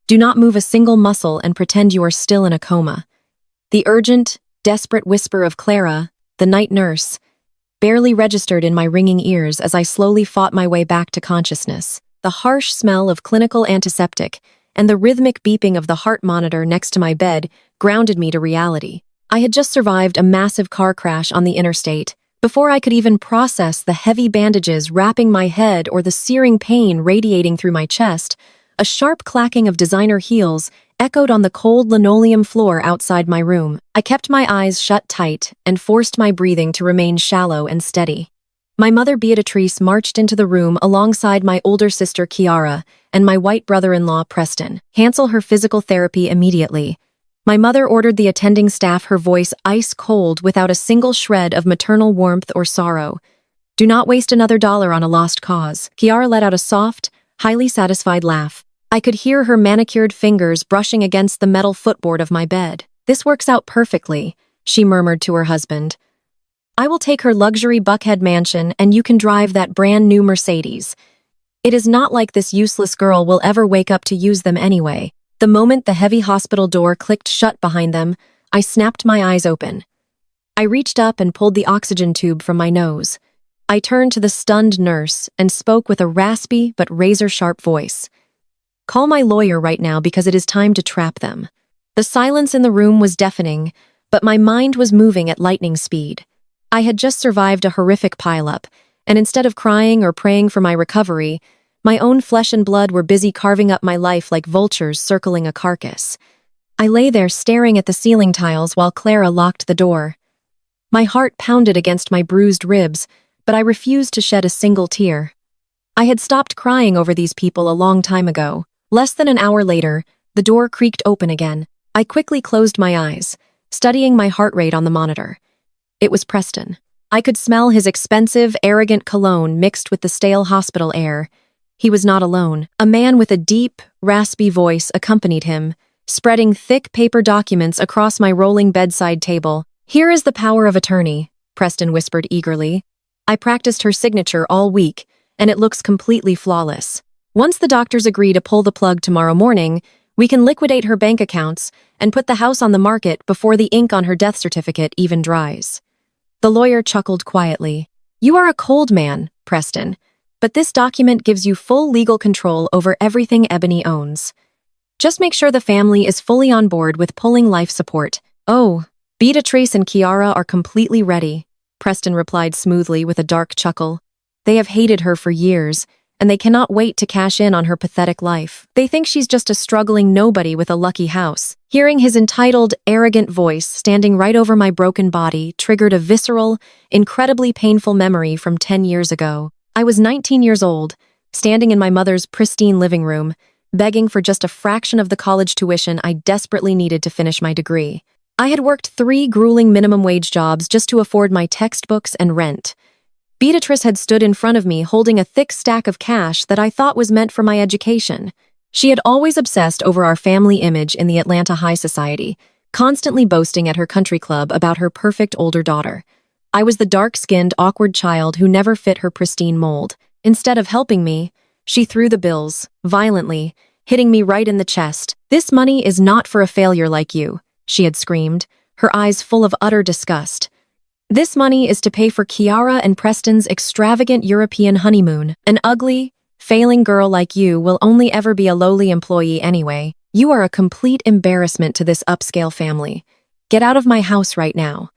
Do not move a single muscle and pretend you are still in a coma. The urgent, desperate whisper of Clara, the night nurse, barely registered in my ringing ears as I slowly fought my way back to consciousness. The harsh smell of clinical antiseptic and the rhythmic beeping of the heart monitor next to my bed grounded me to reality. I had just survived a massive car crash on the interstate. Before I could even process the heavy bandages wrapping my head or the searing pain radiating through my chest, a sharp clacking of designer heels echoed on the cold linoleum floor outside my room. I kept my eyes shut tight and forced my breathing to remain shallow and steady. My mother Beatrice marched into the room alongside my older sister Chiara and my white brother-in-law Preston. Cancel her physical therapy immediately. My mother ordered the attending staff, her voice ice-cold without a single shred of maternal warmth or sorrow. Do not waste another dollar on a lost cause. Chiara let out a soft, highly satisfied laugh. I could hear her manicured fingers brushing against the metal footboard of my bed. This works out perfectly, she murmured to her husband. I will take her luxury Buckhead mansion and you can drive that brand new Mercedes. It is not like this useless girl will ever wake up to use them anyway. The moment the heavy hospital door clicked shut behind them, I snapped my eyes open. I reached up and pulled the oxygen tube from my nose. I turned to the stunned nurse and spoke with a raspy but razor-sharp voice. Call my lawyer right now because it is time to trap them. The silence in the room was deafening, but my mind was moving at lightning speed. I had just survived a horrific pileup, and instead of crying or praying for my recovery, my own flesh and blood were busy carving up my life like vultures circling a carcass. I lay there staring at the ceiling tiles while Clara locked the door. My heart pounded against my bruised ribs, but I refused to shed a single tear. I had stopped crying over these people a long time ago. Less than an hour later, the door creaked open again. I quickly closed my eyes, studying my heart rate on the monitor. It was Preston. I could smell his expensive, arrogant cologne mixed with the stale hospital air. He was not alone. A man with a deep, raspy voice accompanied him, spreading thick paper documents across my rolling bedside table. Here is the power of attorney, Preston whispered eagerly. I practiced her signature all week, and it looks completely flawless. Once the doctors agree to pull the plug tomorrow morning, we can liquidate her bank accounts and put the house on the market before the ink on her death certificate even dries. The lawyer chuckled quietly. You are a cold man, Preston, but this document gives you full legal control over everything Ebony owns. Just make sure the family is fully on board with pulling life support. Oh, Beatrice and Chiara are completely ready, Preston replied smoothly with a dark chuckle. They have hated her for years, and they cannot wait to cash in on her pathetic life. They think she's just a struggling nobody with a lucky house. Hearing his entitled, arrogant voice standing right over my broken body triggered a visceral, incredibly painful memory from 10 years ago. I was 19 years old, standing in my mother's pristine living room, begging for just a fraction of the college tuition I desperately needed to finish my degree. I had worked 3 grueling minimum wage jobs just to afford my textbooks and rent. Beatrice had stood in front of me holding a thick stack of cash that I thought was meant for my education. She had always obsessed over our family image in the Atlanta high society, constantly boasting at her country club about her perfect older daughter. I was the dark-skinned, awkward child who never fit her pristine mold. Instead of helping me, she threw the bills, violently, hitting me right in the chest. This money is not for a failure like you, she had screamed, her eyes full of utter disgust. This money is to pay for Chiara and Preston's extravagant European honeymoon. An ugly, failing girl like you will only ever be a lowly employee anyway. You are a complete embarrassment to this upscale family. Get out of my house right now.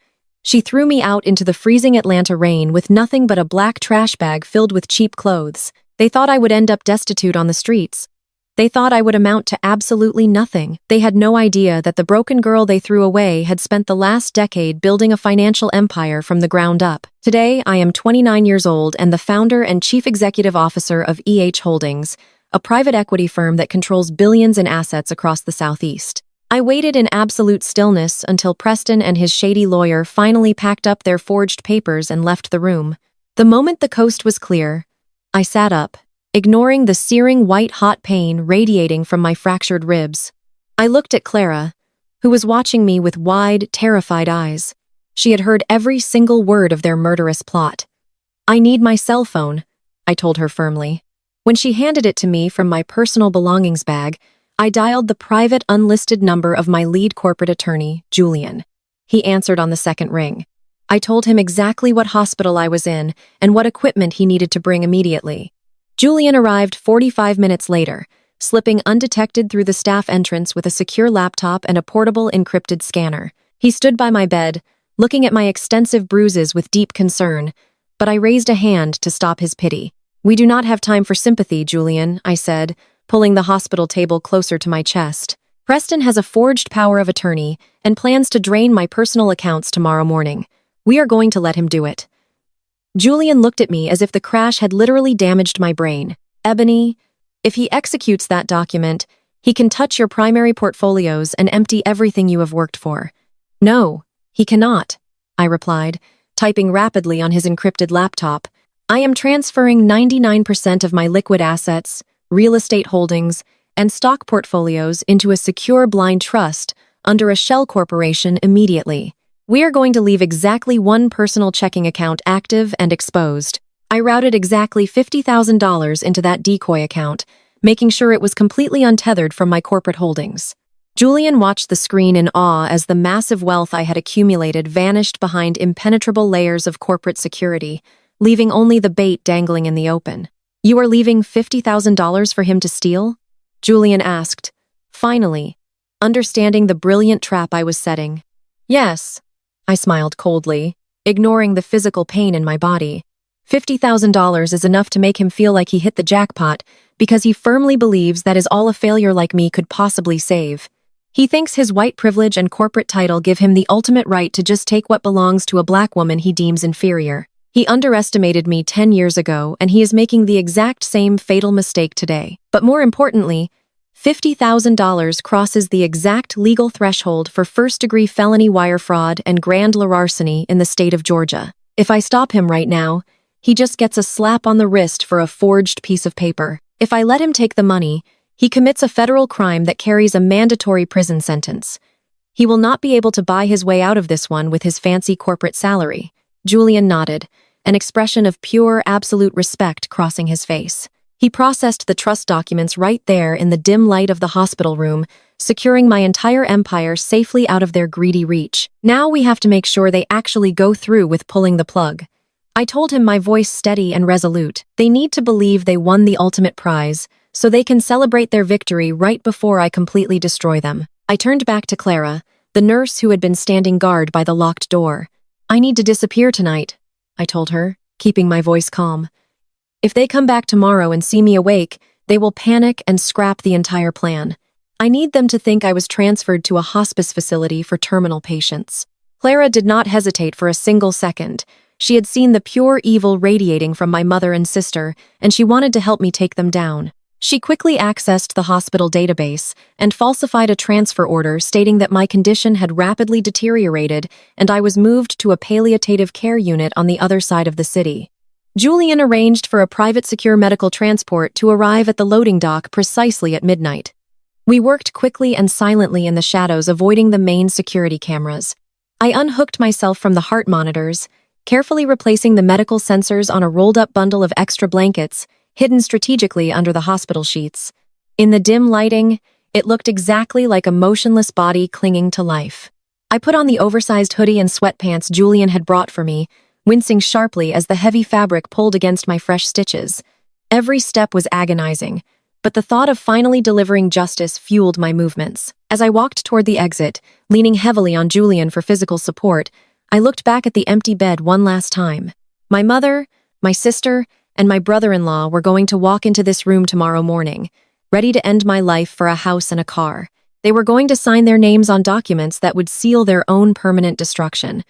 She threw me out into the freezing Atlanta rain with nothing but a black trash bag filled with cheap clothes. They thought I would end up destitute on the streets. They thought I would amount to absolutely nothing. They had no idea that the broken girl they threw away had spent the last decade building a financial empire from the ground up. Today, I am 29 years old and the founder and chief executive officer of Holdings, a private equity firm that controls billions in assets across the Southeast. I waited in absolute stillness until Preston and his shady lawyer finally packed up their forged papers and left the room. The moment the coast was clear, I sat up, ignoring the searing white-hot pain radiating from my fractured ribs. I looked at Clara, who was watching me with wide, terrified eyes. She had heard every single word of their murderous plot. I need my cell phone, I told her firmly. When she handed it to me from my personal belongings bag, I dialed the private unlisted number of my lead corporate attorney, Julian. He answered on the second ring. I told him exactly what hospital I was in and what equipment he needed to bring immediately. Julian arrived 45 minutes later, slipping undetected through the staff entrance with a secure laptop and a portable encrypted scanner. He stood by my bed, looking at my extensive bruises with deep concern, but I raised a hand to stop his pity. "We do not have time for sympathy, Julian," I said, pulling the hospital table closer to my chest. "Preston has a forged power of attorney and plans to drain my personal accounts tomorrow morning. We are going to let him do it." Julian looked at me as if the crash had literally damaged my brain. "Ebony, if he executes that document, he can touch your primary portfolios and empty everything you have worked for." "No, he cannot," I replied, typing rapidly on his encrypted laptop. "I am transferring 99% of my liquid assets, real estate holdings, and stock portfolios into a secure blind trust under a shell corporation immediately. We are going to leave exactly one personal checking account active and exposed." I routed exactly $50,000 into that decoy account, making sure it was completely untethered from my corporate holdings. Julian watched the screen in awe as the massive wealth I had accumulated vanished behind impenetrable layers of corporate security, leaving only the bait dangling in the open. "You are leaving $50,000 for him to steal?" Julian asked, finally, understanding the brilliant trap I was setting. "Yes," I smiled coldly, ignoring the physical pain in my body. $50,000 is enough to make him feel like he hit the jackpot because he firmly believes that is all a failure like me could possibly save. He thinks his white privilege and corporate title give him the ultimate right to just take what belongs to a black woman he deems inferior. He underestimated me 10 years ago, and he is making the exact same fatal mistake today. But more importantly, $50,000 crosses the exact legal threshold for first-degree felony wire fraud and grand larceny in the state of Georgia. If I stop him right now, he just gets a slap on the wrist for a forged piece of paper. If I let him take the money, he commits a federal crime that carries a mandatory prison sentence. He will not be able to buy his way out of this one with his fancy corporate salary." Julian nodded, an expression of pure, absolute respect crossing his face. He processed the trust documents right there in the dim light of the hospital room, securing my entire empire safely out of their greedy reach. "Now we have to make sure they actually go through with pulling the plug." I told him, my voice steady and resolute. "They need to believe they won the ultimate prize, so they can celebrate their victory right before I completely destroy them." I turned back to Clara, the nurse who had been standing guard by the locked door. "I need to disappear tonight," I told her, keeping my voice calm. "If they come back tomorrow and see me awake, they will panic and scrap the entire plan. I need them to think I was transferred to a hospice facility for terminal patients." Clara did not hesitate for a single second. She had seen the pure evil radiating from my mother and sister, and she wanted to help me take them down. She quickly accessed the hospital database and falsified a transfer order stating that my condition had rapidly deteriorated and I was moved to a palliative care unit on the other side of the city. Julian arranged for a private secure medical transport to arrive at the loading dock precisely at midnight. We worked quickly and silently in the shadows, avoiding the main security cameras. I unhooked myself from the heart monitors, carefully replacing the medical sensors on a rolled-up bundle of extra blankets, hidden strategically under the hospital sheets. In the dim lighting, it looked exactly like a motionless body clinging to life. I put on the oversized hoodie and sweatpants Julian had brought for me, wincing sharply as the heavy fabric pulled against my fresh stitches. Every step was agonizing, but the thought of finally delivering justice fueled my movements. As I walked toward the exit, leaning heavily on Julian for physical support, I looked back at the empty bed one last time. My mother, my sister, and my brother-in-law were going to walk into this room tomorrow morning, ready to end my life for a house and a car. They were going to sign their names on documents that would seal their own permanent destruction.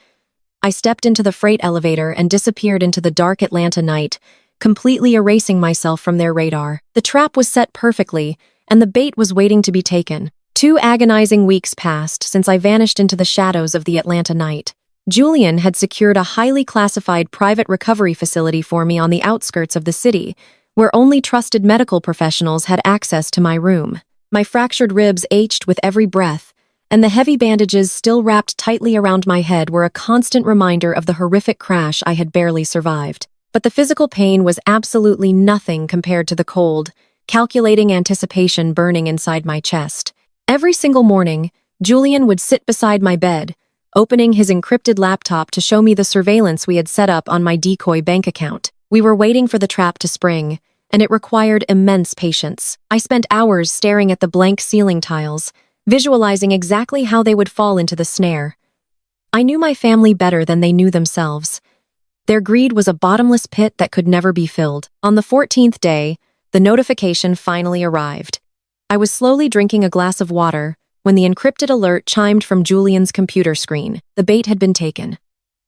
I stepped into the freight elevator and disappeared into the dark Atlanta night, completely erasing myself from their radar. The trap was set perfectly, and the bait was waiting to be taken. 2 agonizing weeks passed since I vanished into the shadows of the Atlanta night. Julian had secured a highly classified private recovery facility for me on the outskirts of the city, where only trusted medical professionals had access to my room. My fractured ribs ached with every breath, and the heavy bandages still wrapped tightly around my head were a constant reminder of the horrific crash I had barely survived. But the physical pain was absolutely nothing compared to the cold, calculating anticipation burning inside my chest. Every single morning, Julian would sit beside my bed, opening his encrypted laptop to show me the surveillance we had set up on my decoy bank account. We were waiting for the trap to spring, and it required immense patience. I spent hours staring at the blank ceiling tiles, visualizing exactly how they would fall into the snare. I knew my family better than they knew themselves. Their greed was a bottomless pit that could never be filled. On the 14th day, the notification finally arrived. I was slowly drinking a glass of water when the encrypted alert chimed from Julian's computer screen. The bait had been taken.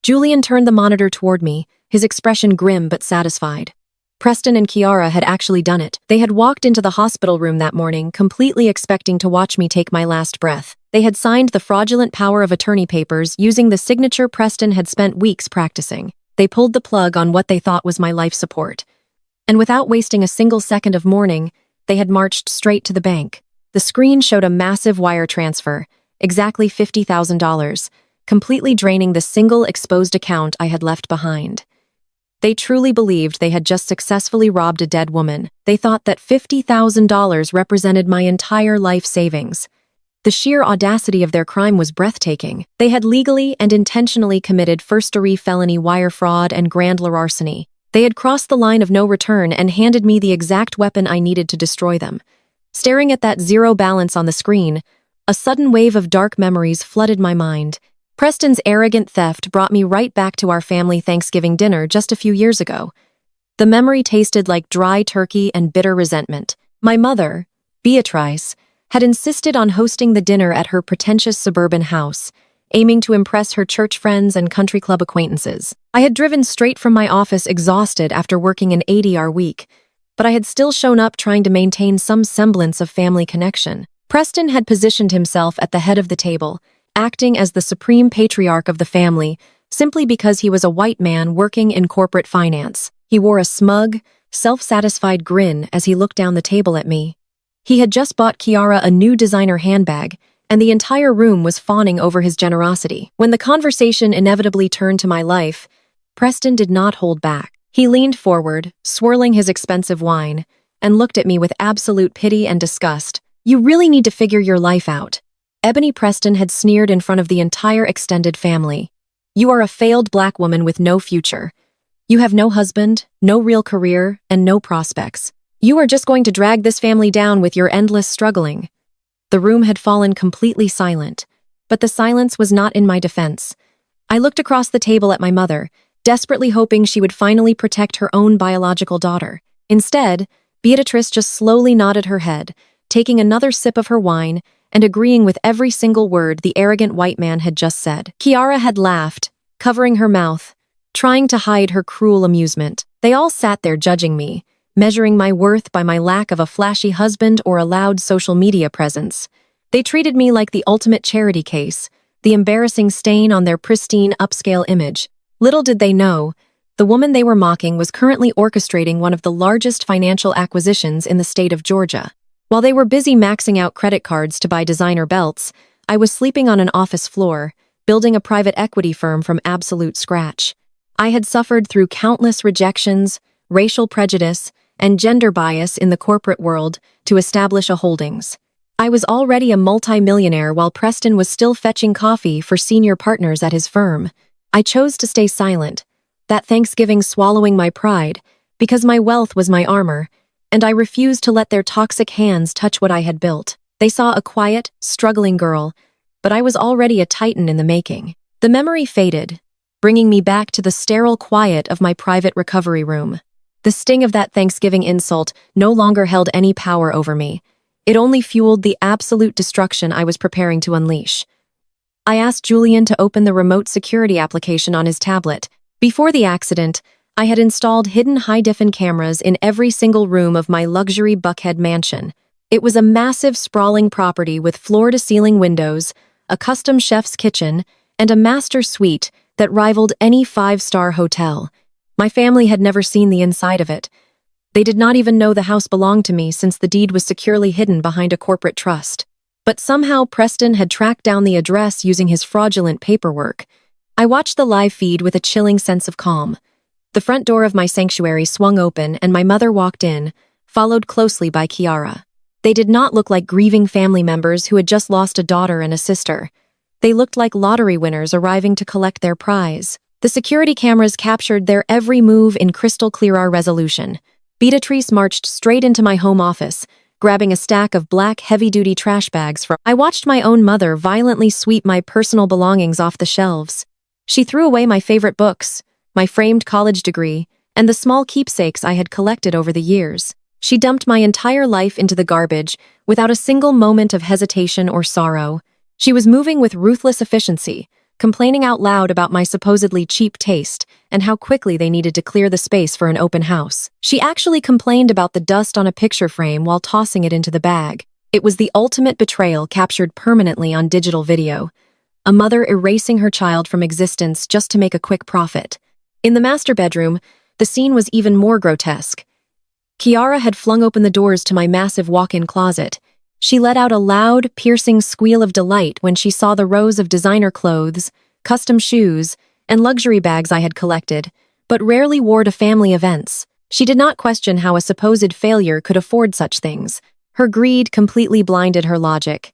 Julian turned the monitor toward me, his expression grim but satisfied. Preston and Kiara had actually done it. They had walked into the hospital room that morning, completely expecting to watch me take my last breath. They had signed the fraudulent power of attorney papers using the signature Preston had spent weeks practicing. They pulled the plug on what they thought was my life support. And without wasting a single second of mourning, they had marched straight to the bank. The screen showed a massive wire transfer, exactly $50,000, completely draining the single exposed account I had left behind. They truly believed they had just successfully robbed a dead woman. They thought that $50,000 represented my entire life savings. The sheer audacity of their crime was breathtaking. They had legally and intentionally committed first-degree felony wire fraud and grand larceny. They had crossed the line of no return and handed me the exact weapon I needed to destroy them. Staring at that zero balance on the screen, a sudden wave of dark memories flooded my mind. Preston's arrogant theft brought me right back to our family Thanksgiving dinner just a few years ago. The memory tasted like dry turkey and bitter resentment. My mother, Beatrice, had insisted on hosting the dinner at her pretentious suburban house, aiming to impress her church friends and country club acquaintances. I had driven straight from my office exhausted after working an 80-hour week, but I had still shown up trying to maintain some semblance of family connection. Preston had positioned himself at the head of the table, acting as the supreme patriarch of the family, simply because he was a white man working in corporate finance. He wore a smug, self-satisfied grin as he looked down the table at me. He had just bought Kiara a new designer handbag, and the entire room was fawning over his generosity. When the conversation inevitably turned to my life, Preston did not hold back. He leaned forward, swirling his expensive wine, and looked at me with absolute pity and disgust. "You really need to figure your life out." Ebony Preston had sneered in front of the entire extended family. "You are a failed black woman with no future. You have no husband, no real career, and no prospects. You are just going to drag this family down with your endless struggling." The room had fallen completely silent, but the silence was not in my defense. I looked across the table at my mother, desperately hoping she would finally protect her own biological daughter. Instead, Beatrice just slowly nodded her head, taking another sip of her wine and agreeing with every single word the arrogant white man had just said. Kiara had laughed, covering her mouth, trying to hide her cruel amusement. They all sat there judging me, measuring my worth by my lack of a flashy husband or a loud social media presence. They treated me like the ultimate charity case, the embarrassing stain on their pristine upscale image. Little did they know, the woman they were mocking was currently orchestrating one of the largest financial acquisitions in the state of Georgia. While they were busy maxing out credit cards to buy designer belts, I was sleeping on an office floor, building a private equity firm from absolute scratch. I had suffered through countless rejections, racial prejudice, and gender bias in the corporate world to establish a holdings. I was already a multi-millionaire while Preston was still fetching coffee for senior partners at his firm. I chose to stay silent, that Thanksgiving swallowing my pride, because my wealth was my armor, and I refused to let their toxic hands touch what I had built. They saw a quiet, struggling girl, but I was already a titan in the making. The memory faded, bringing me back to the sterile quiet of my private recovery room. The sting of that Thanksgiving insult no longer held any power over me. It only fueled the absolute destruction I was preparing to unleash. I asked Julian to open the remote security application on his tablet. Before the accident, I had installed hidden high-definition cameras in every single room of my luxury Buckhead mansion. It was a massive, sprawling property with floor-to-ceiling windows, a custom chef's kitchen, and a master suite that rivaled any five-star hotel. My family had never seen the inside of it. They did not even know the house belonged to me since the deed was securely hidden behind a corporate trust. But somehow Preston had tracked down the address using his fraudulent paperwork. I watched the live feed with a chilling sense of calm. The front door of my sanctuary swung open and my mother walked in, followed closely by Kiara. They did not look like grieving family members who had just lost a daughter and a sister. They looked like lottery winners arriving to collect their prize. The security cameras captured their every move in crystal-clear resolution. Beatrice marched straight into my home office, grabbing a stack of black heavy-duty trash bags from. I watched my own mother violently sweep my personal belongings off the shelves. She threw away my favorite books, my framed college degree, and the small keepsakes I had collected over the years. She dumped my entire life into the garbage without a single moment of hesitation or sorrow. She was moving with ruthless efficiency, complaining out loud about my supposedly cheap taste and how quickly they needed to clear the space for an open house. She actually complained about the dust on a picture frame while tossing it into the bag. It was the ultimate betrayal captured permanently on digital video. A mother erasing her child from existence just to make a quick profit. In the master bedroom, the scene was even more grotesque. Kiara had flung open the doors to my massive walk-in closet. She let out a loud, piercing squeal of delight when she saw the rows of designer clothes, custom shoes, and luxury bags I had collected, but rarely wore to family events. She did not question how a supposed failure could afford such things. Her greed completely blinded her logic.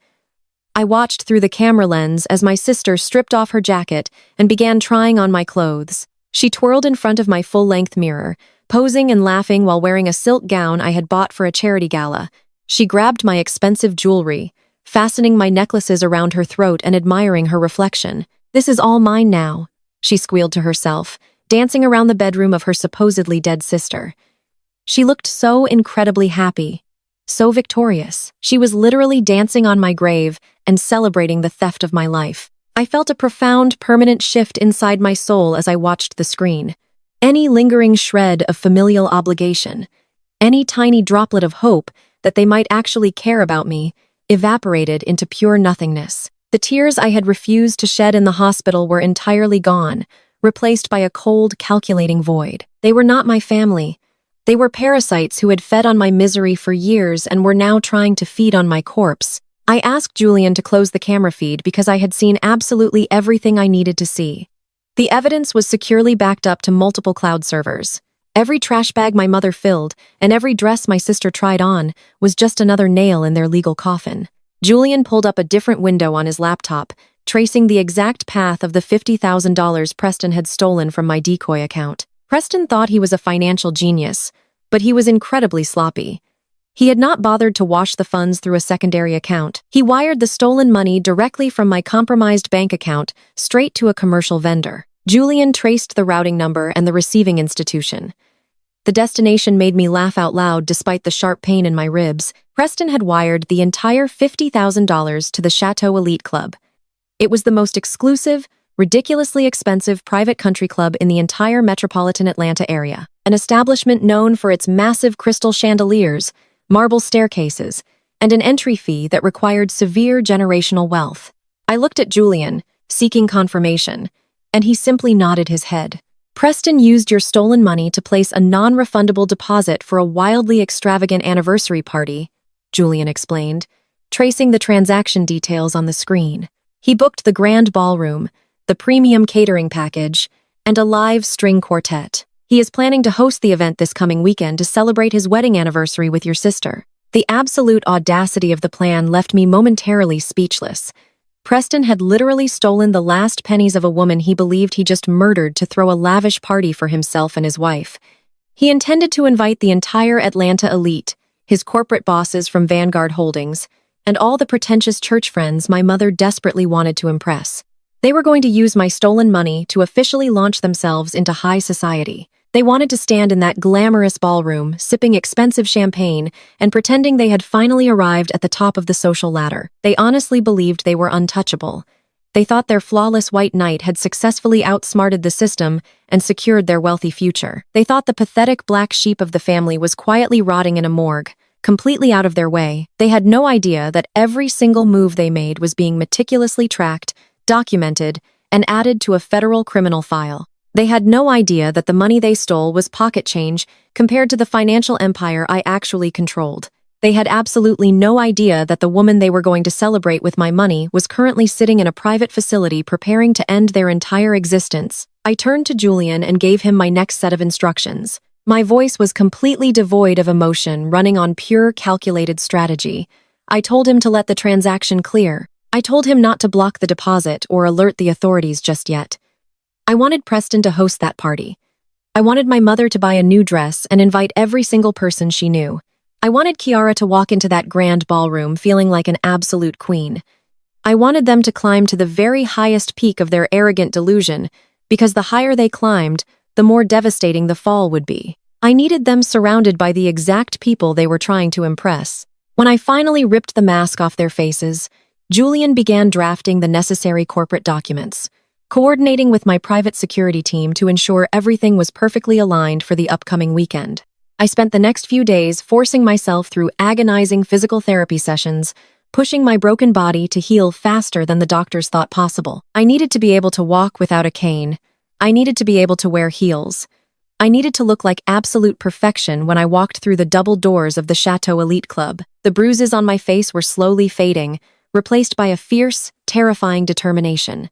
I watched through the camera lens as my sister stripped off her jacket and began trying on my clothes. She twirled in front of my full-length mirror, posing and laughing while wearing a silk gown I had bought for a charity gala. She grabbed my expensive jewelry, fastening my necklaces around her throat and admiring her reflection. "This is all mine now," she squealed to herself, dancing around the bedroom of her supposedly dead sister. She looked so incredibly happy, so victorious. She was literally dancing on my grave and celebrating the theft of my life. I felt a profound, permanent shift inside my soul as I watched the screen. Any lingering shred of familial obligation, any tiny droplet of hope that they might actually care about me, evaporated into pure nothingness. The tears I had refused to shed in the hospital were entirely gone, replaced by a cold, calculating void. They were not my family. They were parasites who had fed on my misery for years and were now trying to feed on my corpse. I asked Julian to close the camera feed because I had seen absolutely everything I needed to see. The evidence was securely backed up to multiple cloud servers. Every trash bag my mother filled, and every dress my sister tried on, was just another nail in their legal coffin. Julian pulled up a different window on his laptop, tracing the exact path of the $50,000 Preston had stolen from my decoy account. Preston thought he was a financial genius, but he was incredibly sloppy. He had not bothered to wash the funds through a secondary account. He wired the stolen money directly from my compromised bank account straight to a commercial vendor. Julian traced the routing number and the receiving institution. The destination made me laugh out loud despite the sharp pain in my ribs. Preston had wired the entire $50,000 to the Chateau Elite Club. It was the most exclusive, ridiculously expensive private country club in the entire metropolitan Atlanta area, an establishment known for its massive crystal chandeliers, marble staircases, and an entry fee that required severe generational wealth. I looked at Julian, seeking confirmation, and he simply nodded his head. "Preston used your stolen money to place a non-refundable deposit for a wildly extravagant anniversary party," Julian explained, tracing the transaction details on the screen. "He booked the grand ballroom, the premium catering package, and a live string quartet. He is planning to host the event this coming weekend to celebrate his wedding anniversary with your sister." The absolute audacity of the plan left me momentarily speechless. Preston had literally stolen the last pennies of a woman he believed he just murdered to throw a lavish party for himself and his wife. He intended to invite the entire Atlanta elite, his corporate bosses from Vanguard Holdings, and all the pretentious church friends my mother desperately wanted to impress. They were going to use my stolen money to officially launch themselves into high society. They wanted to stand in that glamorous ballroom, sipping expensive champagne and pretending they had finally arrived at the top of the social ladder. They honestly believed they were untouchable. They thought their flawless white knight had successfully outsmarted the system and secured their wealthy future. They thought the pathetic black sheep of the family was quietly rotting in a morgue, completely out of their way. They had no idea that every single move they made was being meticulously tracked, documented, and added to a federal criminal file. They had no idea that the money they stole was pocket change compared to the financial empire I actually controlled. They had absolutely no idea that the woman they were going to celebrate with my money was currently sitting in a private facility preparing to end their entire existence. I turned to Julian and gave him my next set of instructions. My voice was completely devoid of emotion, running on pure calculated strategy. I told him to let the transaction clear. I told him not to block the deposit or alert the authorities just yet. I wanted Preston to host that party. I wanted my mother to buy a new dress and invite every single person she knew. I wanted Kiara to walk into that grand ballroom feeling like an absolute queen. I wanted them to climb to the very highest peak of their arrogant delusion, because the higher they climbed, the more devastating the fall would be. I needed them surrounded by the exact people they were trying to impress. When I finally ripped the mask off their faces, Julian began drafting the necessary corporate documents, coordinating with my private security team to ensure everything was perfectly aligned for the upcoming weekend. I spent the next few days forcing myself through agonizing physical therapy sessions, pushing my broken body to heal faster than the doctors thought possible. I needed to be able to walk without a cane. I needed to be able to wear heels. I needed to look like absolute perfection when I walked through the double doors of the Chateau Elite Club. The bruises on my face were slowly fading, replaced by a fierce, terrifying determination.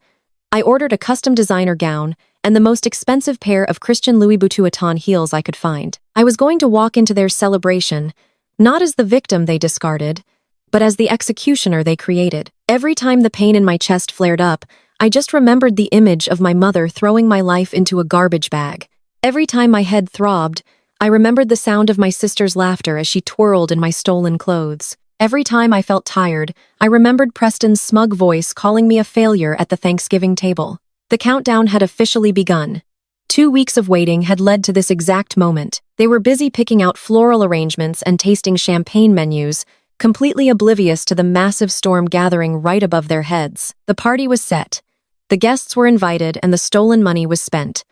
I ordered a custom designer gown and the most expensive pair of Christian Louis Vuitton heels I could find. I was going to walk into their celebration, not as the victim they discarded, but as the executioner they created. Every time the pain in my chest flared up, I just remembered the image of my mother throwing my life into a garbage bag. Every time my head throbbed, I remembered the sound of my sister's laughter as she twirled in my stolen clothes. Every time I felt tired, I remembered Preston's smug voice calling me a failure at the Thanksgiving table. The countdown had officially begun. 2 weeks of waiting had led to this exact moment. They were busy picking out floral arrangements and tasting champagne menus, completely oblivious to the massive storm gathering right above their heads. The party was set. The guests were invited and the stolen money was spent.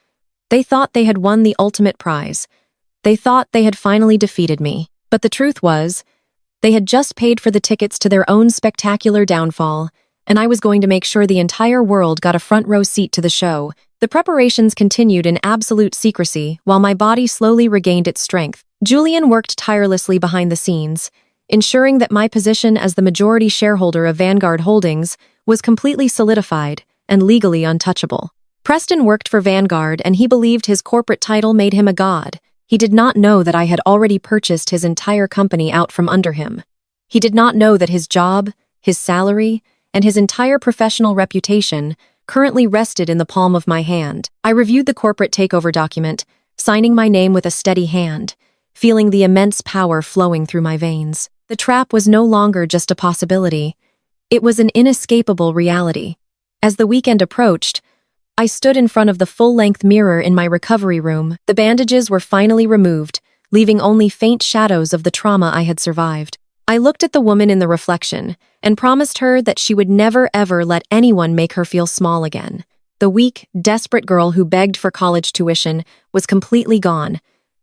They thought they had won the ultimate prize. They thought they had finally defeated me. But the truth was, they had just paid for the tickets to their own spectacular downfall, and I was going to make sure the entire world got a front row seat to the show. The preparations continued in absolute secrecy while my body slowly regained its strength. Julian worked tirelessly behind the scenes, ensuring that my position as the majority shareholder of Vanguard Holdings was completely solidified and legally untouchable. Preston worked for Vanguard and he believed his corporate title made him a god. He did not know that I had already purchased his entire company out from under him. He did not know that his job, his salary, and his entire professional reputation currently rested in the palm of my hand. I reviewed the corporate takeover document, signing my name with a steady hand, feeling the immense power flowing through my veins. The trap was no longer just a possibility. It was an inescapable reality. As the weekend approached, I stood in front of the full-length mirror in my recovery room. The bandages were finally removed, leaving only faint shadows of the trauma I had survived. I looked at the woman in the reflection and promised her that she would never ever let anyone make her feel small again. The weak, desperate girl who begged for college tuition was completely gone.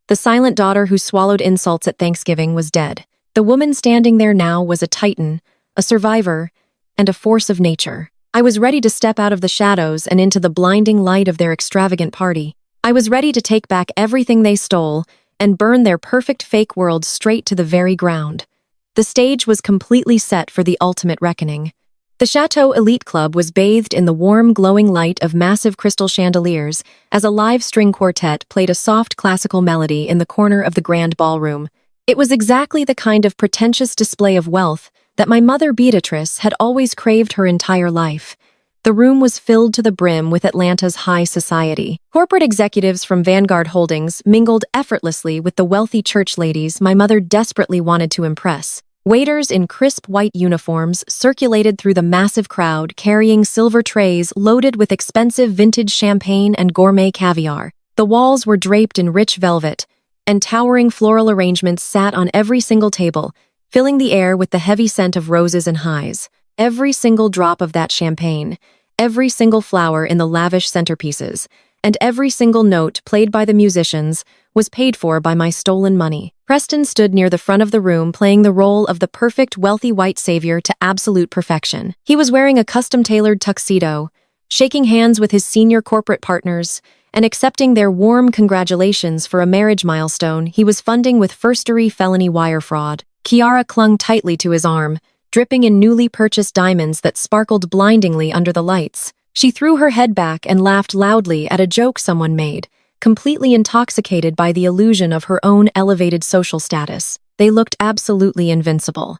The silent daughter who swallowed insults at Thanksgiving was dead. The woman standing there now was a titan, a survivor, and a force of nature. I was ready to step out of the shadows and into the blinding light of their extravagant party. I was ready to take back everything they stole and burn their perfect fake world straight to the very ground. The stage was completely set for the ultimate reckoning. The Chateau Elite Club was bathed in the warm, glowing light of massive crystal chandeliers as a live string quartet played a soft classical melody in the corner of the grand ballroom. It was exactly the kind of pretentious display of wealth that my mother Beatrice had always craved her entire life. The room was filled to the brim with Atlanta's high society. Corporate executives from Vanguard Holdings mingled effortlessly with the wealthy church ladies my mother desperately wanted to impress. Waiters in crisp white uniforms circulated through the massive crowd carrying silver trays loaded with expensive vintage champagne and gourmet caviar. The walls were draped in rich velvet, and towering floral arrangements sat on every single table, filling the air with the heavy scent of roses and highs. Every single drop of that champagne, every single flower in the lavish centerpieces, and every single note played by the musicians was paid for by my stolen money. Preston stood near the front of the room playing the role of the perfect wealthy white savior to absolute perfection. He was wearing a custom-tailored tuxedo, shaking hands with his senior corporate partners, and accepting their warm congratulations for a marriage milestone he was funding with first-degree felony wire fraud. Kiara clung tightly to his arm, dripping in newly purchased diamonds that sparkled blindingly under the lights. She threw her head back and laughed loudly at a joke someone made, completely intoxicated by the illusion of her own elevated social status. They looked absolutely invincible.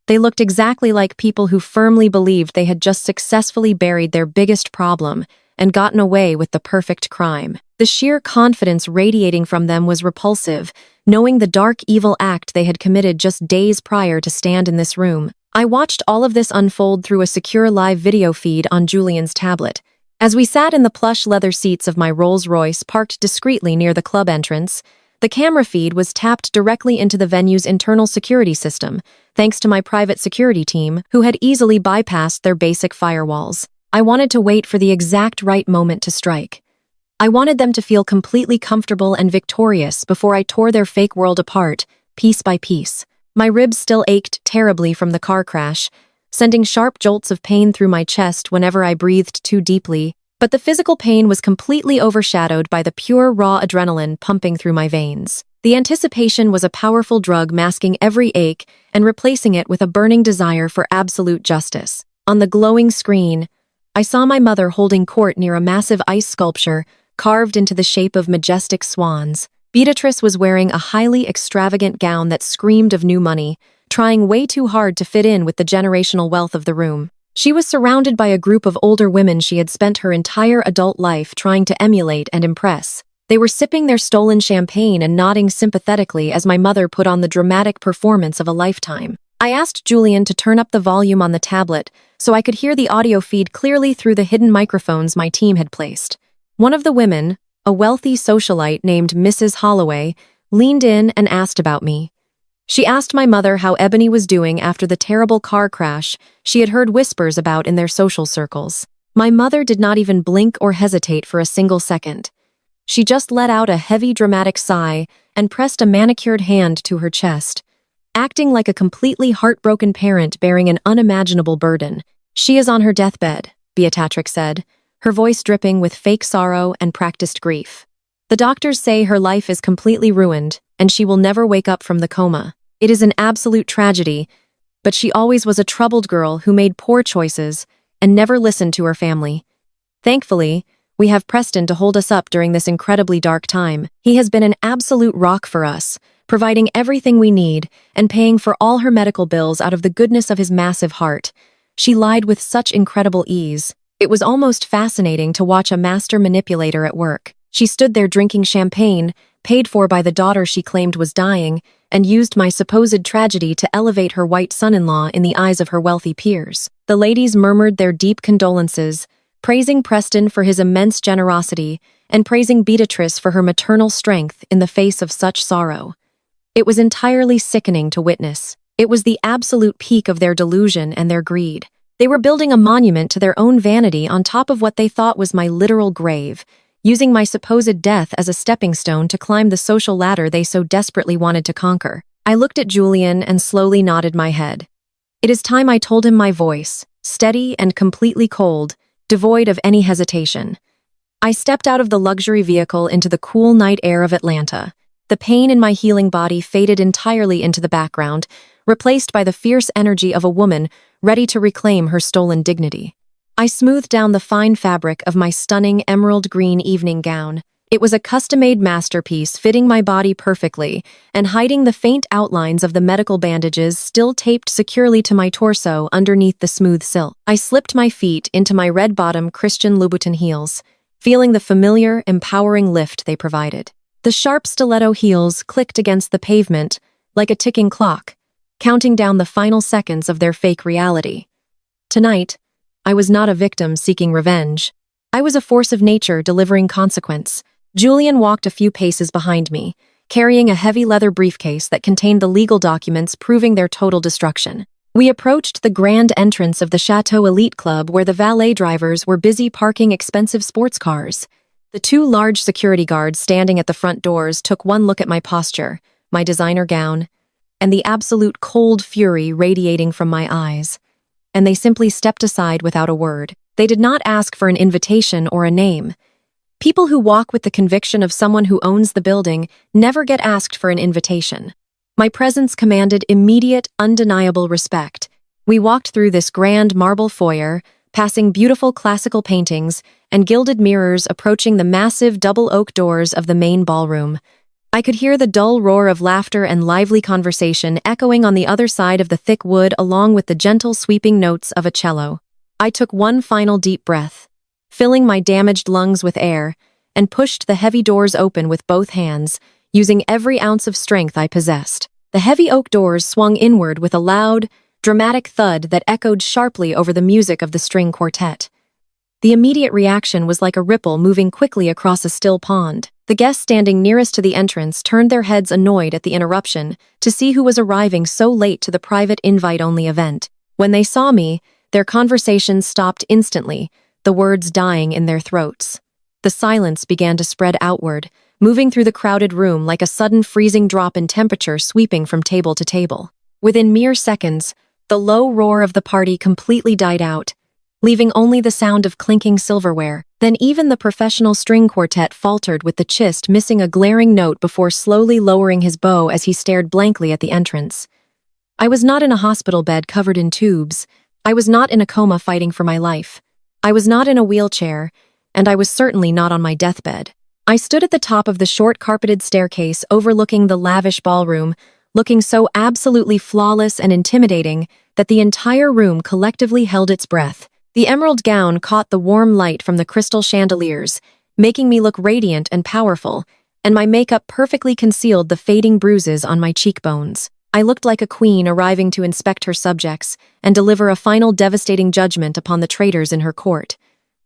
They looked exactly like people who firmly believed they had just successfully buried their biggest problem and gotten away with the perfect crime. The sheer confidence radiating from them was repulsive, knowing the dark evil act they had committed just days prior to stand in this room. I watched all of this unfold through a secure live video feed on Julian's tablet. As we sat in the plush leather seats of my Rolls-Royce parked discreetly near the club entrance, the camera feed was tapped directly into the venue's internal security system, thanks to my private security team, who had easily bypassed their basic firewalls. I wanted to wait for the exact right moment to strike. I wanted them to feel completely comfortable and victorious before I tore their fake world apart, piece by piece. My ribs still ached terribly from the car crash, sending sharp jolts of pain through my chest whenever I breathed too deeply, but the physical pain was completely overshadowed by the pure raw adrenaline pumping through my veins. The anticipation was a powerful drug masking every ache and replacing it with a burning desire for absolute justice. On the glowing screen, I saw my mother holding court near a massive ice sculpture carved into the shape of majestic swans. Beatrice was wearing a highly extravagant gown that screamed of new money, trying way too hard to fit in with the generational wealth of the room. She was surrounded by a group of older women she had spent her entire adult life trying to emulate and impress. They were sipping their stolen champagne and nodding sympathetically as my mother put on the dramatic performance of a lifetime. I asked Julian to turn up the volume on the tablet so I could hear the audio feed clearly through the hidden microphones my team had placed. One of the women, a wealthy socialite named Mrs. Holloway, leaned in and asked about me. She asked my mother how Ebony was doing after the terrible car crash she had heard whispers about in their social circles. My mother did not even blink or hesitate for a single second. She just let out a heavy dramatic sigh and pressed a manicured hand to her chest, acting like a completely heartbroken parent bearing an unimaginable burden. "She is on her deathbed," Beatrix said, her voice dripping with fake sorrow and practiced grief. "The doctors say her life is completely ruined, and she will never wake up from the coma. It is an absolute tragedy, but she always was a troubled girl who made poor choices and never listened to her family. Thankfully, we have Preston to hold us up during this incredibly dark time. He has been an absolute rock for us, providing everything we need and paying for all her medical bills out of the goodness of his massive heart." She lied with such incredible ease. It was almost fascinating to watch a master manipulator at work. She stood there drinking champagne, paid for by the daughter she claimed was dying, and used my supposed tragedy to elevate her white son-in-law in the eyes of her wealthy peers. The ladies murmured their deep condolences, praising Preston for his immense generosity and praising Beatrice for her maternal strength in the face of such sorrow. It was entirely sickening to witness. It was the absolute peak of their delusion and their greed. They were building a monument to their own vanity on top of what they thought was my literal grave, using my supposed death as a stepping stone to climb the social ladder they so desperately wanted to conquer. I looked at Julian and slowly nodded my head. It is time I told him, my voice, steady and completely cold, devoid of any hesitation. I stepped out of the luxury vehicle into the cool night air of Atlanta. The pain in my healing body faded entirely into the background, replaced by the fierce energy of a woman ready to reclaim her stolen dignity. I smoothed down the fine fabric of my stunning emerald green evening gown. It was a custom-made masterpiece fitting my body perfectly and hiding the faint outlines of the medical bandages still taped securely to my torso underneath the smooth silk. I slipped my feet into my red-bottom Christian Louboutin heels, feeling the familiar, empowering lift they provided. The sharp stiletto heels clicked against the pavement like a ticking clock, counting down the final seconds of their fake reality. Tonight, I was not a victim seeking revenge. I was a force of nature delivering consequence. Julian walked a few paces behind me, carrying a heavy leather briefcase that contained the legal documents proving their total destruction. We approached the grand entrance of the Chateau Elite Club where the valet drivers were busy parking expensive sports cars. The two large security guards standing at the front doors took one look at my posture, my designer gown, and the absolute cold fury radiating from my eyes, and they simply stepped aside without a word. They did not ask for an invitation or a name. People who walk with the conviction of someone who owns the building never get asked for an invitation. My presence commanded immediate, undeniable respect. We walked through this grand marble foyer, passing beautiful classical paintings and gilded mirrors approaching the massive double oak doors of the main ballroom. I could hear the dull roar of laughter and lively conversation echoing on the other side of the thick wood along with the gentle sweeping notes of a cello. I took one final deep breath, filling my damaged lungs with air, and pushed the heavy doors open with both hands, using every ounce of strength I possessed. The heavy oak doors swung inward with a loud, dramatic thud that echoed sharply over the music of the string quartet. The immediate reaction was like a ripple moving quickly across a still pond. The guests standing nearest to the entrance turned their heads annoyed at the interruption to see who was arriving so late to the private invite-only event. When they saw me, their conversations stopped instantly, the words dying in their throats. The silence began to spread outward, moving through the crowded room like a sudden freezing drop in temperature sweeping from table to table. Within mere seconds, the low roar of the party completely died out, leaving only the sound of clinking silverware. Then even the professional string quartet faltered with the cellist missing a glaring note before slowly lowering his bow as he stared blankly at the entrance. I was not in a hospital bed covered in tubes. I was not in a coma fighting for my life. I was not in a wheelchair, and I was certainly not on my deathbed. I stood at the top of the short carpeted staircase overlooking the lavish ballroom, looking so absolutely flawless and intimidating that the entire room collectively held its breath. The emerald gown caught the warm light from the crystal chandeliers, making me look radiant and powerful, and my makeup perfectly concealed the fading bruises on my cheekbones. I looked like a queen arriving to inspect her subjects and deliver a final devastating judgment upon the traitors in her court.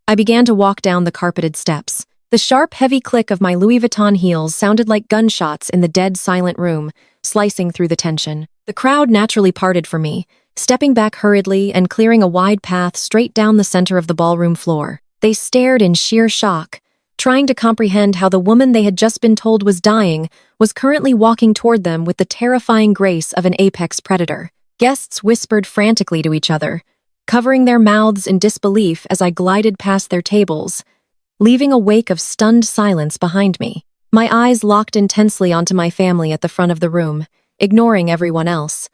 I began to walk down the carpeted steps. The sharp, heavy click of my Louis Vuitton heels sounded like gunshots in the dead, silent room, slicing through the tension. The crowd naturally parted for me, stepping back hurriedly and clearing a wide path straight down the center of the ballroom floor. They stared in sheer shock, trying to comprehend how the woman they had just been told was dying was currently walking toward them with the terrifying grace of an apex predator. Guests whispered frantically to each other, covering their mouths in disbelief as I glided past their tables, leaving a wake of stunned silence behind me. My eyes locked intensely onto my family at the front of the room, ignoring everyone else.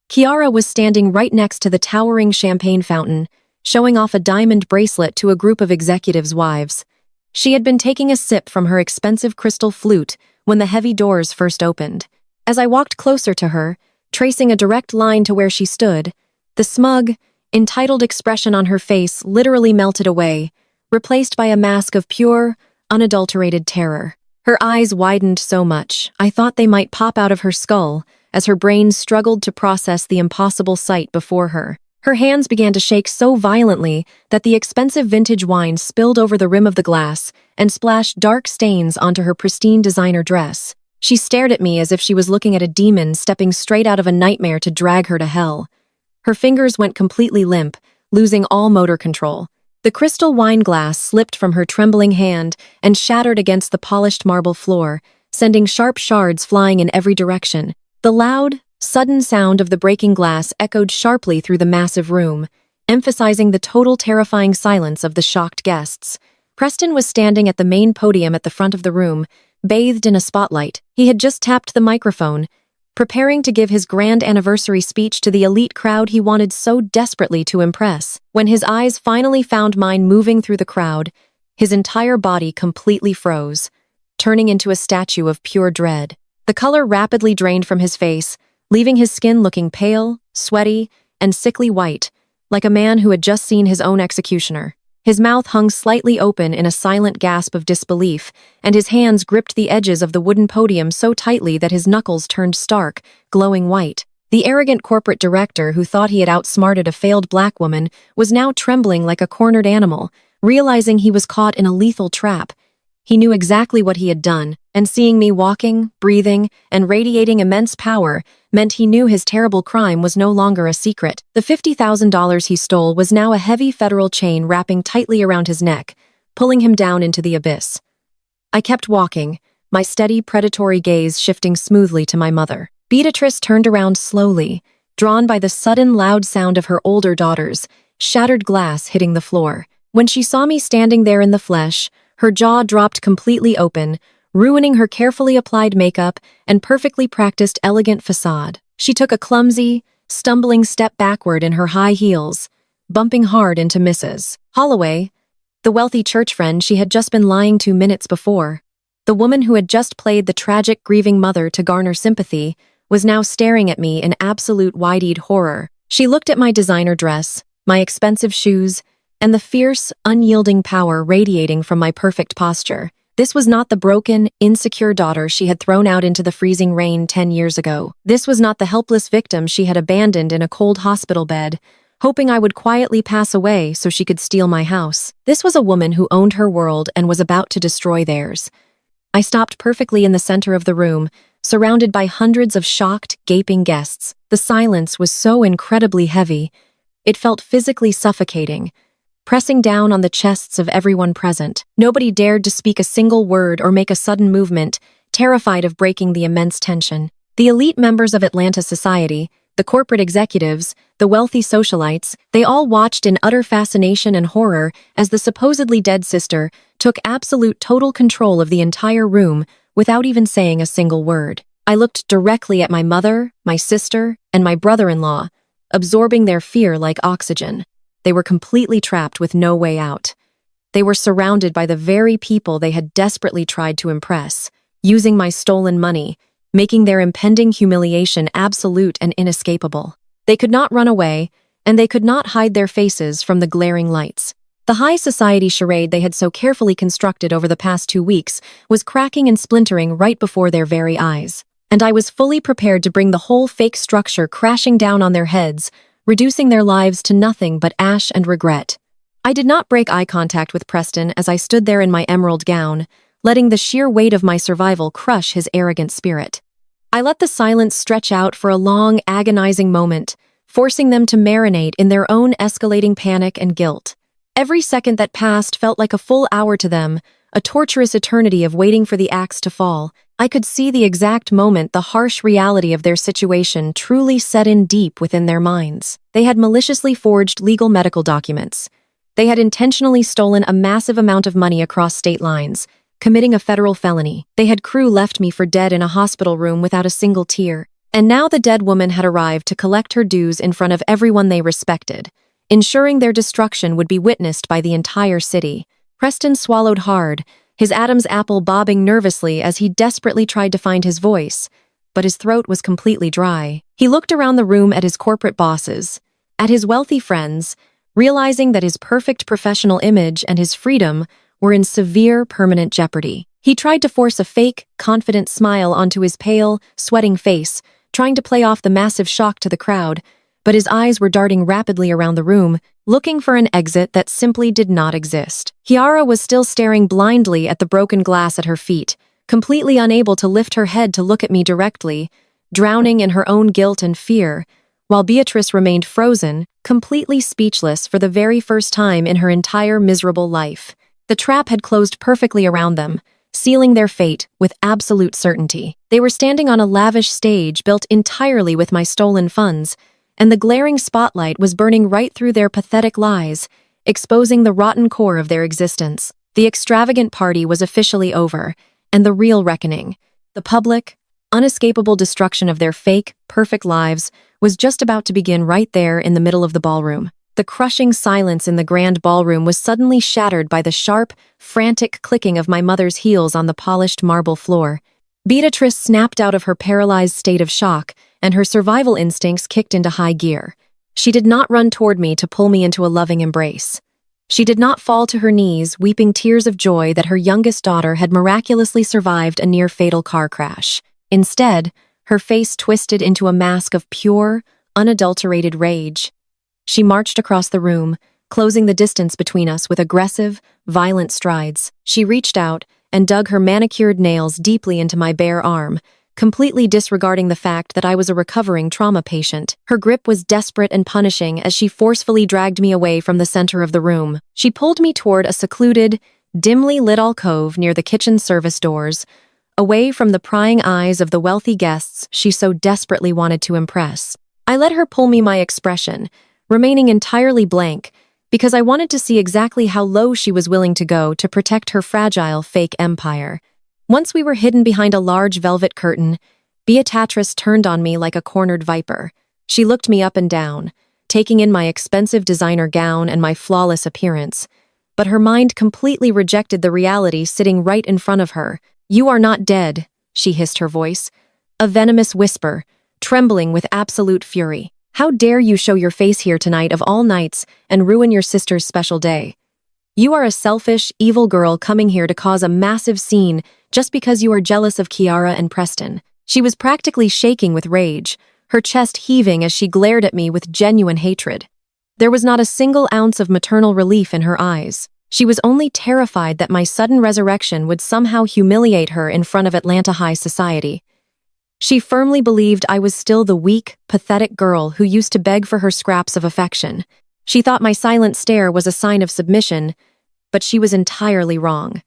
Kiara was standing right next to the towering champagne fountain, showing off a diamond bracelet to a group of executives' wives. She had been taking a sip from her expensive crystal flute when the heavy doors first opened. As I walked closer to her, tracing a direct line to where she stood, the smug, entitled expression on her face literally melted away, replaced by a mask of pure, unadulterated terror. Her eyes widened so much, I thought they might pop out of her skull as her brain struggled to process the impossible sight before her. Her hands began to shake so violently that the expensive vintage wine spilled over the rim of the glass and splashed dark stains onto her pristine designer dress. She stared at me as if she was looking at a demon stepping straight out of a nightmare to drag her to hell. Her fingers went completely limp, losing all motor control. The crystal wine glass slipped from her trembling hand and shattered against the polished marble floor, sending sharp shards flying in every direction. The loud, sudden sound of the breaking glass echoed sharply through the massive room, emphasizing the total terrifying silence of the shocked guests. Preston was standing at the main podium at the front of the room, bathed in a spotlight. He had just tapped the microphone, preparing to give his grand anniversary speech to the elite crowd he wanted so desperately to impress. When his eyes finally found mine moving through the crowd, his entire body completely froze, turning into a statue of pure dread. The color rapidly drained from his face, leaving his skin looking pale, sweaty, and sickly white, like a man who had just seen his own executioner. His mouth hung slightly open in a silent gasp of disbelief, and his hands gripped the edges of the wooden podium so tightly that his knuckles turned stark, glowing white. The arrogant corporate director who thought he had outsmarted a failed black woman was now trembling like a cornered animal, realizing he was caught in a lethal trap. He knew exactly what he had done, and seeing me walking, breathing, and radiating immense power meant he knew his terrible crime was no longer a secret. The $50,000 he stole was now a heavy federal chain wrapping tightly around his neck, pulling him down into the abyss. I kept walking, my steady, predatory gaze shifting smoothly to my mother. Beatrice turned around slowly, drawn by the sudden loud sound of her older daughter's shattered glass hitting the floor. When she saw me standing there in the flesh, her jaw dropped completely open, ruining her carefully applied makeup and perfectly practiced elegant facade. She took a clumsy, stumbling step backward in her high heels, bumping hard into Mrs. Holloway, The wealthy church friend she had just been lying to minutes before. The woman who had just played the tragic, grieving mother to garner sympathy was now staring at me in absolute wide-eyed horror. She looked at my designer dress, my expensive shoes, and the fierce, unyielding power radiating from my perfect posture. This was not the broken, insecure daughter she had thrown out into the freezing rain 10 years ago. This was not the helpless victim she had abandoned in a cold hospital bed, hoping I would quietly pass away so she could steal my house. This was a woman who owned her world and was about to destroy theirs. I stopped perfectly in the center of the room, surrounded by hundreds of shocked, gaping guests. The silence was so incredibly heavy. It felt physically suffocating, pressing down on the chests of everyone present. Nobody dared to speak a single word or make a sudden movement, terrified of breaking the immense tension. The elite members of Atlanta society, the corporate executives, the wealthy socialites, they all watched in utter fascination and horror as the supposedly dead sister took absolute total control of the entire room without even saying a single word. I looked directly at my mother, my sister, and my brother-in-law, absorbing their fear like oxygen. They were completely trapped with no way out. They were surrounded by the very people they had desperately tried to impress, using my stolen money, making their impending humiliation absolute and inescapable. They could not run away, and they could not hide their faces from the glaring lights. The high society charade they had so carefully constructed over the past 2 weeks was cracking and splintering right before their very eyes. And I was fully prepared to bring the whole fake structure crashing down on their heads, reducing their lives to nothing but ash and regret. I did not break eye contact with Preston as I stood there in my emerald gown, letting the sheer weight of my survival crush his arrogant spirit. I let the silence stretch out for a long, agonizing moment, forcing them to marinate in their own escalating panic and guilt. Every second that passed felt like a full hour to them, a torturous eternity of waiting for the axe to fall. I could see the exact moment the harsh reality of their situation truly set in deep within their minds. They had maliciously forged legal medical documents. They had intentionally stolen a massive amount of money across state lines, committing a federal felony. They had crew left me for dead in a hospital room without a single tear. And now the dead woman had arrived to collect her dues in front of everyone they respected, ensuring their destruction would be witnessed by the entire city. Preston swallowed hard, his Adam's apple bobbing nervously as he desperately tried to find his voice, but his throat was completely dry. He looked around the room at his corporate bosses, at his wealthy friends, realizing that his perfect professional image and his freedom were in severe, permanent jeopardy. He tried to force a fake, confident smile onto his pale, sweating face, trying to play off the massive shock to the crowd, but his eyes were darting rapidly around the room, looking for an exit that simply did not exist. Kiara was still staring blindly at the broken glass at her feet, completely unable to lift her head to look at me directly, drowning in her own guilt and fear, while Beatrice remained frozen, completely speechless for the very first time in her entire miserable life. The trap had closed perfectly around them, sealing their fate with absolute certainty. They were standing on a lavish stage built entirely with my stolen funds, and the glaring spotlight was burning right through their pathetic lies, exposing the rotten core of their existence. The extravagant party was officially over, and the real reckoning, the public, unescapable destruction of their fake, perfect lives, was just about to begin right there in the middle of the ballroom. The crushing silence in the grand ballroom was suddenly shattered by the sharp, frantic clicking of my mother's heels on the polished marble floor. Beatrice snapped out of her paralyzed state of shock, and her survival instincts kicked into high gear. She did not run toward me to pull me into a loving embrace. She did not fall to her knees, weeping tears of joy that her youngest daughter had miraculously survived a near-fatal car crash. Instead, her face twisted into a mask of pure, unadulterated rage. She marched across the room, closing the distance between us with aggressive, violent strides. She reached out and dug her manicured nails deeply into my bare arm, completely disregarding the fact that I was a recovering trauma patient. Her grip was desperate and punishing as she forcefully dragged me away from the center of the room. She pulled me toward a secluded, dimly lit alcove near the kitchen service doors, away from the prying eyes of the wealthy guests she so desperately wanted to impress. I let her pull me my expression, remaining entirely blank, because I wanted to see exactly how low she was willing to go to protect her fragile fake empire. Once we were hidden behind a large velvet curtain, Beatrice turned on me like a cornered viper. She looked me up and down, taking in my expensive designer gown and my flawless appearance, but her mind completely rejected the reality sitting right in front of her. "You are not dead," she hissed, her voice a venomous whisper, trembling with absolute fury. "How dare you show your face here tonight of all nights and ruin your sister's special day? You are a selfish, evil girl coming here to cause a massive scene just because you are jealous of Kiara and Preston." She was practically shaking with rage, her chest heaving as she glared at me with genuine hatred. There was not a single ounce of maternal relief in her eyes. She was only terrified that my sudden resurrection would somehow humiliate her in front of Atlanta High society. She firmly believed I was still the weak, pathetic girl who used to beg for her scraps of affection. She thought my silent stare was a sign of submission, but she was entirely wrong.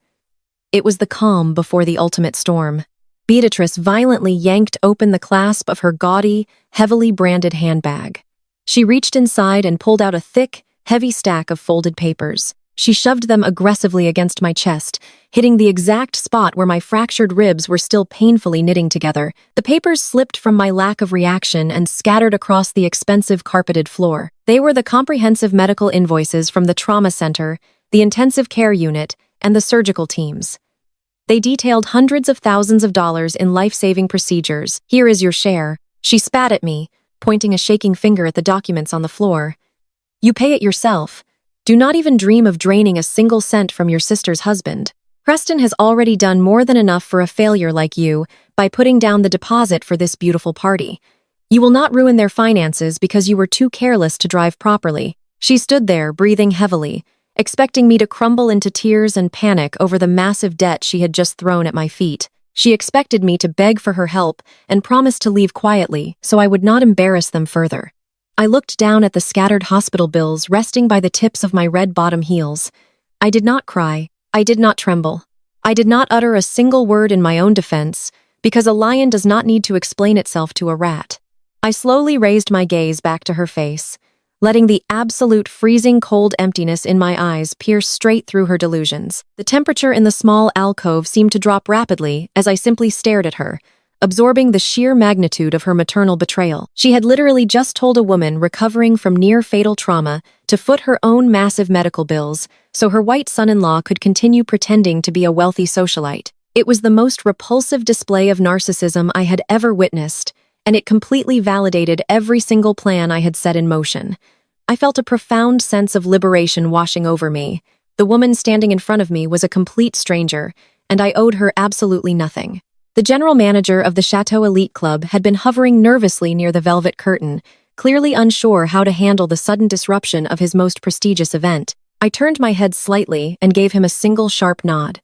It was the calm before the ultimate storm. Beatrice violently yanked open the clasp of her gaudy, heavily branded handbag. She reached inside and pulled out a thick, heavy stack of folded papers. She shoved them aggressively against my chest, hitting the exact spot where my fractured ribs were still painfully knitting together. The papers slipped from my lack of reaction and scattered across the expensive carpeted floor. They were the comprehensive medical invoices from the trauma center, the intensive care unit, and the surgical teams. They detailed hundreds of thousands of dollars in life-saving procedures. "Here is your share." She spat at me, pointing a shaking finger at the documents on the floor. "You pay it yourself. Do not even dream of draining a single cent from your sister's husband. Preston has already done more than enough for a failure like you by putting down the deposit for this beautiful party. You will not ruin their finances because you were too careless to drive properly." She stood there, breathing heavily, expecting me to crumble into tears and panic over the massive debt she had just thrown at my feet. She expected me to beg for her help and promise to leave quietly so I would not embarrass them further. I looked down at the scattered hospital bills resting by the tips of my red bottom heels. I did not cry. I did not tremble. I did not utter a single word in my own defense, because a lion does not need to explain itself to a rat. I slowly raised my gaze back to her face, letting the absolute freezing cold emptiness in my eyes pierce straight through her delusions. The temperature in the small alcove seemed to drop rapidly as I simply stared at her, absorbing the sheer magnitude of her maternal betrayal. She had literally just told a woman recovering from near-fatal trauma to foot her own massive medical bills so her white son-in-law could continue pretending to be a wealthy socialite. It was the most repulsive display of narcissism I had ever witnessed, and it completely validated every single plan I had set in motion. I felt a profound sense of liberation washing over me. The woman standing in front of me was a complete stranger, and I owed her absolutely nothing. The general manager of the Chateau Elite Club had been hovering nervously near the velvet curtain, clearly unsure how to handle the sudden disruption of his most prestigious event. I turned my head slightly and gave him a single sharp nod.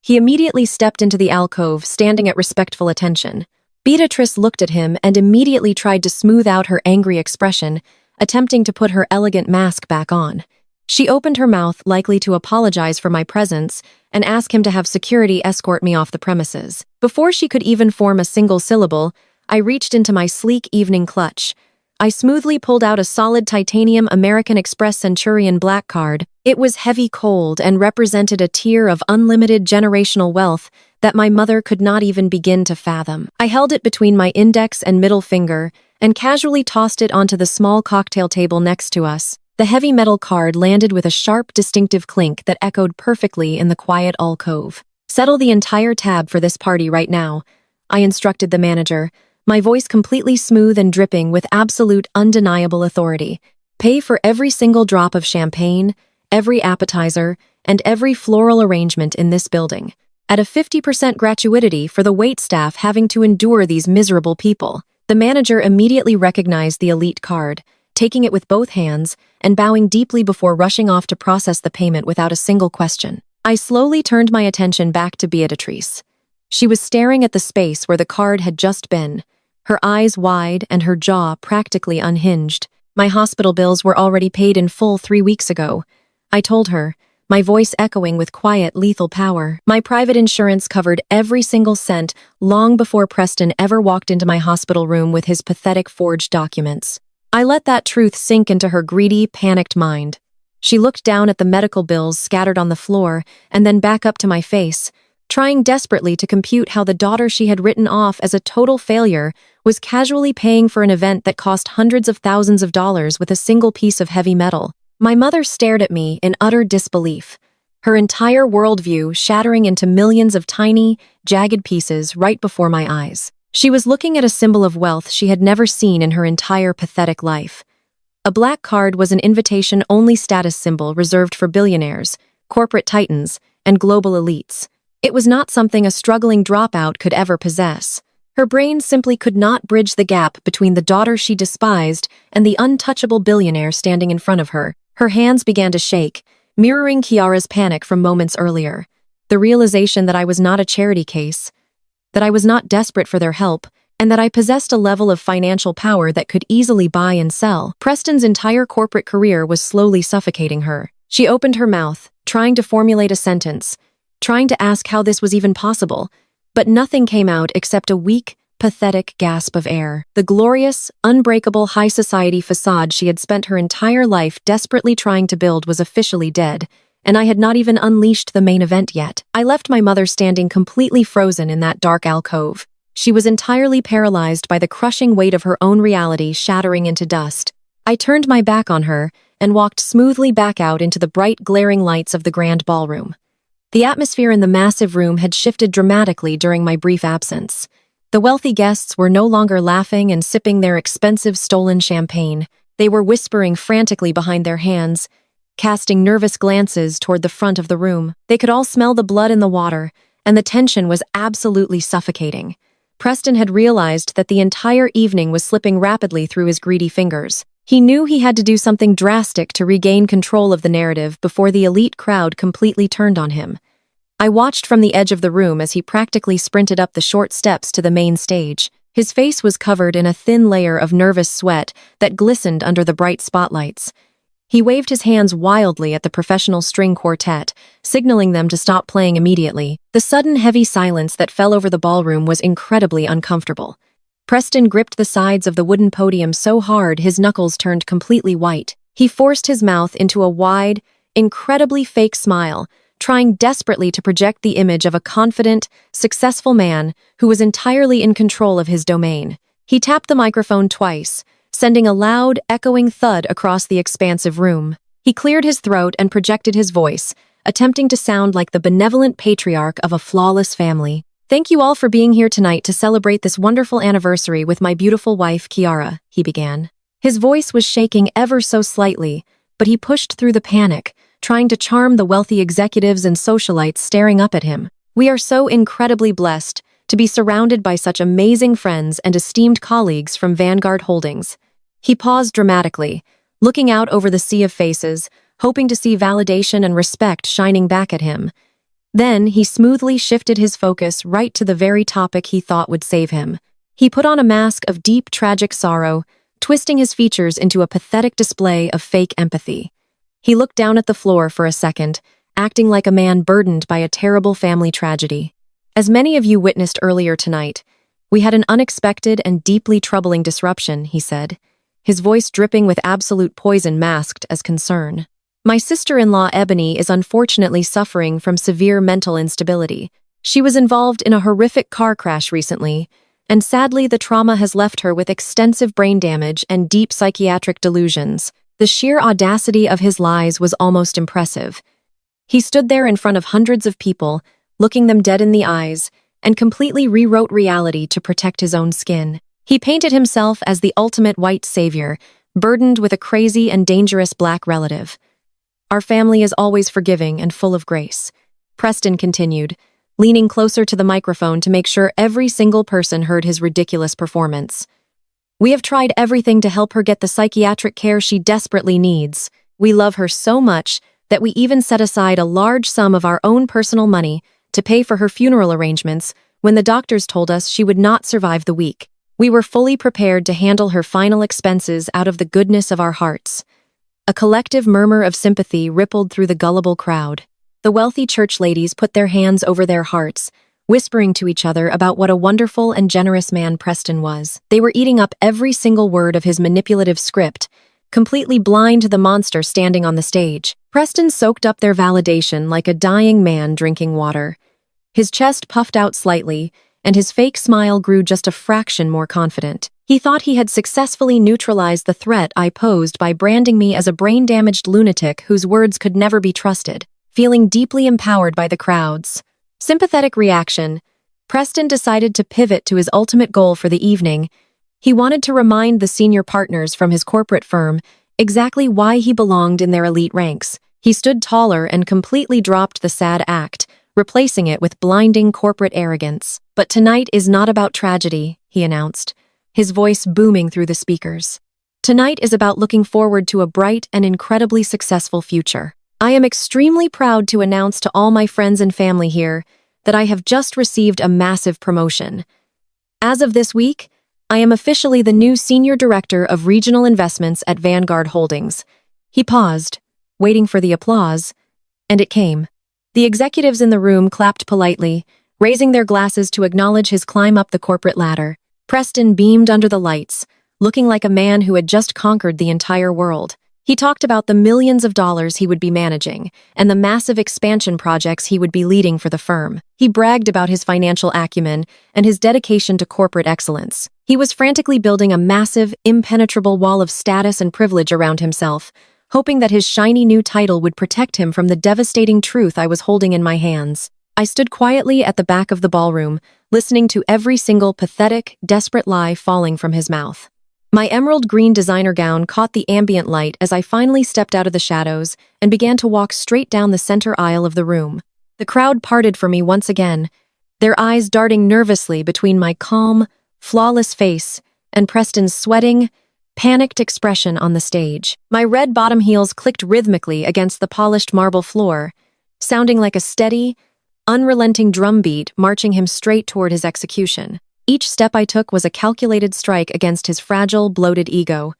He immediately stepped into the alcove, standing at respectful attention. Beatrice looked at him and immediately tried to smooth out her angry expression, attempting to put her elegant mask back on. She opened her mouth, likely to apologize for my presence, and ask him to have security escort me off the premises. Before she could even form a single syllable, I reached into my sleek evening clutch. I smoothly pulled out a solid titanium American Express Centurion black card. It was heavy cold and represented a tier of unlimited generational wealth that my mother could not even begin to fathom. I held it between my index and middle finger and casually tossed it onto the small cocktail table next to us. The heavy metal card landed with a sharp, distinctive clink that echoed perfectly in the quiet alcove. "Settle the entire tab for this party right now," I instructed the manager, my voice completely smooth and dripping with absolute, undeniable authority. "Pay for every single drop of champagne, every appetizer, and every floral arrangement in this building, at a 50% gratuity for the waitstaff having to endure these miserable people." The manager immediately recognized the elite card, taking it with both hands and bowing deeply before rushing off to process the payment without a single question. I slowly turned my attention back to Beatrice. She was staring at the space where the card had just been, her eyes wide and her jaw practically unhinged. "My hospital bills were already paid in full 3 weeks ago," I told her, my voice echoing with quiet, lethal power. "My private insurance covered every single cent long before Preston ever walked into my hospital room with his pathetic forged documents." I let that truth sink into her greedy, panicked mind. She looked down at the medical bills scattered on the floor and then back up to my face, trying desperately to compute how the daughter she had written off as a total failure was casually paying for an event that cost hundreds of thousands of dollars with a single piece of heavy metal. My mother stared at me in utter disbelief, her entire worldview shattering into millions of tiny, jagged pieces right before my eyes. She was looking at a symbol of wealth she had never seen in her entire pathetic life. A black card was an invitation-only status symbol reserved for billionaires, corporate titans, and global elites. It was not something a struggling dropout could ever possess. Her brain simply could not bridge the gap between the daughter she despised and the untouchable billionaire standing in front of her. Her hands began to shake, mirroring Kiara's panic from moments earlier. The realization that I was not a charity case, that I was not desperate for their help, and that I possessed a level of financial power that could easily buy and sell. Preston's entire corporate career was slowly suffocating her. She opened her mouth, trying to formulate a sentence, trying to ask how this was even possible, but nothing came out except a weak, pathetic gasp of air. The glorious, unbreakable high society facade she had spent her entire life desperately trying to build was officially dead, and I had not even unleashed the main event yet. I left my mother standing completely frozen in that dark alcove. She was entirely paralyzed by the crushing weight of her own reality shattering into dust. I turned my back on her and walked smoothly back out into the bright, glaring lights of the grand ballroom. The atmosphere in the massive room had shifted dramatically during my brief absence. The wealthy guests were no longer laughing and sipping their expensive stolen champagne. They were whispering frantically behind their hands, casting nervous glances toward the front of the room. They could all smell the blood in the water, and the tension was absolutely suffocating. Preston had realized that the entire evening was slipping rapidly through his greedy fingers. He knew he had to do something drastic to regain control of the narrative before the elite crowd completely turned on him. I watched from the edge of the room as he practically sprinted up the short steps to the main stage. His face was covered in a thin layer of nervous sweat that glistened under the bright spotlights. He waved his hands wildly at the professional string quartet, signaling them to stop playing immediately. The sudden heavy silence that fell over the ballroom was incredibly uncomfortable. Preston gripped the sides of the wooden podium so hard his knuckles turned completely white. He forced his mouth into a wide, incredibly fake smile, trying desperately to project the image of a confident, successful man who was entirely in control of his domain. He tapped the microphone twice, sending a loud, echoing thud across the expansive room. He cleared his throat and projected his voice, attempting to sound like the benevolent patriarch of a flawless family. "Thank you all for being here tonight to celebrate this wonderful anniversary with my beautiful wife, Kiara," he began. His voice was shaking ever so slightly, but he pushed through the panic, trying to charm the wealthy executives and socialites staring up at him. "We are so incredibly blessed to be surrounded by such amazing friends and esteemed colleagues from Vanguard Holdings." He paused dramatically, looking out over the sea of faces, hoping to see validation and respect shining back at him. Then he smoothly shifted his focus right to the very topic he thought would save him. He put on a mask of deep, tragic sorrow, twisting his features into a pathetic display of fake empathy. He looked down at the floor for a second, acting like a man burdened by a terrible family tragedy. "As many of you witnessed earlier tonight, we had an unexpected and deeply troubling disruption," he said, his voice dripping with absolute poison masked as concern. "My sister-in-law Ebony is unfortunately suffering from severe mental instability. She was involved in a horrific car crash recently, and sadly the trauma has left her with extensive brain damage and deep psychiatric delusions." The sheer audacity of his lies was almost impressive. He stood there in front of hundreds of people, looking them dead in the eyes, and completely rewrote reality to protect his own skin. He painted himself as the ultimate white savior, burdened with a crazy and dangerous black relative. "Our family is always forgiving and full of grace," Preston continued, leaning closer to the microphone to make sure every single person heard his ridiculous performance. "We have tried everything to help her get the psychiatric care she desperately needs. We love her so much that we even set aside a large sum of our own personal money to pay for her funeral arrangements when the doctors told us she would not survive the week. We were fully prepared to handle her final expenses out of the goodness of our hearts." A collective murmur of sympathy rippled through the gullible crowd. The wealthy church ladies put their hands over their hearts, whispering to each other about what a wonderful and generous man Preston was. They were eating up every single word of his manipulative script, completely blind to the monster standing on the stage. Preston soaked up their validation like a dying man drinking water. His chest puffed out slightly, and his fake smile grew just a fraction more confident. He thought he had successfully neutralized the threat I posed by branding me as a brain-damaged lunatic whose words could never be trusted. Feeling deeply empowered by the crowd's sympathetic reaction, Preston decided to pivot to his ultimate goal for the evening. He wanted to remind the senior partners from his corporate firm exactly why he belonged in their elite ranks. He stood taller and completely dropped the sad act, replacing it with blinding corporate arrogance. "But tonight is not about tragedy," he announced, his voice booming through the speakers. "Tonight is about looking forward to a bright and incredibly successful future. I am extremely proud to announce to all my friends and family here that I have just received a massive promotion. As of this week, I am officially the new Senior Director of Regional Investments at Vanguard Holdings." He paused, waiting for the applause, and it came. The executives in the room clapped politely, raising their glasses to acknowledge his climb up the corporate ladder. Preston beamed under the lights, looking like a man who had just conquered the entire world. He talked about the millions of dollars he would be managing and the massive expansion projects he would be leading for the firm. He bragged about his financial acumen and his dedication to corporate excellence. He was frantically building a massive, impenetrable wall of status and privilege around himself, hoping that his shiny new title would protect him from the devastating truth I was holding in my hands. I stood quietly at the back of the ballroom, listening to every single pathetic, desperate lie falling from his mouth. My emerald green designer gown caught the ambient light as I finally stepped out of the shadows and began to walk straight down the center aisle of the room. The crowd parted for me once again, their eyes darting nervously between my calm, flawless face and Preston's sweating, panicked expression on the stage. My red bottom heels clicked rhythmically against the polished marble floor, sounding like a steady, unrelenting drumbeat marching him straight toward his execution. Each step I took was a calculated strike against his fragile, bloated ego.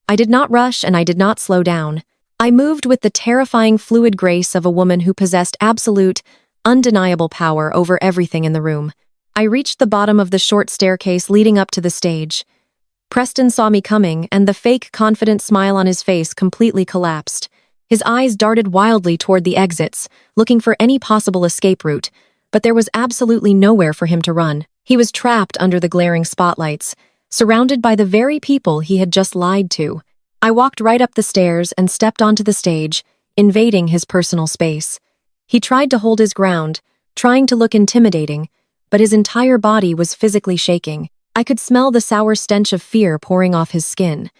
I did not rush and I did not slow down. I moved with the terrifying fluid grace of a woman who possessed absolute, undeniable power over everything in the room. I reached the bottom of the short staircase leading up to the stage. Preston saw me coming, and the fake, confident smile on his face completely collapsed. His eyes darted wildly toward the exits, looking for any possible escape route, but there was absolutely nowhere for him to run. He was trapped under the glaring spotlights, surrounded by the very people he had just lied to. I walked right up the stairs and stepped onto the stage, invading his personal space. He tried to hold his ground, trying to look intimidating, but his entire body was physically shaking. I could smell the sour stench of fear pouring off his skin.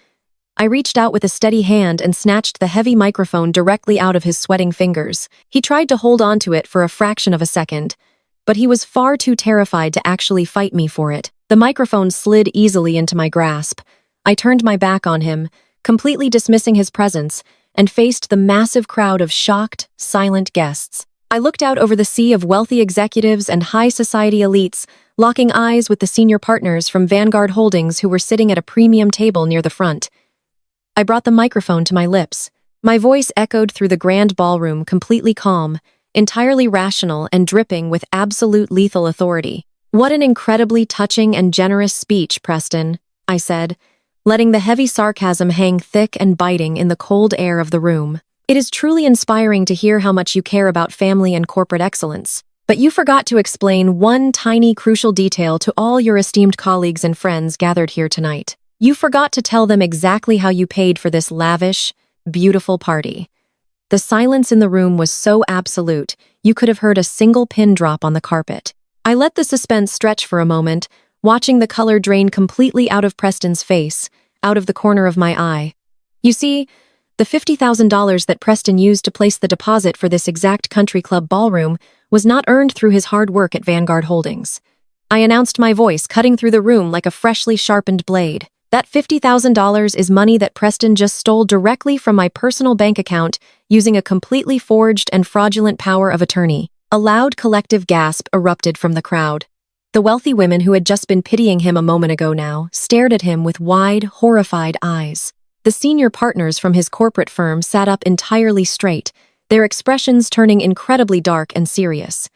I reached out with a steady hand and snatched the heavy microphone directly out of his sweating fingers. He tried to hold onto it for a fraction of a second, but he was far too terrified to actually fight me for it. The microphone slid easily into my grasp. I turned my back on him, completely dismissing his presence, and faced the massive crowd of shocked, silent guests. I looked out over the sea of wealthy executives and high society elites, locking eyes with the senior partners from Vanguard Holdings who were sitting at a premium table near the front. I brought the microphone to my lips. My voice echoed through the grand ballroom, completely calm, entirely rational and dripping with absolute lethal authority. "What an incredibly touching and generous speech, Preston," I said, letting the heavy sarcasm hang thick and biting in the cold air of the room. "It is truly inspiring to hear how much you care about family and corporate excellence. But you forgot to explain one tiny crucial detail to all your esteemed colleagues and friends gathered here tonight. You forgot to tell them exactly how you paid for this lavish, beautiful party." The silence in the room was so absolute, you could have heard a single pin drop on the carpet. I let the suspense stretch for a moment, watching the color drain completely out of Preston's face, out of the corner of my eye. "You see, the $50,000 that Preston used to place the deposit for this exact country club ballroom was not earned through his hard work at Vanguard Holdings." I announced, my voice cutting through the room like a freshly sharpened blade. "That $50,000 is money that Preston just stole directly from my personal bank account using a completely forged and fraudulent power of attorney." A loud collective gasp erupted from the crowd. The wealthy women who had just been pitying him a moment ago now stared at him with wide, horrified eyes. The senior partners from his corporate firm sat up entirely straight, their expressions turning incredibly dark and serious.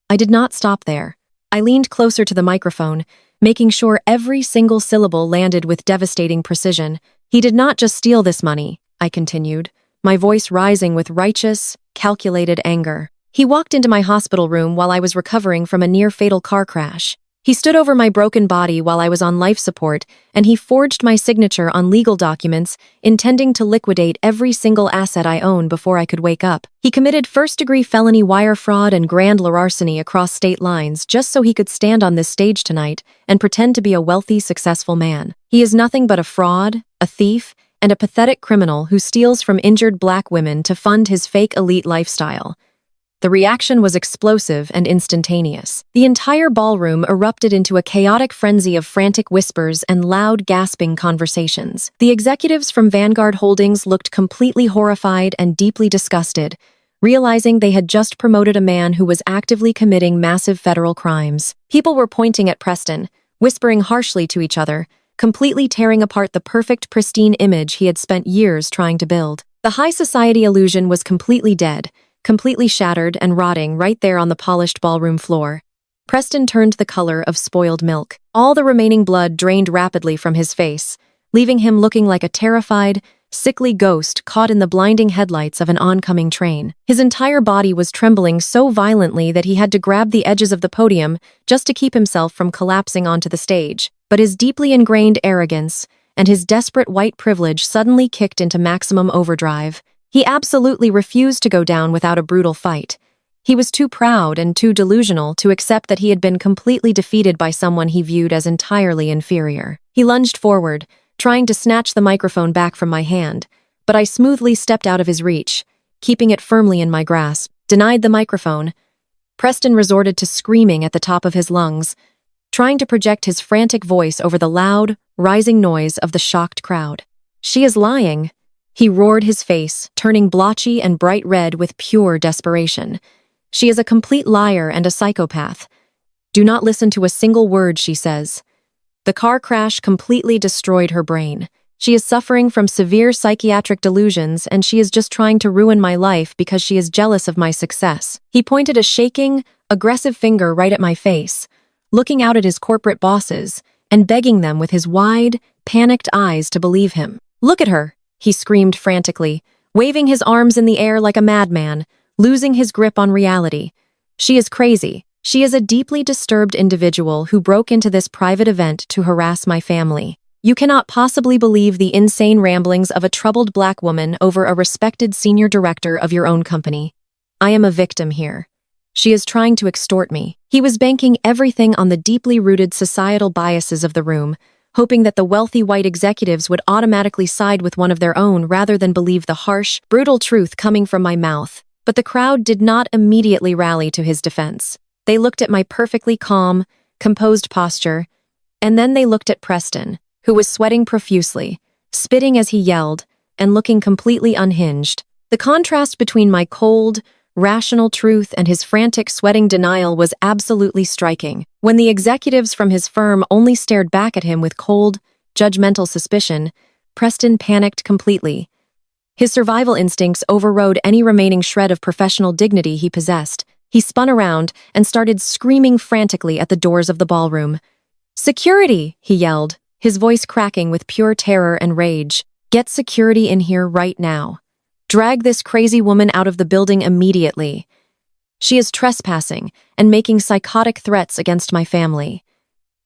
I did not stop there. I leaned closer to the microphone, making sure every single syllable landed with devastating precision. "He did not just steal this money," I continued, my voice rising with righteous, calculated anger. "He walked into my hospital room while I was recovering from a near-fatal car crash. He stood over my broken body while I was on life support, and he forged my signature on legal documents, intending to liquidate every single asset I own before I could wake up. He committed first-degree felony wire fraud and grand larceny across state lines just so he could stand on this stage tonight and pretend to be a wealthy, successful man. He is nothing but a fraud, a thief, and a pathetic criminal who steals from injured black women to fund his fake elite lifestyle. The reaction was explosive and instantaneous. The entire ballroom erupted into a chaotic frenzy of frantic whispers and loud, gasping conversations. The executives from Vanguard Holdings looked completely horrified and deeply disgusted, realizing they had just promoted a man who was actively committing massive federal crimes. People were pointing at Preston, whispering harshly to each other, completely tearing apart the perfect, pristine image he had spent years trying to build. The high society illusion was completely dead, completely shattered and rotting right there on the polished ballroom floor. Preston turned the color of spoiled milk. All the remaining blood drained rapidly from his face, leaving him looking like a terrified, sickly ghost caught in the blinding headlights of an oncoming train. His entire body was trembling so violently that he had to grab the edges of the podium just to keep himself from collapsing onto the stage. But his deeply ingrained arrogance and his desperate white privilege suddenly kicked into maximum overdrive. He absolutely refused to go down without a brutal fight. He was too proud and too delusional to accept that he had been completely defeated by someone he viewed as entirely inferior. He lunged forward, trying to snatch the microphone back from my hand, but I smoothly stepped out of his reach, keeping it firmly in my grasp. Denied the microphone, Preston resorted to screaming at the top of his lungs, trying to project his frantic voice over the loud, rising noise of the shocked crowd. "She is lying," he roared, his face turning blotchy and bright red with pure desperation. "She is a complete liar and a psychopath. Do not listen to a single word she says. The car crash completely destroyed her brain. She is suffering from severe psychiatric delusions, and she is just trying to ruin my life because she is jealous of my success." He pointed a shaking, aggressive finger right at my face, looking out at his corporate bosses and begging them with his wide, panicked eyes to believe him. "Look at her," he screamed frantically, waving his arms in the air like a madman, losing his grip on reality. "She is crazy. She is a deeply disturbed individual who broke into this private event to harass my family. You cannot possibly believe the insane ramblings of a troubled black woman over a respected senior director of your own company. I am a victim here. She is trying to extort me." He was banking everything on the deeply rooted societal biases of the room, hoping that the wealthy white executives would automatically side with one of their own rather than believe the harsh, brutal truth coming from my mouth. But the crowd did not immediately rally to his defense. They looked at my perfectly calm, composed posture, and then they looked at Preston, who was sweating profusely, spitting as he yelled, and looking completely unhinged. The contrast between my cold, rational truth and his frantic, sweating denial was absolutely striking. When the executives from his firm only stared back at him with cold, judgmental suspicion, Preston panicked completely. His survival instincts overrode any remaining shred of professional dignity he possessed. He spun around and started screaming frantically at the doors of the ballroom. "Security!" he yelled, his voice cracking with pure terror and rage. "Get security in here right now. Drag this crazy woman out of the building immediately. She is trespassing and making psychotic threats against my family.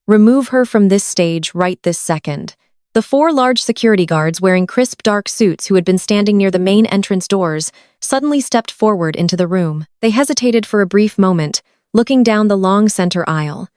Remove her from this stage right this second." The 4 large security guards wearing crisp dark suits who had been standing near the main entrance doors suddenly stepped forward into the room. They hesitated for a brief moment, looking down the long center aisle.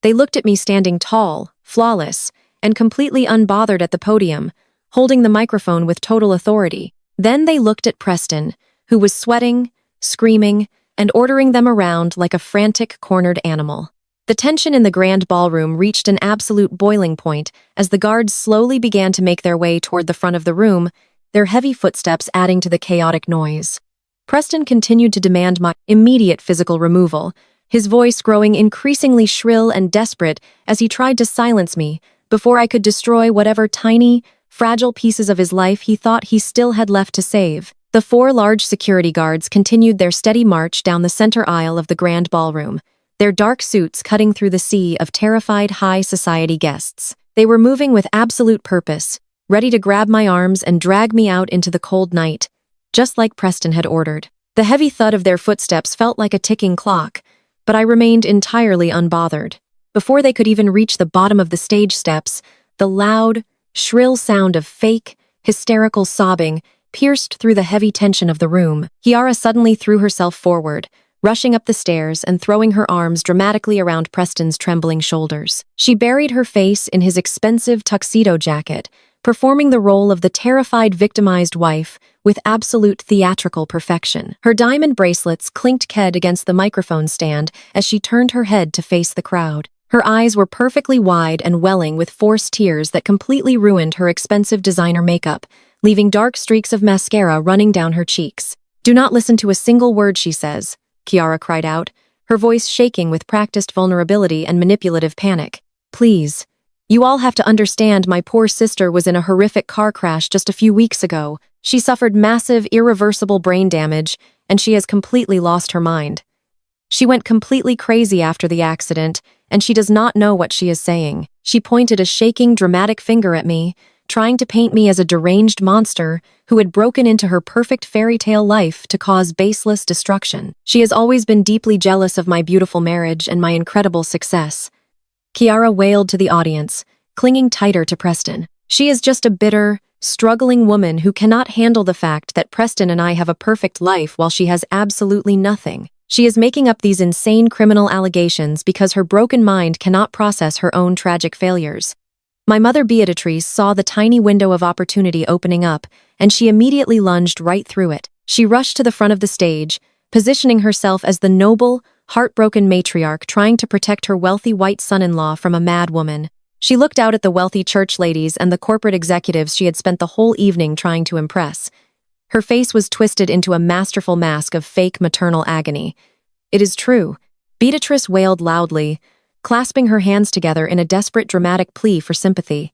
They looked at me standing tall, flawless, and completely unbothered at the podium, holding the microphone with total authority. Then they looked at Preston, who was sweating, screaming, and ordering them around like a frantic, cornered animal. The tension in the grand ballroom reached an absolute boiling point as the guards slowly began to make their way toward the front of the room, their heavy footsteps adding to the chaotic noise. Preston continued to demand my immediate physical removal, his voice growing increasingly shrill and desperate as he tried to silence me before I could destroy whatever tiny, fragile pieces of his life he thought he still had left to save. The 4 large security guards continued their steady march down the center aisle of the grand ballroom, their dark suits cutting through the sea of terrified high society guests. They were moving with absolute purpose, ready to grab my arms and drag me out into the cold night, just like Preston had ordered. The heavy thud of their footsteps felt like a ticking clock, but I remained entirely unbothered. Before they could even reach the bottom of the stage steps, the loud, shrill sound of fake, hysterical sobbing pierced through the heavy tension of the room. Kiara suddenly threw herself forward, rushing up the stairs and throwing her arms dramatically around Preston's trembling shoulders. She buried her face in his expensive tuxedo jacket, performing the role of the terrified, victimized wife with absolute theatrical perfection. Her diamond bracelets clinked against the microphone stand as she turned her head to face the crowd. Her eyes were perfectly wide and welling with forced tears that completely ruined her expensive designer makeup, leaving dark streaks of mascara running down her cheeks. "Do not listen to a single word she says," Kiara cried out, her voice shaking with practiced vulnerability and manipulative panic. "Please. You all have to understand my poor sister was in a horrific car crash just a few weeks ago. She suffered massive, irreversible brain damage, and she has completely lost her mind. She went completely crazy after the accident, and she does not know what she is saying." She pointed a shaking, dramatic finger at me, trying to paint me as a deranged monster who had broken into her perfect fairy tale life to cause baseless destruction. "She has always been deeply jealous of my beautiful marriage and my incredible success," Kiara wailed to the audience, clinging tighter to Preston. "She is just a bitter, struggling woman who cannot handle the fact that Preston and I have a perfect life while she has absolutely nothing. She is making up these insane criminal allegations because her broken mind cannot process her own tragic failures." My mother Beatrice saw the tiny window of opportunity opening up, and she immediately lunged right through it. She rushed to the front of the stage, positioning herself as the noble, heartbroken matriarch trying to protect her wealthy white son-in-law from a mad woman. She looked out at the wealthy church ladies and the corporate executives she had spent the whole evening trying to impress. Her face was twisted into a masterful mask of fake maternal agony. "It is true," Beatrice wailed loudly, clasping her hands together in a desperate, dramatic plea for sympathy.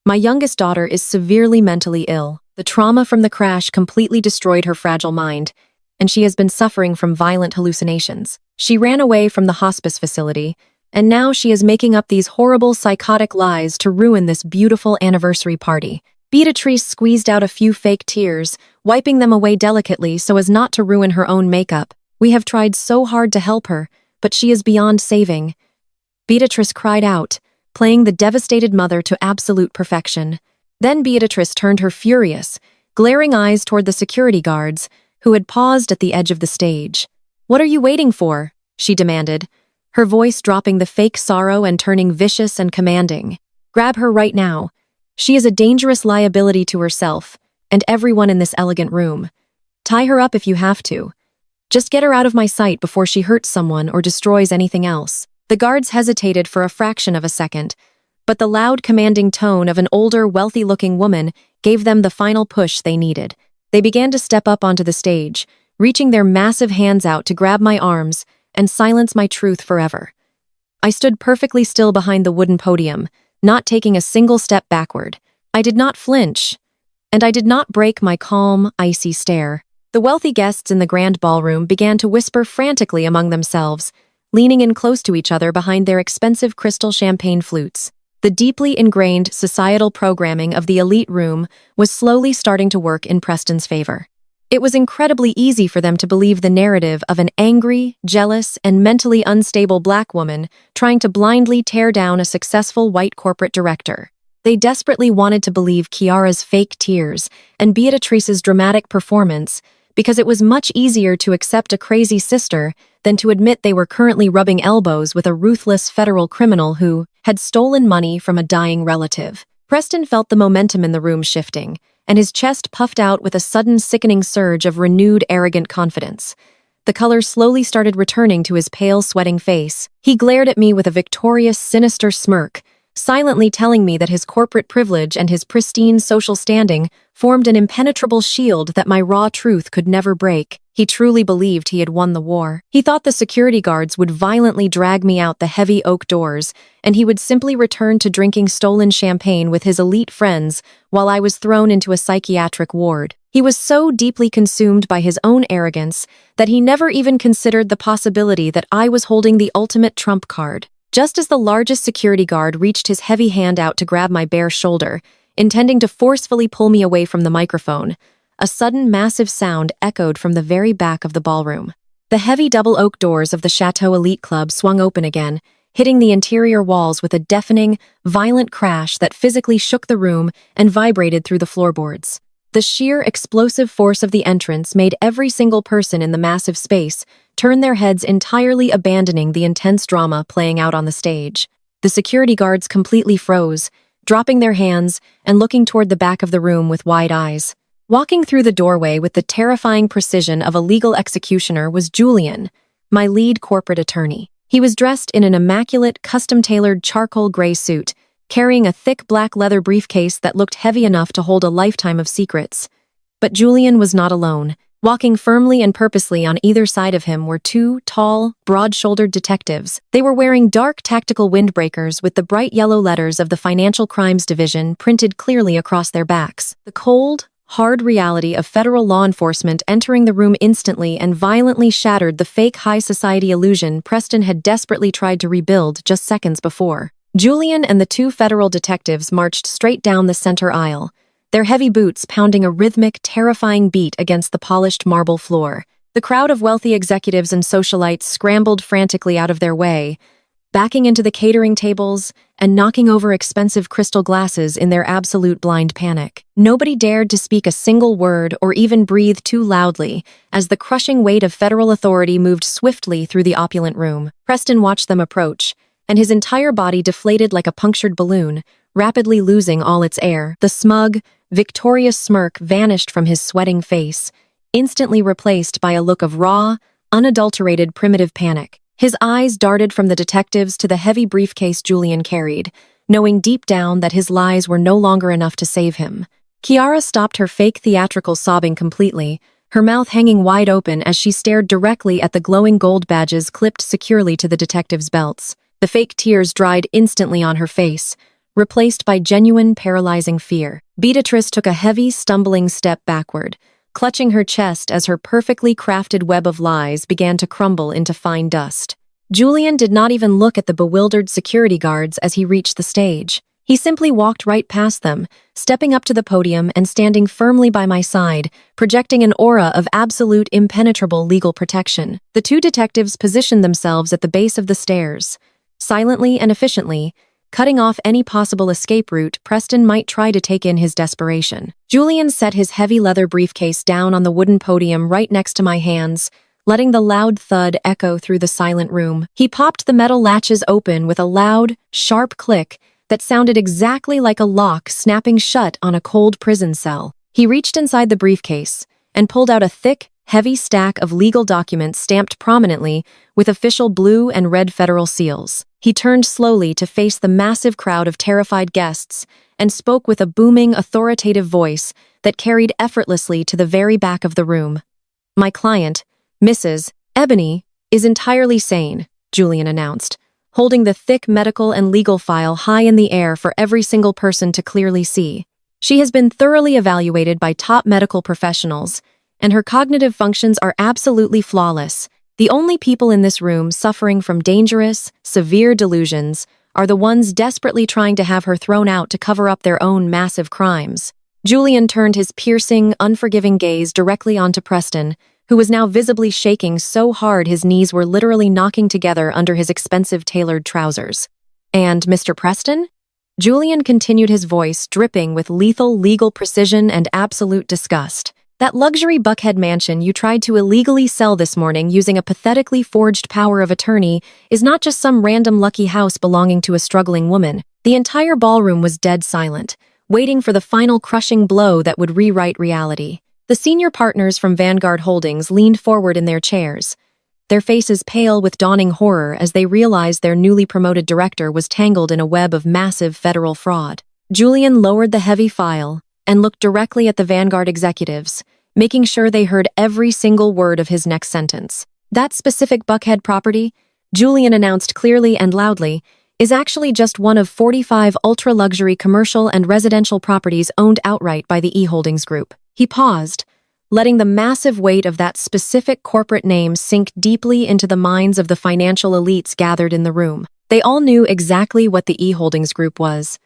"My youngest daughter is severely mentally ill. The trauma from the crash completely destroyed her fragile mind, and she has been suffering from violent hallucinations. She ran away from the hospice facility, and now she is making up these horrible, psychotic lies to ruin this beautiful anniversary party." Beatrice squeezed out a few fake tears, wiping them away delicately so as not to ruin her own makeup. "We have tried so hard to help her, but she is beyond saving," Beatrice cried out, playing the devastated mother to absolute perfection. Then Beatrice turned her furious, glaring eyes toward the security guards, who had paused at the edge of the stage. "What are you waiting for?" she demanded, her voice dropping the fake sorrow and turning vicious and commanding. "Grab her right now. She is a dangerous liability to herself and everyone in this elegant room. Tie her up if you have to. Just get her out of my sight before she hurts someone or destroys anything else." The guards hesitated for a fraction of a second, but the loud, commanding tone of an older, wealthy-looking woman gave them the final push they needed. They began to step up onto the stage, reaching their massive hands out to grab my arms and silence my truth forever. I stood perfectly still behind the wooden podium, not taking a single step backward. I did not flinch, and I did not break my calm, icy stare. The wealthy guests in the grand ballroom began to whisper frantically among themselves, leaning in close to each other behind their expensive crystal champagne flutes. The deeply ingrained societal programming of the elite room was slowly starting to work in Preston's favor. It was incredibly easy for them to believe the narrative of an angry, jealous, and mentally unstable black woman trying to blindly tear down a successful white corporate director. They desperately wanted to believe Kiara's fake tears and Beatrice's dramatic performance because it was much easier to accept a crazy sister than to admit they were currently rubbing elbows with a ruthless federal criminal who had stolen money from a dying relative. Preston felt the momentum in the room shifting, and his chest puffed out with a sudden sickening surge of renewed arrogant confidence. The color slowly started returning to his pale, sweating face. He glared at me with a victorious, sinister smirk, silently telling me that his corporate privilege and his pristine social standing formed an impenetrable shield that my raw truth could never break. He truly believed he had won the war. He thought the security guards would violently drag me out the heavy oak doors, and he would simply return to drinking stolen champagne with his elite friends while I was thrown into a psychiatric ward. He was so deeply consumed by his own arrogance that he never even considered the possibility that I was holding the ultimate trump card. Just as the largest security guard reached his heavy hand out to grab my bare shoulder, intending to forcefully pull me away from the microphone, a sudden massive sound echoed from the very back of the ballroom. The heavy double oak doors of the Chateau Elite Club swung open again, hitting the interior walls with a deafening, violent crash that physically shook the room and vibrated through the floorboards. The sheer explosive force of the entrance made every single person in the massive space turn their heads, entirely abandoning the intense drama playing out on the stage. The security guards completely froze, dropping their hands and looking toward the back of the room with wide eyes. Walking through the doorway with the terrifying precision of a legal executioner was Julian, my lead corporate attorney. He was dressed in an immaculate, custom-tailored charcoal gray suit, carrying a thick black leather briefcase that looked heavy enough to hold a lifetime of secrets. But Julian was not alone. Walking firmly and purposely on either side of him were two tall, broad-shouldered detectives. They were wearing dark tactical windbreakers with the bright yellow letters of the Financial Crimes Division printed clearly across their backs. The cold, hard reality of federal law enforcement entering the room instantly and violently shattered the fake high society illusion Preston had desperately tried to rebuild just seconds before. Julian and the two federal detectives marched straight down the center aisle, their heavy boots pounding a rhythmic, terrifying beat against the polished marble floor. The crowd of wealthy executives and socialites scrambled frantically out of their way, backing into the catering tables and knocking over expensive crystal glasses in their absolute blind panic. Nobody dared to speak a single word or even breathe too loudly as the crushing weight of federal authority moved swiftly through the opulent room. Preston watched them approach, and his entire body deflated like a punctured balloon, rapidly losing all its air. The smug, victorious smirk vanished from his sweating face, instantly replaced by a look of raw, unadulterated primitive panic. His eyes darted from the detectives to the heavy briefcase Julian carried, knowing deep down that his lies were no longer enough to save him. Kiara stopped her fake theatrical sobbing completely, her mouth hanging wide open as she stared directly at the glowing gold badges clipped securely to the detectives' belts. The fake tears dried instantly on her face, replaced by genuine, paralyzing fear. Beatrice took a heavy, stumbling step backward, clutching her chest as her perfectly crafted web of lies began to crumble into fine dust. Julian did not even look at the bewildered security guards as he reached the stage. He simply walked right past them, stepping up to the podium and standing firmly by my side, projecting an aura of absolute, impenetrable legal protection. The two detectives positioned themselves at the base of the stairs, silently and efficiently, cutting off any possible escape route Preston might try to take in his desperation. Julian set his heavy leather briefcase down on the wooden podium right next to my hands, letting the loud thud echo through the silent room. He popped the metal latches open with a loud, sharp click that sounded exactly like a lock snapping shut on a cold prison cell. He reached inside the briefcase and pulled out a thick, heavy stack of legal documents stamped prominently with official blue and red federal seals. He turned slowly to face the massive crowd of terrified guests and spoke with a booming, authoritative voice that carried effortlessly to the very back of the room. "My client, Mrs. Ebony, is entirely sane," Julian announced, holding the thick medical and legal file high in the air for every single person to clearly see. "She has been thoroughly evaluated by top medical professionals, and her cognitive functions are absolutely flawless. The only people in this room suffering from dangerous, severe delusions are the ones desperately trying to have her thrown out to cover up their own massive crimes." Julian turned his piercing, unforgiving gaze directly onto Preston, who was now visibly shaking so hard his knees were literally knocking together under his expensive tailored trousers. "And Mr. Preston?" Julian continued, his voice dripping with lethal legal precision and absolute disgust. "That luxury Buckhead mansion you tried to illegally sell this morning using a pathetically forged power of attorney is not just some random lucky house belonging to a struggling woman." The entire ballroom was dead silent, waiting for the final crushing blow that would rewrite reality. The senior partners from Vanguard Holdings leaned forward in their chairs, their faces pale with dawning horror as they realized their newly promoted director was tangled in a web of massive federal fraud. Julian lowered the heavy file and looked directly at the Vanguard executives, making sure they heard every single word of his next sentence. "That specific Buckhead property," Julian announced clearly and loudly, "is actually just one of 45 ultra-luxury commercial and residential properties owned outright by the E Holdings Group." He paused, letting the massive weight of that specific corporate name sink deeply into the minds of the financial elites gathered in the room. They all knew exactly what the E Holdings Group was.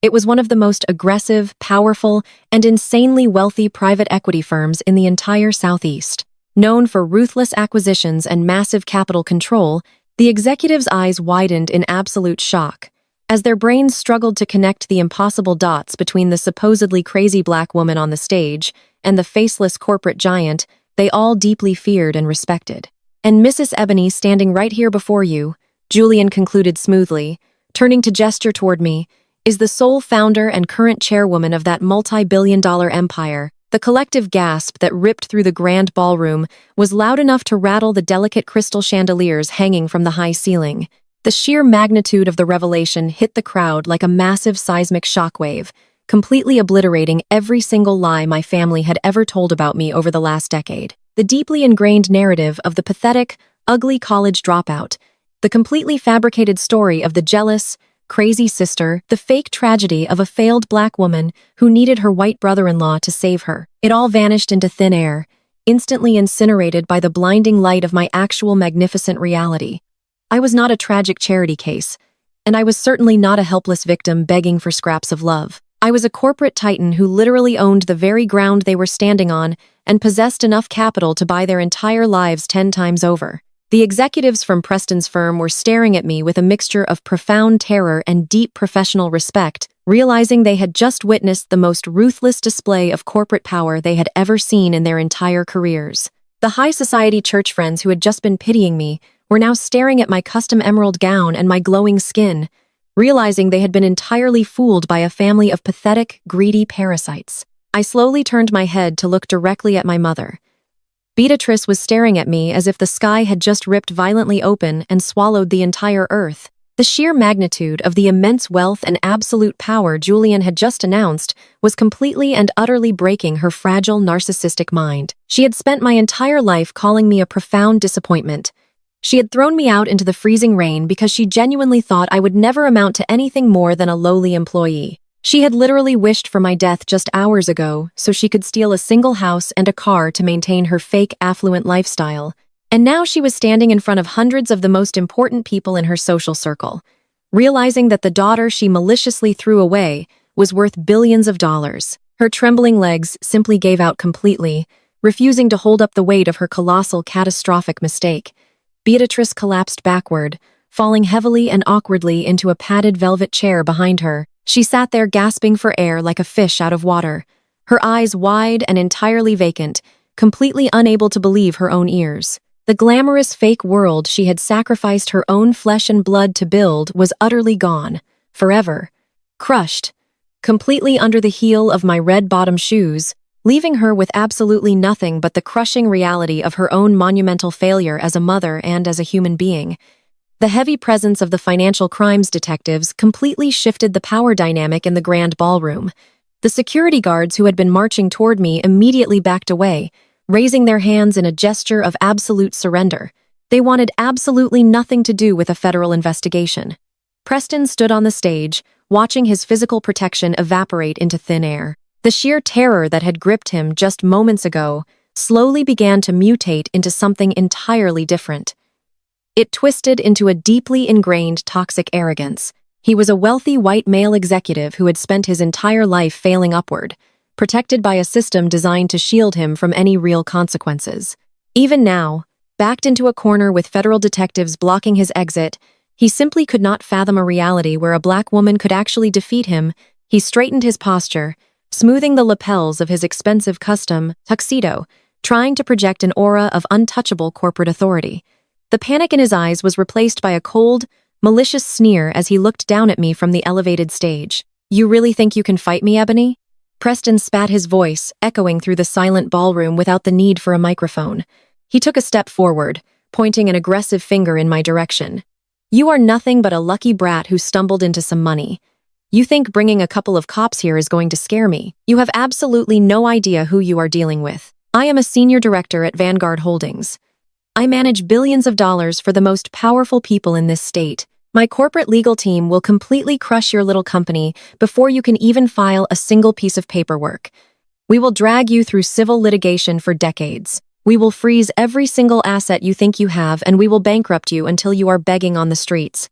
It was one of the most aggressive, powerful, and insanely wealthy private equity firms in the entire Southeast. Known for ruthless acquisitions and massive capital control, The executive's eyes widened in absolute shock, as their brains struggled to connect the impossible dots between the supposedly crazy black woman on the stage and the faceless corporate giant they all deeply feared and respected. "And Mrs. Ebony standing right here before you," Julian concluded smoothly, turning to gesture toward me, "is the sole founder and current chairwoman of that multi-billion-dollar empire." The collective gasp that ripped through the grand ballroom was loud enough to rattle the delicate crystal chandeliers hanging from the high ceiling. The sheer magnitude of the revelation hit the crowd like a massive seismic shockwave, completely obliterating every single lie my family had ever told about me over the last decade. The deeply ingrained narrative of the pathetic, ugly college dropout, the completely fabricated story of the jealous, crazy sister, the fake tragedy of a failed black woman who needed her white brother-in-law to save her. It all vanished into thin air, instantly incinerated by the blinding light of my actual magnificent reality. I was not a tragic charity case, and I was certainly not a helpless victim begging for scraps of love. I was a corporate titan who literally owned the very ground they were standing on and possessed enough capital to buy their entire lives 10 times over. The executives from Preston's firm were staring at me with a mixture of profound terror and deep professional respect, realizing they had just witnessed the most ruthless display of corporate power they had ever seen in their entire careers. The high society church friends who had just been pitying me were now staring at my custom emerald gown and my glowing skin, realizing they had been entirely fooled by a family of pathetic, greedy parasites. I slowly turned my head to look directly at my mother. Beatrice was staring at me as if the sky had just ripped violently open and swallowed the entire earth. The sheer magnitude of the immense wealth and absolute power Julian had just announced was completely and utterly breaking her fragile, narcissistic mind. She had spent my entire life calling me a profound disappointment. She had thrown me out into the freezing rain because she genuinely thought I would never amount to anything more than a lowly employee. She had literally wished for my death just hours ago so she could steal a single house and a car to maintain her fake affluent lifestyle. And now she was standing in front of hundreds of the most important people in her social circle, realizing that the daughter she maliciously threw away was worth billions of dollars. Her trembling legs simply gave out completely, refusing to hold up the weight of her colossal, catastrophic mistake. Beatrice collapsed backward, falling heavily and awkwardly into a padded velvet chair behind her. She sat there gasping for air like a fish out of water, her eyes wide and entirely vacant, completely unable to believe her own ears. The glamorous fake world she had sacrificed her own flesh and blood to build was utterly gone, forever, crushed, completely under the heel of my red-bottom shoes, leaving her with absolutely nothing but the crushing reality of her own monumental failure as a mother and as a human being. The heavy presence of the financial crimes detectives completely shifted the power dynamic in the grand ballroom. The security guards who had been marching toward me immediately backed away, raising their hands in a gesture of absolute surrender. They wanted absolutely nothing to do with a federal investigation. Preston stood on the stage, watching his physical protection evaporate into thin air. The sheer terror that had gripped him just moments ago slowly began to mutate into something entirely different. It twisted into a deeply ingrained toxic arrogance. He was a wealthy white male executive who had spent his entire life failing upward, protected by a system designed to shield him from any real consequences. Even now, backed into a corner with federal detectives blocking his exit, he simply could not fathom a reality where a black woman could actually defeat him. He straightened his posture, smoothing the lapels of his expensive custom tuxedo, trying to project an aura of untouchable corporate authority. The panic in his eyes was replaced by a cold, malicious sneer as he looked down at me from the elevated stage. "You really think you can fight me, Ebony?" Preston spat, his voice echoing through the silent ballroom without the need for a microphone. He took a step forward, pointing an aggressive finger in my direction. "You are nothing but a lucky brat who stumbled into some money. You think bringing a couple of cops here is going to scare me? You have absolutely no idea who you are dealing with. I am a senior director at Vanguard Holdings. I manage billions of dollars for the most powerful people in this state. My corporate legal team will completely crush your little company before you can even file a single piece of paperwork. We will drag you through civil litigation for decades. We will freeze every single asset you think you have, and we will bankrupt you until you are begging on the streets.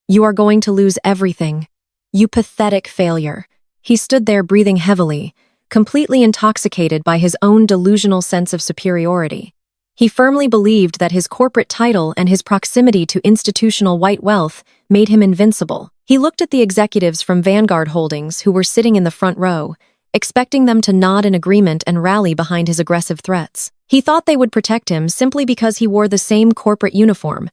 You are going to lose everything. You pathetic failure." He stood there breathing heavily, completely intoxicated by his own delusional sense of superiority. He firmly believed that his corporate title and his proximity to institutional white wealth made him invincible. He looked at the executives from Vanguard Holdings who were sitting in the front row, expecting them to nod in agreement and rally behind his aggressive threats. He thought they would protect him simply because he wore the same corporate uniform.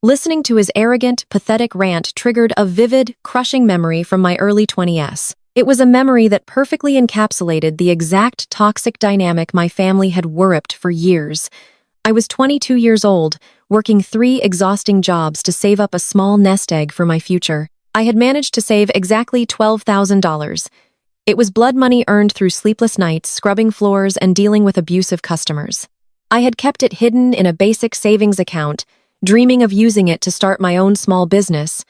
Listening to his arrogant, pathetic rant triggered a vivid, crushing memory from my early 20s. It was a memory that perfectly encapsulated the exact toxic dynamic my family had worshiped for years. I was 22 years old, working 3 exhausting jobs to save up a small nest egg for my future. I had managed to save exactly $12,000. It was blood money earned through sleepless nights, scrubbing floors, and dealing with abusive customers. I had kept it hidden in a basic savings account, dreaming of using it to start my own small business.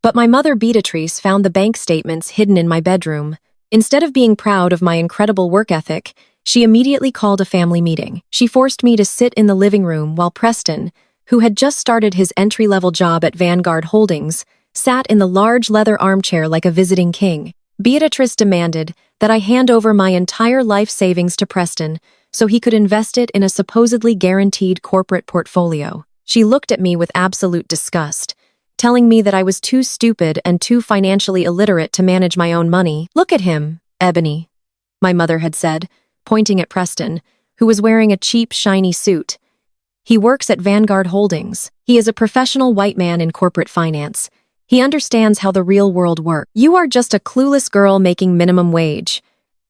But my mother Beatrice found the bank statements hidden in my bedroom. Instead of being proud of my incredible work ethic, she immediately called a family meeting. She forced me to sit in the living room while Preston, who had just started his entry-level job at Vanguard Holdings, sat in the large leather armchair like a visiting king. Beatrice demanded that I hand over my entire life savings to Preston so he could invest it in a supposedly guaranteed corporate portfolio. She looked at me with absolute disgust, telling me that I was too stupid and too financially illiterate to manage my own money. "Look at him, Ebony," my mother had said, pointing at Preston, who was wearing a cheap, shiny suit. "He works at Vanguard Holdings. He is a professional white man in corporate finance. He understands how the real world works. You are just a clueless girl making minimum wage.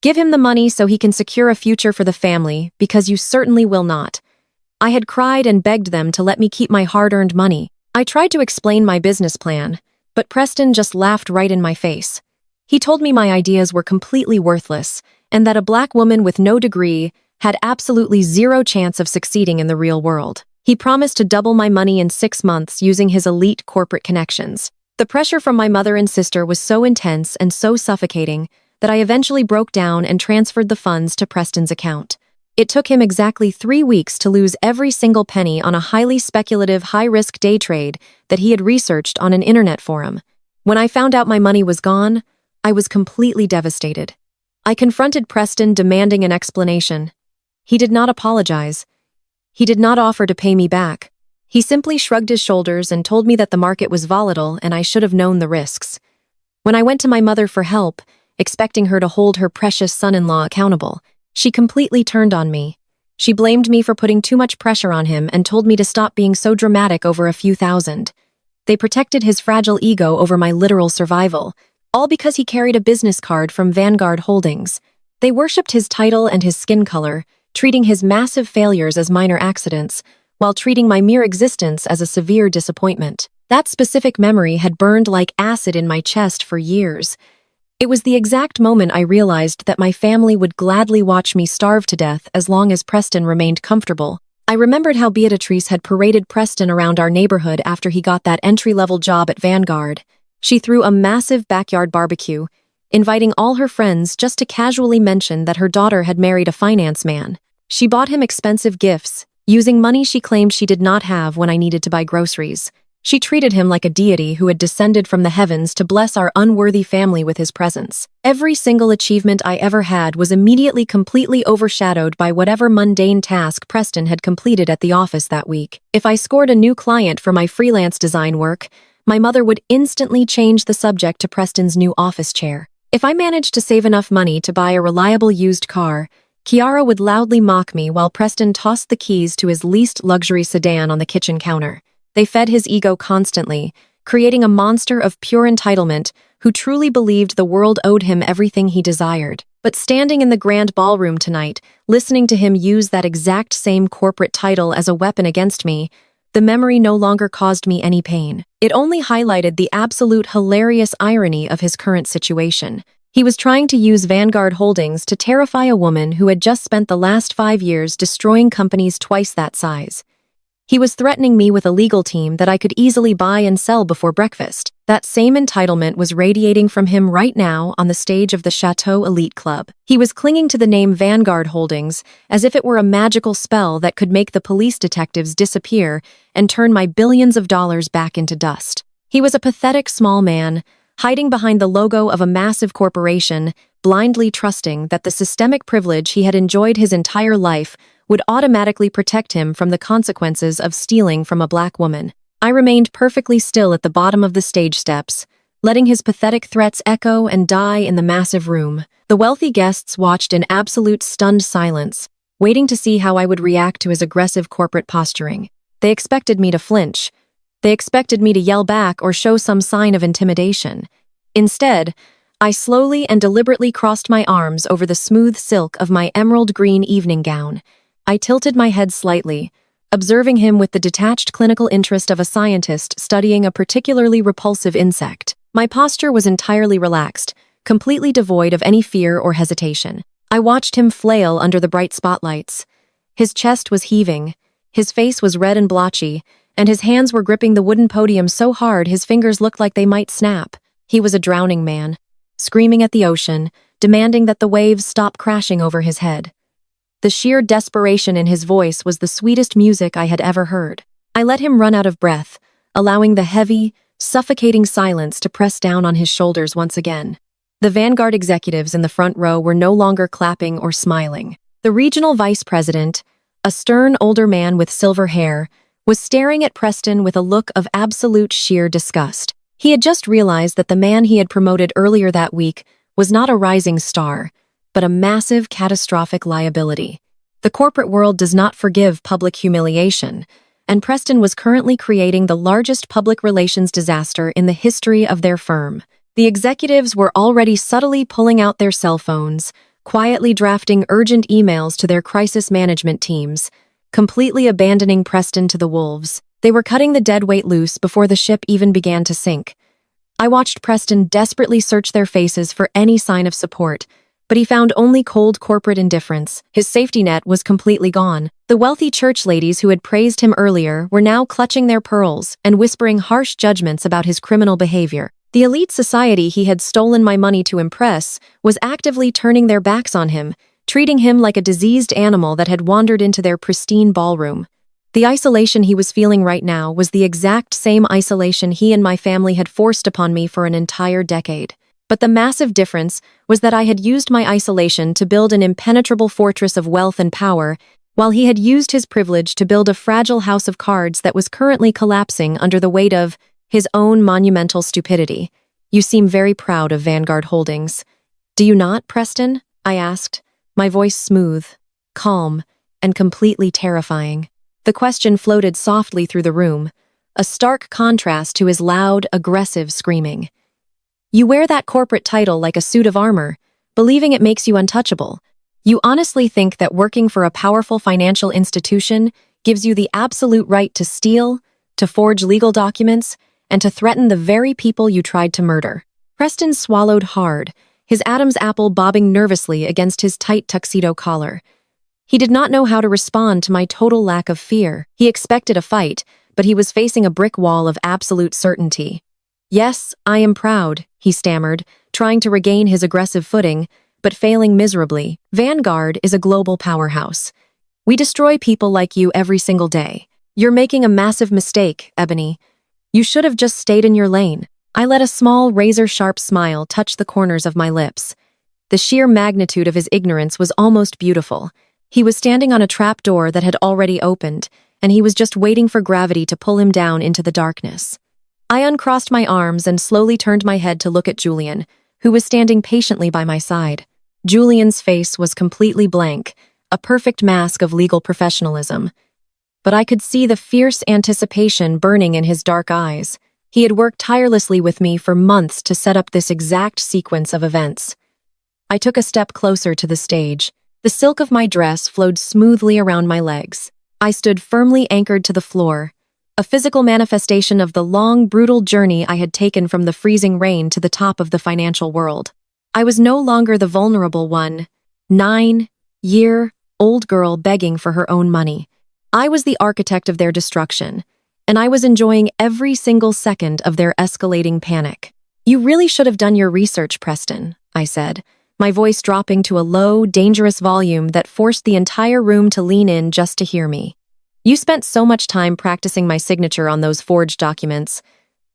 Give him the money so he can secure a future for the family, because you certainly will not." I had cried and begged them to let me keep my hard-earned money. I tried to explain my business plan, but Preston just laughed right in my face. He told me my ideas were completely worthless, and that a black woman with no degree had absolutely zero chance of succeeding in the real world. He promised to double my money in 6 months using his elite corporate connections. The pressure from my mother and sister was so intense and so suffocating that I eventually broke down and transferred the funds to Preston's account. It took him exactly 3 weeks to lose every single penny on a highly speculative, high-risk day trade that he had researched on an internet forum. When I found out my money was gone, I was completely devastated. I confronted Preston, demanding an explanation. He did not apologize. He did not offer to pay me back. He simply shrugged his shoulders and told me that the market was volatile and I should have known the risks. When I went to my mother for help, expecting her to hold her precious son-in-law accountable, she completely turned on me. She blamed me for putting too much pressure on him and told me to stop being so dramatic over a few thousand. They protected his fragile ego over my literal survival, all because he carried a business card from Vanguard Holdings. They worshipped his title and his skin color, treating his massive failures as minor accidents, while treating my mere existence as a severe disappointment. That specific memory had burned like acid in my chest for years. It was the exact moment I realized that my family would gladly watch me starve to death as long as Preston remained comfortable. I remembered how Beatrice had paraded Preston around our neighborhood after he got that entry-level job at Vanguard. She threw a massive backyard barbecue, inviting all her friends just to casually mention that her daughter had married a finance man. She bought him expensive gifts, using money she claimed she did not have when I needed to buy groceries. She treated him like a deity who had descended from the heavens to bless our unworthy family with his presence. Every single achievement I ever had was immediately completely overshadowed by whatever mundane task Preston had completed at the office that week. If I scored a new client for my freelance design work, my mother would instantly change the subject to Preston's new office chair. If I managed to save enough money to buy a reliable used car, Kiara would loudly mock me while Preston tossed the keys to his least luxury sedan on the kitchen counter. They fed his ego constantly, creating a monster of pure entitlement who truly believed the world owed him everything he desired. But standing in the grand ballroom tonight, listening to him use that exact same corporate title as a weapon against me, the memory no longer caused me any pain. It only highlighted the absolute hilarious irony of his current situation. He was trying to use Vanguard Holdings to terrify a woman who had just spent the last 5 years destroying companies twice that size. He was threatening me with a legal team that I could easily buy and sell before breakfast. That same entitlement was radiating from him right now on the stage of the Chateau Elite Club. He was clinging to the name Vanguard Holdings as if it were a magical spell that could make the police detectives disappear and turn my billions of dollars back into dust. He was a pathetic small man, hiding behind the logo of a massive corporation, blindly trusting that the systemic privilege he had enjoyed his entire life would automatically protect him from the consequences of stealing from a black woman. I remained perfectly still at the bottom of the stage steps, letting his pathetic threats echo and die in the massive room. The wealthy guests watched in absolute stunned silence, waiting to see how I would react to his aggressive corporate posturing. They expected me to flinch. They expected me to yell back or show some sign of intimidation. Instead, I slowly and deliberately crossed my arms over the smooth silk of my emerald green evening gown. I tilted my head slightly, observing him with the detached clinical interest of a scientist studying a particularly repulsive insect. My posture was entirely relaxed, completely devoid of any fear or hesitation. I watched him flail under the bright spotlights. His chest was heaving, his face was red and blotchy, and his hands were gripping the wooden podium so hard his fingers looked like they might snap. He was a drowning man, screaming at the ocean, demanding that the waves stop crashing over his head. The sheer desperation in his voice was the sweetest music I had ever heard. I let him run out of breath, allowing the heavy, suffocating silence to press down on his shoulders once again. The Vanguard executives in the front row were no longer clapping or smiling. The regional vice president, a stern older man with silver hair, was staring at Preston with a look of absolute sheer disgust. He had just realized that the man he had promoted earlier that week was not a rising star, but a massive, catastrophic liability. The corporate world does not forgive public humiliation, and Preston was currently creating the largest public relations disaster in the history of their firm. The executives were already subtly pulling out their cell phones, quietly drafting urgent emails to their crisis management teams, completely abandoning Preston to the wolves. They were cutting the dead weight loose before the ship even began to sink. I watched Preston desperately search their faces for any sign of support, but he found only cold corporate indifference. His safety net was completely gone. The wealthy church ladies who had praised him earlier were now clutching their pearls and whispering harsh judgments about his criminal behavior. The elite society he had stolen my money to impress was actively turning their backs on him, treating him like a diseased animal that had wandered into their pristine ballroom. The isolation he was feeling right now was the exact same isolation he and my family had forced upon me for an entire decade. But the massive difference was that I had used my isolation to build an impenetrable fortress of wealth and power, while he had used his privilege to build a fragile house of cards that was currently collapsing under the weight of his own monumental stupidity. You seem very proud of Vanguard Holdings. Do you not, Preston? I asked, my voice smooth, calm, and completely terrifying. The question floated softly through the room, a stark contrast to his loud, aggressive screaming. You wear that corporate title like a suit of armor, believing it makes you untouchable. You honestly think that working for a powerful financial institution gives you the absolute right to steal, to forge legal documents, and to threaten the very people you tried to murder. Preston swallowed hard, his Adam's apple bobbing nervously against his tight tuxedo collar. He did not know how to respond to my total lack of fear. He expected a fight, but he was facing a brick wall of absolute certainty. Yes, I am proud, he stammered, trying to regain his aggressive footing, but failing miserably. Vanguard is a global powerhouse. We destroy people like you every single day. You're making a massive mistake, Ebony. You should have just stayed in your lane. I let a small, razor-sharp smile touch the corners of my lips. The sheer magnitude of his ignorance was almost beautiful. He was standing on a trap door that had already opened, and he was just waiting for gravity to pull him down into the darkness. I uncrossed my arms and slowly turned my head to look at Julian, who was standing patiently by my side. Julian's face was completely blank, a perfect mask of legal professionalism. But I could see the fierce anticipation burning in his dark eyes. He had worked tirelessly with me for months to set up this exact sequence of events. I took a step closer to the stage. The silk of my dress flowed smoothly around my legs. I stood firmly anchored to the floor, a physical manifestation of the long, brutal journey I had taken from the freezing rain to the top of the financial world. I was no longer the vulnerable one, 9-year-old girl begging for her own money. I was the architect of their destruction, and I was enjoying every single second of their escalating panic. You really should have done your research, Preston, I said, my voice dropping to a low, dangerous volume that forced the entire room to lean in just to hear me. You spent so much time practicing my signature on those forged documents,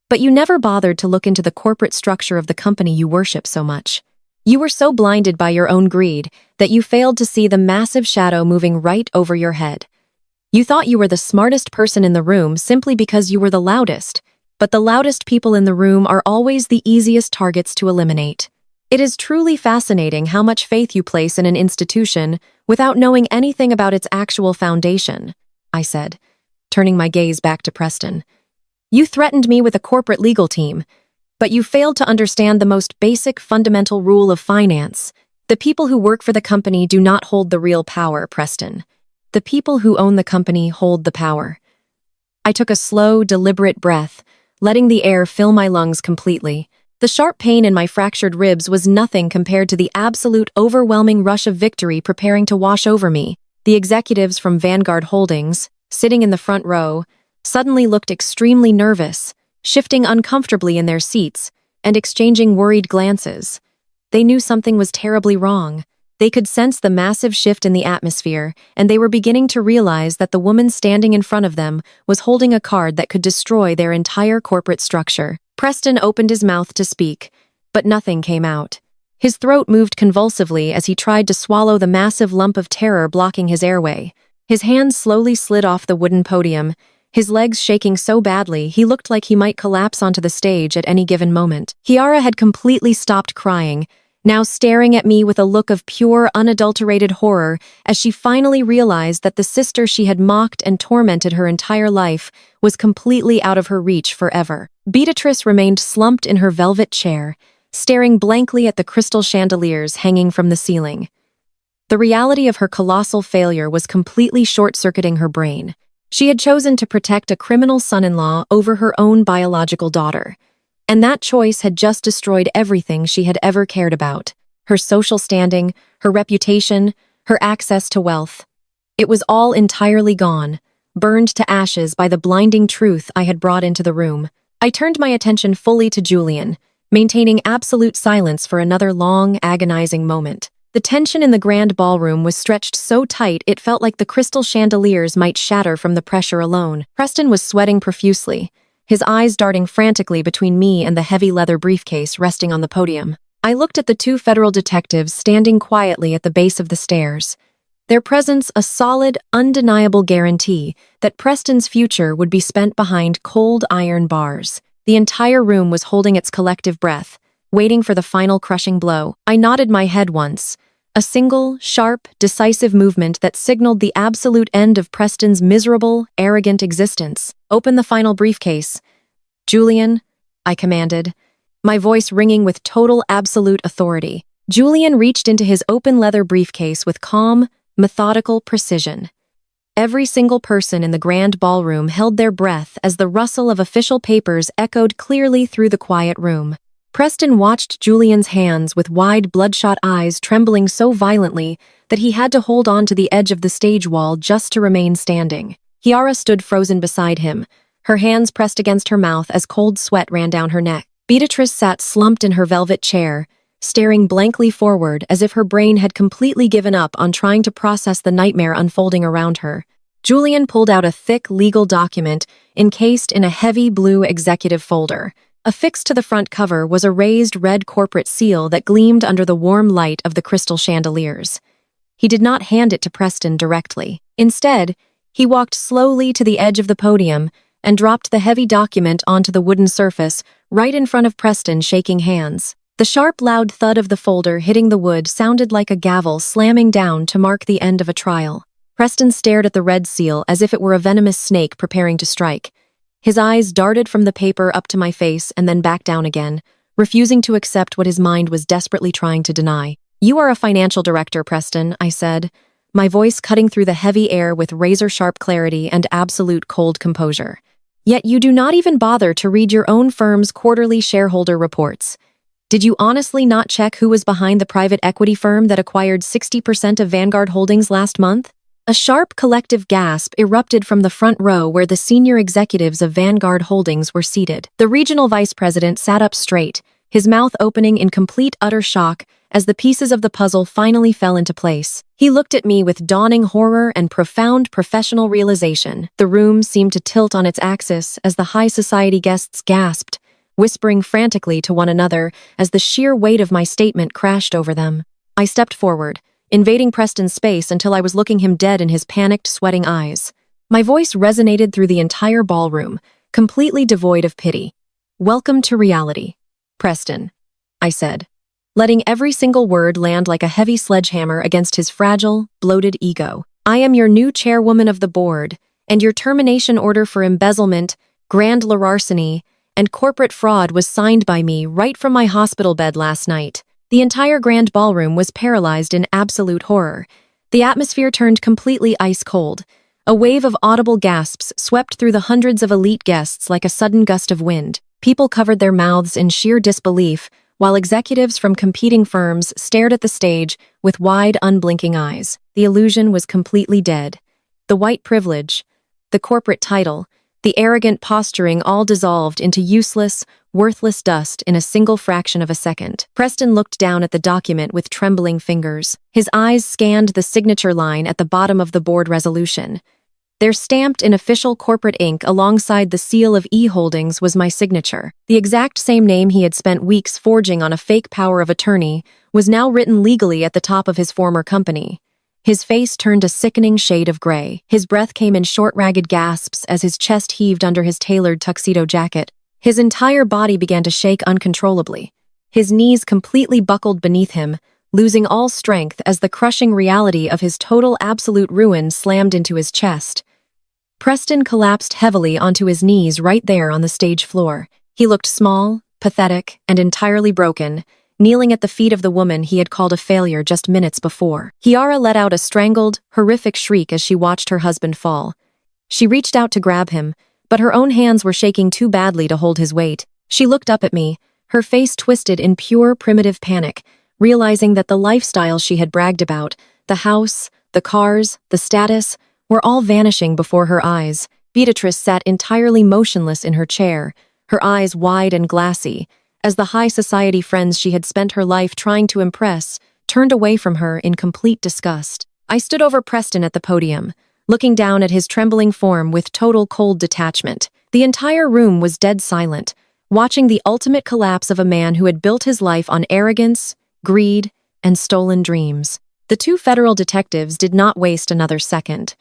but you never bothered to look into the corporate structure of the company you worship so much. You were so blinded by your own greed that you failed to see the massive shadow moving right over your head. You thought you were the smartest person in the room simply because you were the loudest, but the loudest people in the room are always the easiest targets to eliminate. It is truly fascinating how much faith you place in an institution without knowing anything about its actual foundation, I said, turning my gaze back to Preston. You threatened me with a corporate legal team, but you failed to understand the most basic fundamental rule of finance. The people who work for the company do not hold the real power, Preston. The people who own the company hold the power. I took a slow, deliberate breath, letting the air fill my lungs completely. The sharp pain in my fractured ribs was nothing compared to the absolute overwhelming rush of victory preparing to wash over me. The executives from Vanguard Holdings, sitting in the front row, suddenly looked extremely nervous, shifting uncomfortably in their seats and exchanging worried glances. They knew something was terribly wrong. They could sense the massive shift in the atmosphere, and they were beginning to realize that the woman standing in front of them was holding a card that could destroy their entire corporate structure. Preston opened his mouth to speak, but nothing came out. His throat moved convulsively as he tried to swallow the massive lump of terror blocking his airway. His hands slowly slid off the wooden podium, his legs shaking so badly he looked like he might collapse onto the stage at any given moment. Kiara had completely stopped crying, now staring at me with a look of pure, unadulterated horror as she finally realized that the sister she had mocked and tormented her entire life was completely out of her reach forever. Beatrice remained slumped in her velvet chair, staring blankly at the crystal chandeliers hanging from the ceiling. The reality of her colossal failure was completely short-circuiting her brain. She had chosen to protect a criminal son-in-law over her own biological daughter. And that choice had just destroyed everything she had ever cared about. Her social standing, her reputation, her access to wealth. It was all entirely gone, burned to ashes by the blinding truth I had brought into the room. I turned my attention fully to Julian, maintaining absolute silence for another long, agonizing moment. The tension in the grand ballroom was stretched so tight it felt like the crystal chandeliers might shatter from the pressure alone. Preston was sweating profusely, his eyes darting frantically between me and the heavy leather briefcase resting on the podium. I looked at the two federal detectives standing quietly at the base of the stairs, their presence a solid, undeniable guarantee that Preston's future would be spent behind cold iron bars. The entire room was holding its collective breath, waiting for the final crushing blow. I nodded my head once, a single, sharp, decisive movement that signaled the absolute end of Preston's miserable, arrogant existence. Open the final briefcase. Julian, I commanded, my voice ringing with total, absolute authority. Julian reached into his open leather briefcase with calm, methodical precision. Every single person in the grand ballroom held their breath as the rustle of official papers echoed clearly through the quiet room. Preston watched Julian's hands with wide, bloodshot eyes trembling so violently that he had to hold on to the edge of the stage wall just to remain standing. Kiara stood frozen beside him, her hands pressed against her mouth as cold sweat ran down her neck. Beatrice sat slumped in her velvet chair, staring blankly forward as if her brain had completely given up on trying to process the nightmare unfolding around her. Julian pulled out a thick legal document encased in a heavy blue executive folder. Affixed to the front cover was a raised red corporate seal that gleamed under the warm light of the crystal chandeliers. He did not hand it to Preston directly. Instead, he walked slowly to the edge of the podium and dropped the heavy document onto the wooden surface right in front of Preston, shaking hands. The sharp, loud thud of the folder hitting the wood sounded like a gavel slamming down to mark the end of a trial. Preston stared at the red seal as if it were a venomous snake preparing to strike. His eyes darted from the paper up to my face and then back down again, refusing to accept what his mind was desperately trying to deny. You are a financial director, Preston, I said, my voice cutting through the heavy air with razor-sharp clarity and absolute cold composure. Yet you do not even bother to read your own firm's quarterly shareholder reports. Did you honestly not check who was behind the private equity firm that acquired 60% of Vanguard Holdings last month? A sharp collective gasp erupted from the front row where the senior executives of Vanguard Holdings were seated. The regional vice president sat up straight, his mouth opening in complete utter shock as the pieces of the puzzle finally fell into place. He looked at me with dawning horror and profound professional realization. The room seemed to tilt on its axis as the high society guests gasped, whispering frantically to one another as the sheer weight of my statement crashed over them. I stepped forward, invading Preston's space until I was looking him dead in his panicked, sweating eyes. My voice resonated through the entire ballroom, completely devoid of pity. "Welcome to reality, Preston," I said, letting every single word land like a heavy sledgehammer against his fragile, bloated ego. "I am your new chairwoman of the board, and your termination order for embezzlement, grand larceny, and corporate fraud was signed by me right from my hospital bed last night." The entire grand ballroom was paralyzed in absolute horror. The atmosphere turned completely ice-cold. A wave of audible gasps swept through the hundreds of elite guests like a sudden gust of wind. People covered their mouths in sheer disbelief, while executives from competing firms stared at the stage with wide, unblinking eyes. The illusion was completely dead. The white privilege, the corporate title, the arrogant posturing all dissolved into useless, worthless dust in a single fraction of a second. Preston looked down at the document with trembling fingers. His eyes scanned the signature line at the bottom of the board resolution. There, stamped in official corporate ink alongside the seal of E Holdings, was my signature. The exact same name he had spent weeks forging on a fake power of attorney was now written legally at the top of his former company. His face turned a sickening shade of gray. His breath came in short, ragged gasps as his chest heaved under his tailored tuxedo jacket. His entire body began to shake uncontrollably. His knees completely buckled beneath him, losing all strength as the crushing reality of his total absolute ruin slammed into his chest. Preston collapsed heavily onto his knees right there on the stage floor. He looked small, pathetic, and entirely broken, kneeling at the feet of the woman he had called a failure just minutes before. Kiara let out a strangled, horrific shriek as she watched her husband fall. She reached out to grab him, but her own hands were shaking too badly to hold his weight. She looked up at me, her face twisted in pure, primitive panic, realizing that the lifestyle she had bragged about, the house, the cars, the status, were all vanishing before her eyes. Beatrice sat entirely motionless in her chair, her eyes wide and glassy, as the high society friends she had spent her life trying to impress turned away from her in complete disgust. I stood over Preston at the podium, looking down at his trembling form with total cold detachment. The entire room was dead silent, watching the ultimate collapse of a man who had built his life on arrogance, greed, and stolen dreams. The two federal detectives did not waste another second.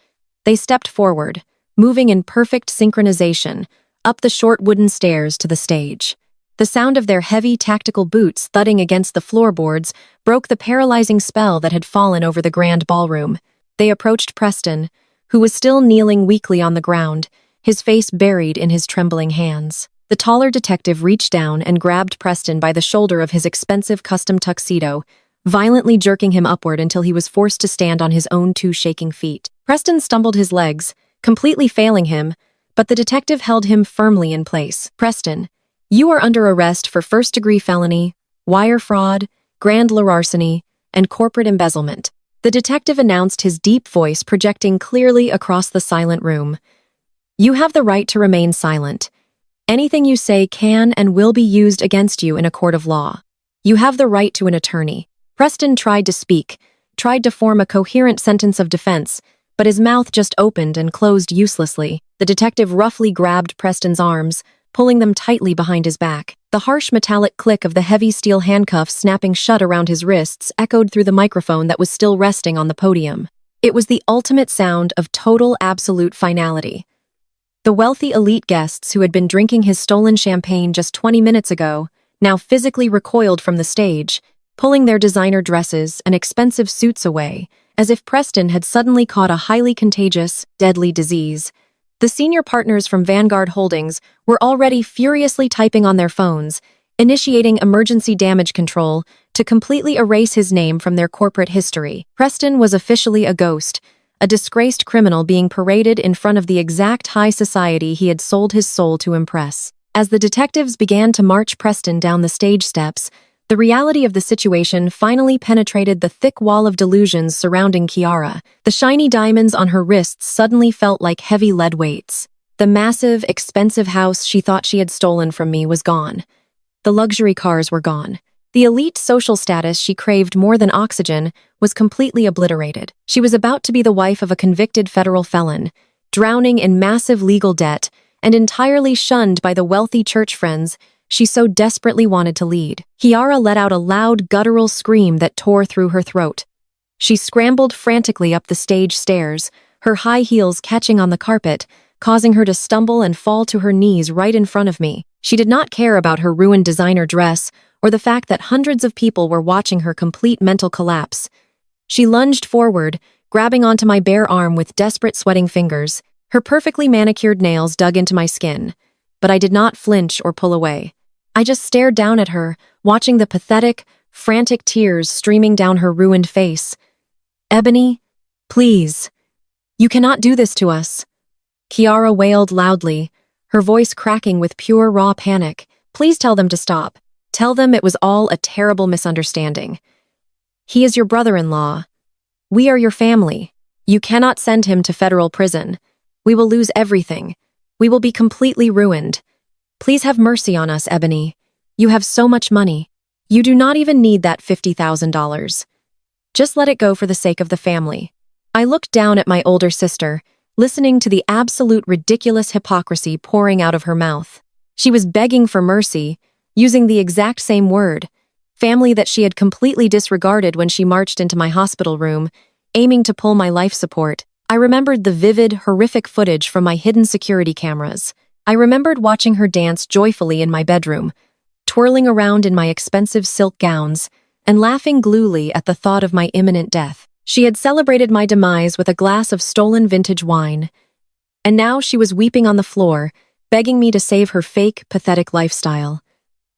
They stepped forward, moving in perfect synchronization, up the short wooden stairs to the stage. The sound of their heavy tactical boots thudding against the floorboards broke the paralyzing spell that had fallen over the grand ballroom. They approached Preston, who was still kneeling weakly on the ground, his face buried in his trembling hands. The taller detective reached down and grabbed Preston by the shoulder of his expensive custom tuxedo, violently jerking him upward until he was forced to stand on his own two shaking feet. Preston stumbled his legs, completely failing him, but the detective held him firmly in place. "Preston, you are under arrest for first-degree felony, wire fraud, grand larceny, and corporate embezzlement," the detective announced, his deep voice projecting clearly across the silent room. "You have the right to remain silent. Anything you say can and will be used against you in a court of law. You have the right to an attorney." Preston tried to speak, tried to form a coherent sentence of defense, but his mouth just opened and closed uselessly. The detective roughly grabbed Preston's arms, pulling them tightly behind his back. The harsh metallic click of the heavy steel handcuffs snapping shut around his wrists echoed through the microphone that was still resting on the podium. It was the ultimate sound of total, absolute finality. The wealthy elite guests who had been drinking his stolen champagne just 20 minutes ago now physically recoiled from the stage, pulling their designer dresses and expensive suits away, as if Preston had suddenly caught a highly contagious, deadly disease. The senior partners from Vanguard Holdings were already furiously typing on their phones, initiating emergency damage control to completely erase his name from their corporate history. Preston was officially a ghost, a disgraced criminal being paraded in front of the exact high society he had sold his soul to impress. As the detectives began to march Preston down the stage steps, the reality of the situation finally penetrated the thick wall of delusions surrounding Kiara. The shiny diamonds on her wrists suddenly felt like heavy lead weights. The massive, expensive house she thought she had stolen from me was gone. The luxury cars were gone. The elite social status she craved more than oxygen was completely obliterated. She was about to be the wife of a convicted federal felon, drowning in massive legal debt, and entirely shunned by the wealthy church friends She so desperately wanted to lead. Kiara let out a loud, guttural scream that tore through her throat. She scrambled frantically up the stage stairs, her high heels catching on the carpet, causing her to stumble and fall to her knees right in front of me. She did not care about her ruined designer dress or the fact that hundreds of people were watching her complete mental collapse. She lunged forward, grabbing onto my bare arm with desperate sweating fingers. Her perfectly manicured nails dug into my skin, but I did not flinch or pull away. I just stared down at her, watching the pathetic, frantic tears streaming down her ruined face. "Ebony, please. You cannot do this to us." Kiara wailed loudly, her voice cracking with pure raw panic. "Please tell them to stop. Tell them it was all a terrible misunderstanding. He is your brother-in-law. We are your family. You cannot send him to federal prison. We will lose everything. We will be completely ruined. Please have mercy on us, Ebony. You have so much money. You do not even need that $50,000. Just let it go for the sake of the family." I looked down at my older sister, listening to the absolute ridiculous hypocrisy pouring out of her mouth. She was begging for mercy, using the exact same word, family that she had completely disregarded when she marched into my hospital room, aiming to pull my life support. I remembered the vivid, horrific footage from my hidden security cameras. I remembered watching her dance joyfully in my bedroom, twirling around in my expensive silk gowns, and laughing gleefully at the thought of my imminent death. She had celebrated my demise with a glass of stolen vintage wine, and now she was weeping on the floor, begging me to save her fake, pathetic lifestyle.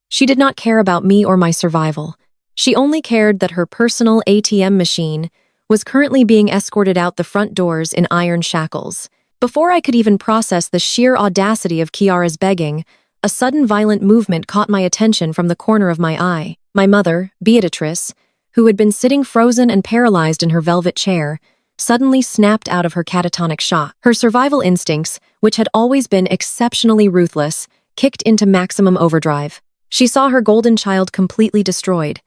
She did not care about me or my survival. She only cared that her personal ATM machine was currently being escorted out the front doors in iron shackles. Before I could even process the sheer audacity of Kiara's begging, a sudden violent movement caught my attention from the corner of my eye. My mother, Beatrice, who had been sitting frozen and paralyzed in her velvet chair, suddenly snapped out of her catatonic shock. Her survival instincts, which had always been exceptionally ruthless, kicked into maximum overdrive. She saw her golden child completely destroyed,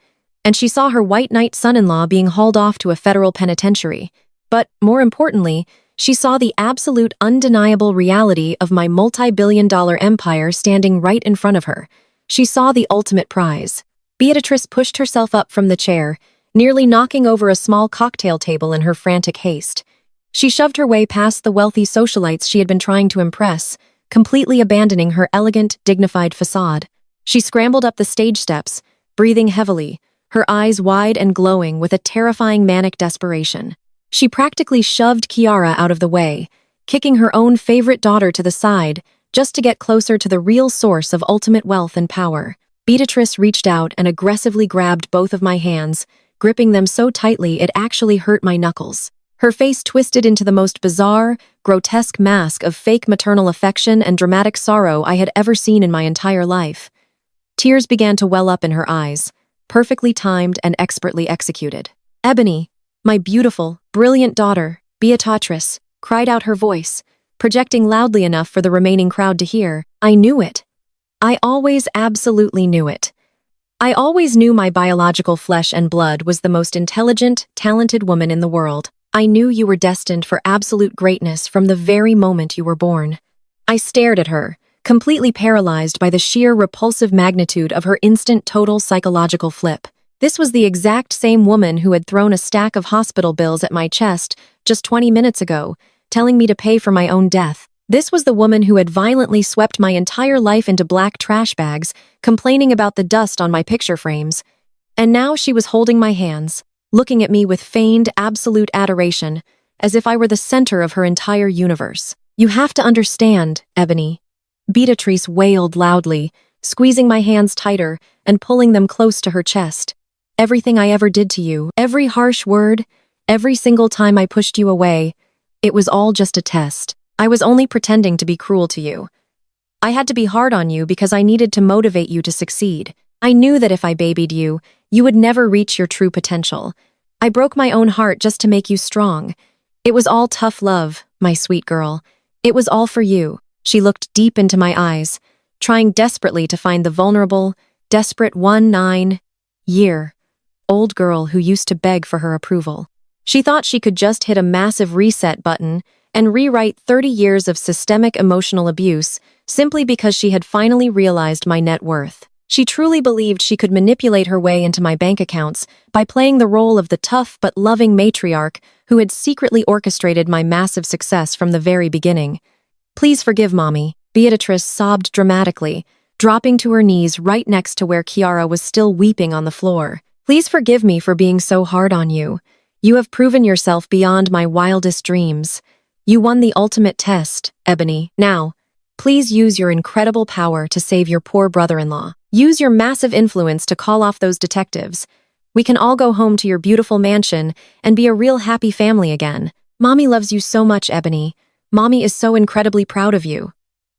and she saw her white knight son-in-law being hauled off to a federal penitentiary. But, more importantly, she saw the absolute undeniable reality of my multi-billion-dollar empire standing right in front of her. She saw the ultimate prize. Beatrice pushed herself up from the chair, nearly knocking over a small cocktail table in her frantic haste. She shoved her way past the wealthy socialites she had been trying to impress, completely abandoning her elegant, dignified facade. She scrambled up the stage steps, breathing heavily, her eyes wide and glowing with a terrifying manic desperation. She practically shoved Kiara out of the way, kicking her own favorite daughter to the side, just to get closer to the real source of ultimate wealth and power. Beatrice reached out and aggressively grabbed both of my hands, gripping them so tightly it actually hurt my knuckles. Her face twisted into the most bizarre, grotesque mask of fake maternal affection and dramatic sorrow I had ever seen in my entire life. Tears began to well up in her eyes, perfectly timed and expertly executed. "Ebony, my beautiful, brilliant daughter," Beatrice cried out, her voice, projecting loudly enough for the remaining crowd to hear. I knew it. I always absolutely knew it. I always knew my biological flesh and blood was the most intelligent, talented woman in the world. I knew you were destined for absolute greatness from the very moment you were born. I stared at her, completely paralyzed by the sheer repulsive magnitude of her instant total psychological flip. This was the exact same woman who had thrown a stack of hospital bills at my chest just 20 minutes ago, telling me to pay for my own death. This was the woman who had violently swept my entire life into black trash bags, complaining about the dust on my picture frames. And now she was holding my hands, looking at me with feigned, absolute adoration, as if I were the center of her entire universe. "You have to understand, Ebony," Beatrice wailed loudly, squeezing my hands tighter and pulling them close to her chest. "Everything I ever did to you, every harsh word, every single time I pushed you away, it was all just a test. I was only pretending to be cruel to you. I had to be hard on you because I needed to motivate you to succeed. I knew that if I babied you, you would never reach your true potential. I broke my own heart just to make you strong. It was all tough love, my sweet girl. It was all for you." She looked deep into my eyes, trying desperately to find the vulnerable, desperate 19-year-old girl who used to beg for her approval. She thought she could just hit a massive reset button and rewrite 30 years of systemic emotional abuse simply because she had finally realized my net worth. She truly believed she could manipulate her way into my bank accounts by playing the role of the tough but loving matriarch who had secretly orchestrated my massive success from the very beginning. "Please forgive Mommy," Beatrice sobbed dramatically, dropping to her knees right next to where Kiara was still weeping on the floor. "Please forgive me for being so hard on you. You have proven yourself beyond my wildest dreams. You won the ultimate test, Ebony. Now, please use your incredible power to save your poor brother-in-law. Use your massive influence to call off those detectives. We can all go home to your beautiful mansion and be a real happy family again. Mommy loves you so much, Ebony. Mommy is so incredibly proud of you."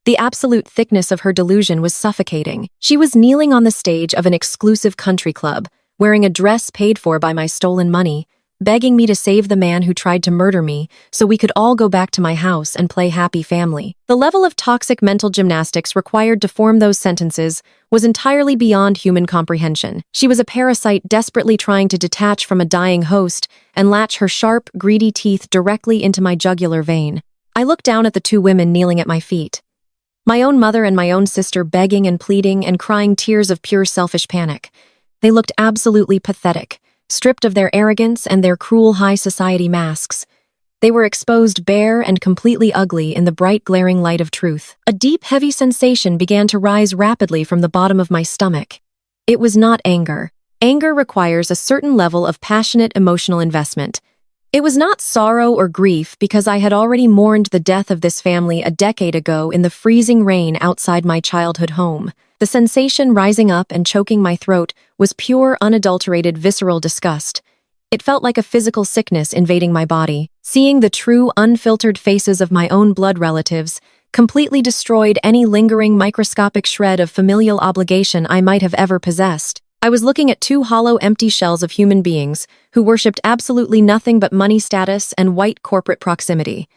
The absolute thickness of her delusion was suffocating. She was kneeling on the stage of an exclusive country club, wearing a dress paid for by my stolen money, begging me to save the man who tried to murder me so we could all go back to my house and play happy family. The level of toxic mental gymnastics required to form those sentences was entirely beyond human comprehension. She was a parasite desperately trying to detach from a dying host and latch her sharp, greedy teeth directly into my jugular vein. I looked down at the two women kneeling at my feet. My own mother and my own sister begging and pleading and crying tears of pure selfish panic. They looked absolutely pathetic, stripped of their arrogance and their cruel high society masks. They were exposed bare and completely ugly in the bright glaring light of truth. A deep, heavy sensation began to rise rapidly from the bottom of my stomach. It was not anger. Anger requires a certain level of passionate emotional investment. It was not sorrow or grief because I had already mourned the death of this family a decade ago in the freezing rain outside my childhood home. The sensation rising up and choking my throat was pure, unadulterated, visceral disgust. It felt like a physical sickness invading my body. Seeing the true, unfiltered faces of my own blood relatives completely destroyed any lingering microscopic shred of familial obligation I might have ever possessed. I was looking at two hollow, empty shells of human beings who worshipped absolutely nothing but money status and white corporate proximity.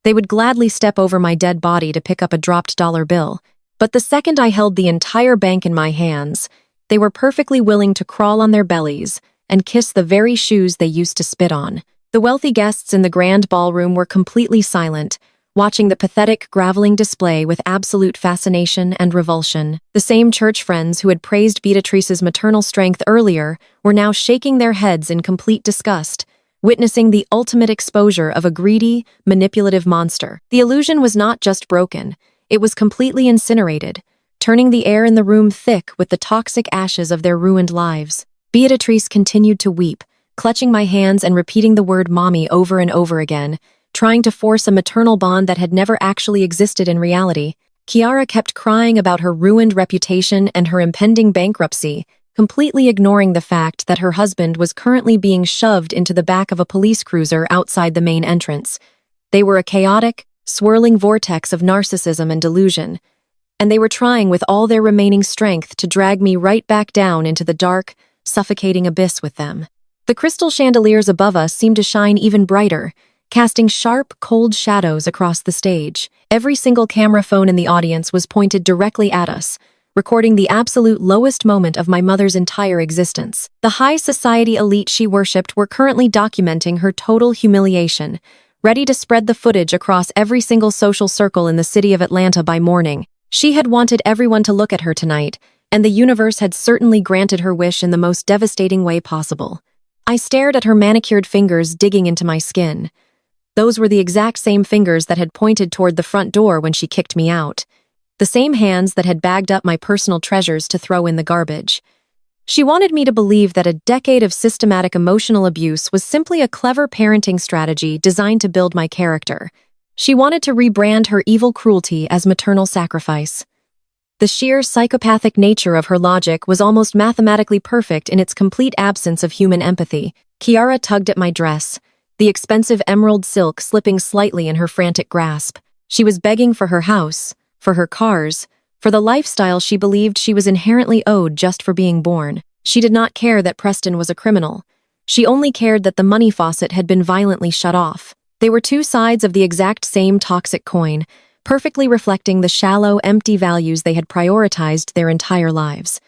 They would gladly step over my dead body to pick up a dropped dollar bill, but the second I held the entire bank in my hands, they were perfectly willing to crawl on their bellies and kiss the very shoes they used to spit on. The wealthy guests in the grand ballroom were completely silent, watching the pathetic, groveling display with absolute fascination and revulsion. The same church friends who had praised Beatrice's maternal strength earlier were now shaking their heads in complete disgust, witnessing the ultimate exposure of a greedy, manipulative monster. The illusion was not just broken, it was completely incinerated, turning the air in the room thick with the toxic ashes of their ruined lives. Beatrice continued to weep, clutching my hands and repeating the word mommy over and over again, trying to force a maternal bond that had never actually existed in reality. Kiara kept crying about her ruined reputation and her impending bankruptcy, completely ignoring the fact that her husband was currently being shoved into the back of a police cruiser outside the main entrance. They were a chaotic, swirling vortex of narcissism and delusion, and they were trying with all their remaining strength to drag me right back down into the dark, suffocating abyss with them. The crystal chandeliers above us seemed to shine even brighter, casting sharp, cold shadows across the stage. Every single camera phone in the audience was pointed directly at us, recording the absolute lowest moment of my mother's entire existence. The high society elite she worshipped were currently documenting her total humiliation, ready to spread the footage across every single social circle in the city of Atlanta by morning. She had wanted everyone to look at her tonight, and the universe had certainly granted her wish in the most devastating way possible. I stared at her manicured fingers digging into my skin. Those were the exact same fingers that had pointed toward the front door when she kicked me out. The same hands that had bagged up my personal treasures to throw in the garbage. She wanted me to believe that a decade of systematic emotional abuse was simply a clever parenting strategy designed to build my character. She wanted to rebrand her evil cruelty as maternal sacrifice. The sheer psychopathic nature of her logic was almost mathematically perfect in its complete absence of human empathy. Kiara tugged at my dress, the expensive emerald silk slipping slightly in her frantic grasp. She was begging for her house, for her cars, for the lifestyle she believed she was inherently owed just for being born. She did not care that Preston was a criminal. She only cared that the money faucet had been violently shut off. They were two sides of the exact same toxic coin, perfectly reflecting the shallow, empty values they had prioritized their entire lives.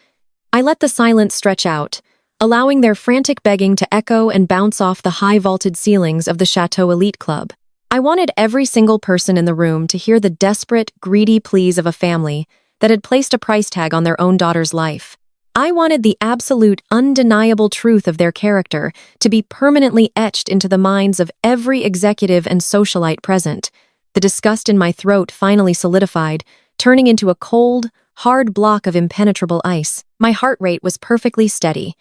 I let the silence stretch out, allowing their frantic begging to echo and bounce off the high vaulted ceilings of the Chateau Elite Club. I wanted every single person in the room to hear the desperate, greedy pleas of a family that had placed a price tag on their own daughter's life. I wanted the absolute, undeniable truth of their character to be permanently etched into the minds of every executive and socialite present. The disgust in my throat finally solidified, turning into a cold, hard block of impenetrable ice. My heart rate was perfectly steady,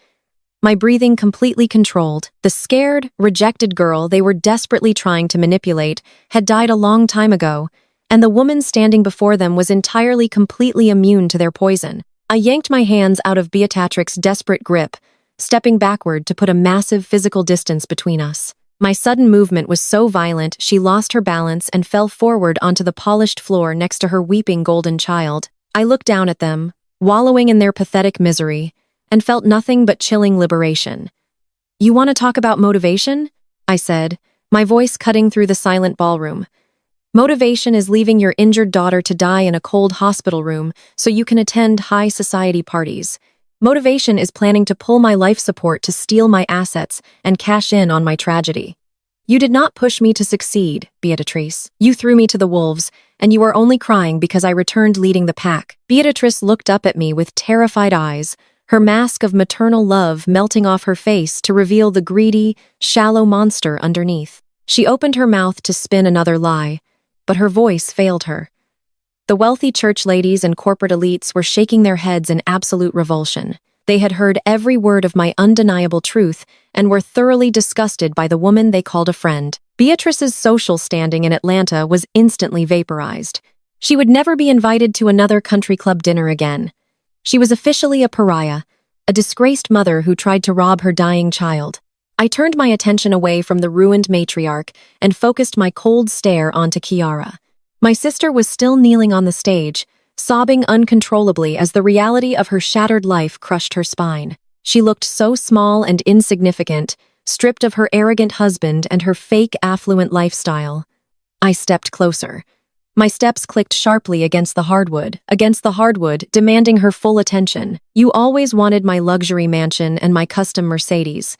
my breathing completely controlled. The scared, rejected girl they were desperately trying to manipulate had died a long time ago, and the woman standing before them was entirely completely immune to their poison. I yanked my hands out of Beatrix's desperate grip, stepping backward to put a massive physical distance between us. My sudden movement was so violent she lost her balance and fell forward onto the polished floor next to her weeping golden child. I looked down at them, wallowing in their pathetic misery, and felt nothing but chilling liberation. "You want to talk about motivation?" I said, my voice cutting through the silent ballroom. "Motivation is leaving your injured daughter to die in a cold hospital room so you can attend high society parties. Motivation is planning to pull my life support to steal my assets and cash in on my tragedy. You did not push me to succeed, Beatrice. You threw me to the wolves, and you are only crying because I returned leading the pack." Beatrice looked up at me with terrified eyes, her mask of maternal love melting off her face to reveal the greedy, shallow monster underneath. She opened her mouth to spin another lie, but her voice failed her. The wealthy church ladies and corporate elites were shaking their heads in absolute revulsion. They had heard every word of my undeniable truth and were thoroughly disgusted by the woman they called a friend. Beatrice's social standing in Atlanta was instantly vaporized. She would never be invited to another country club dinner again. She was officially a pariah, a disgraced mother who tried to rob her dying child. I turned my attention away from the ruined matriarch and focused my cold stare onto Kiara. My sister was still kneeling on the stage, sobbing uncontrollably as the reality of her shattered life crushed her spine. She looked so small and insignificant, stripped of her arrogant husband and her fake affluent lifestyle. I stepped closer. My steps clicked sharply against the hardwood, demanding her full attention. "You always wanted my luxury mansion and my custom Mercedes.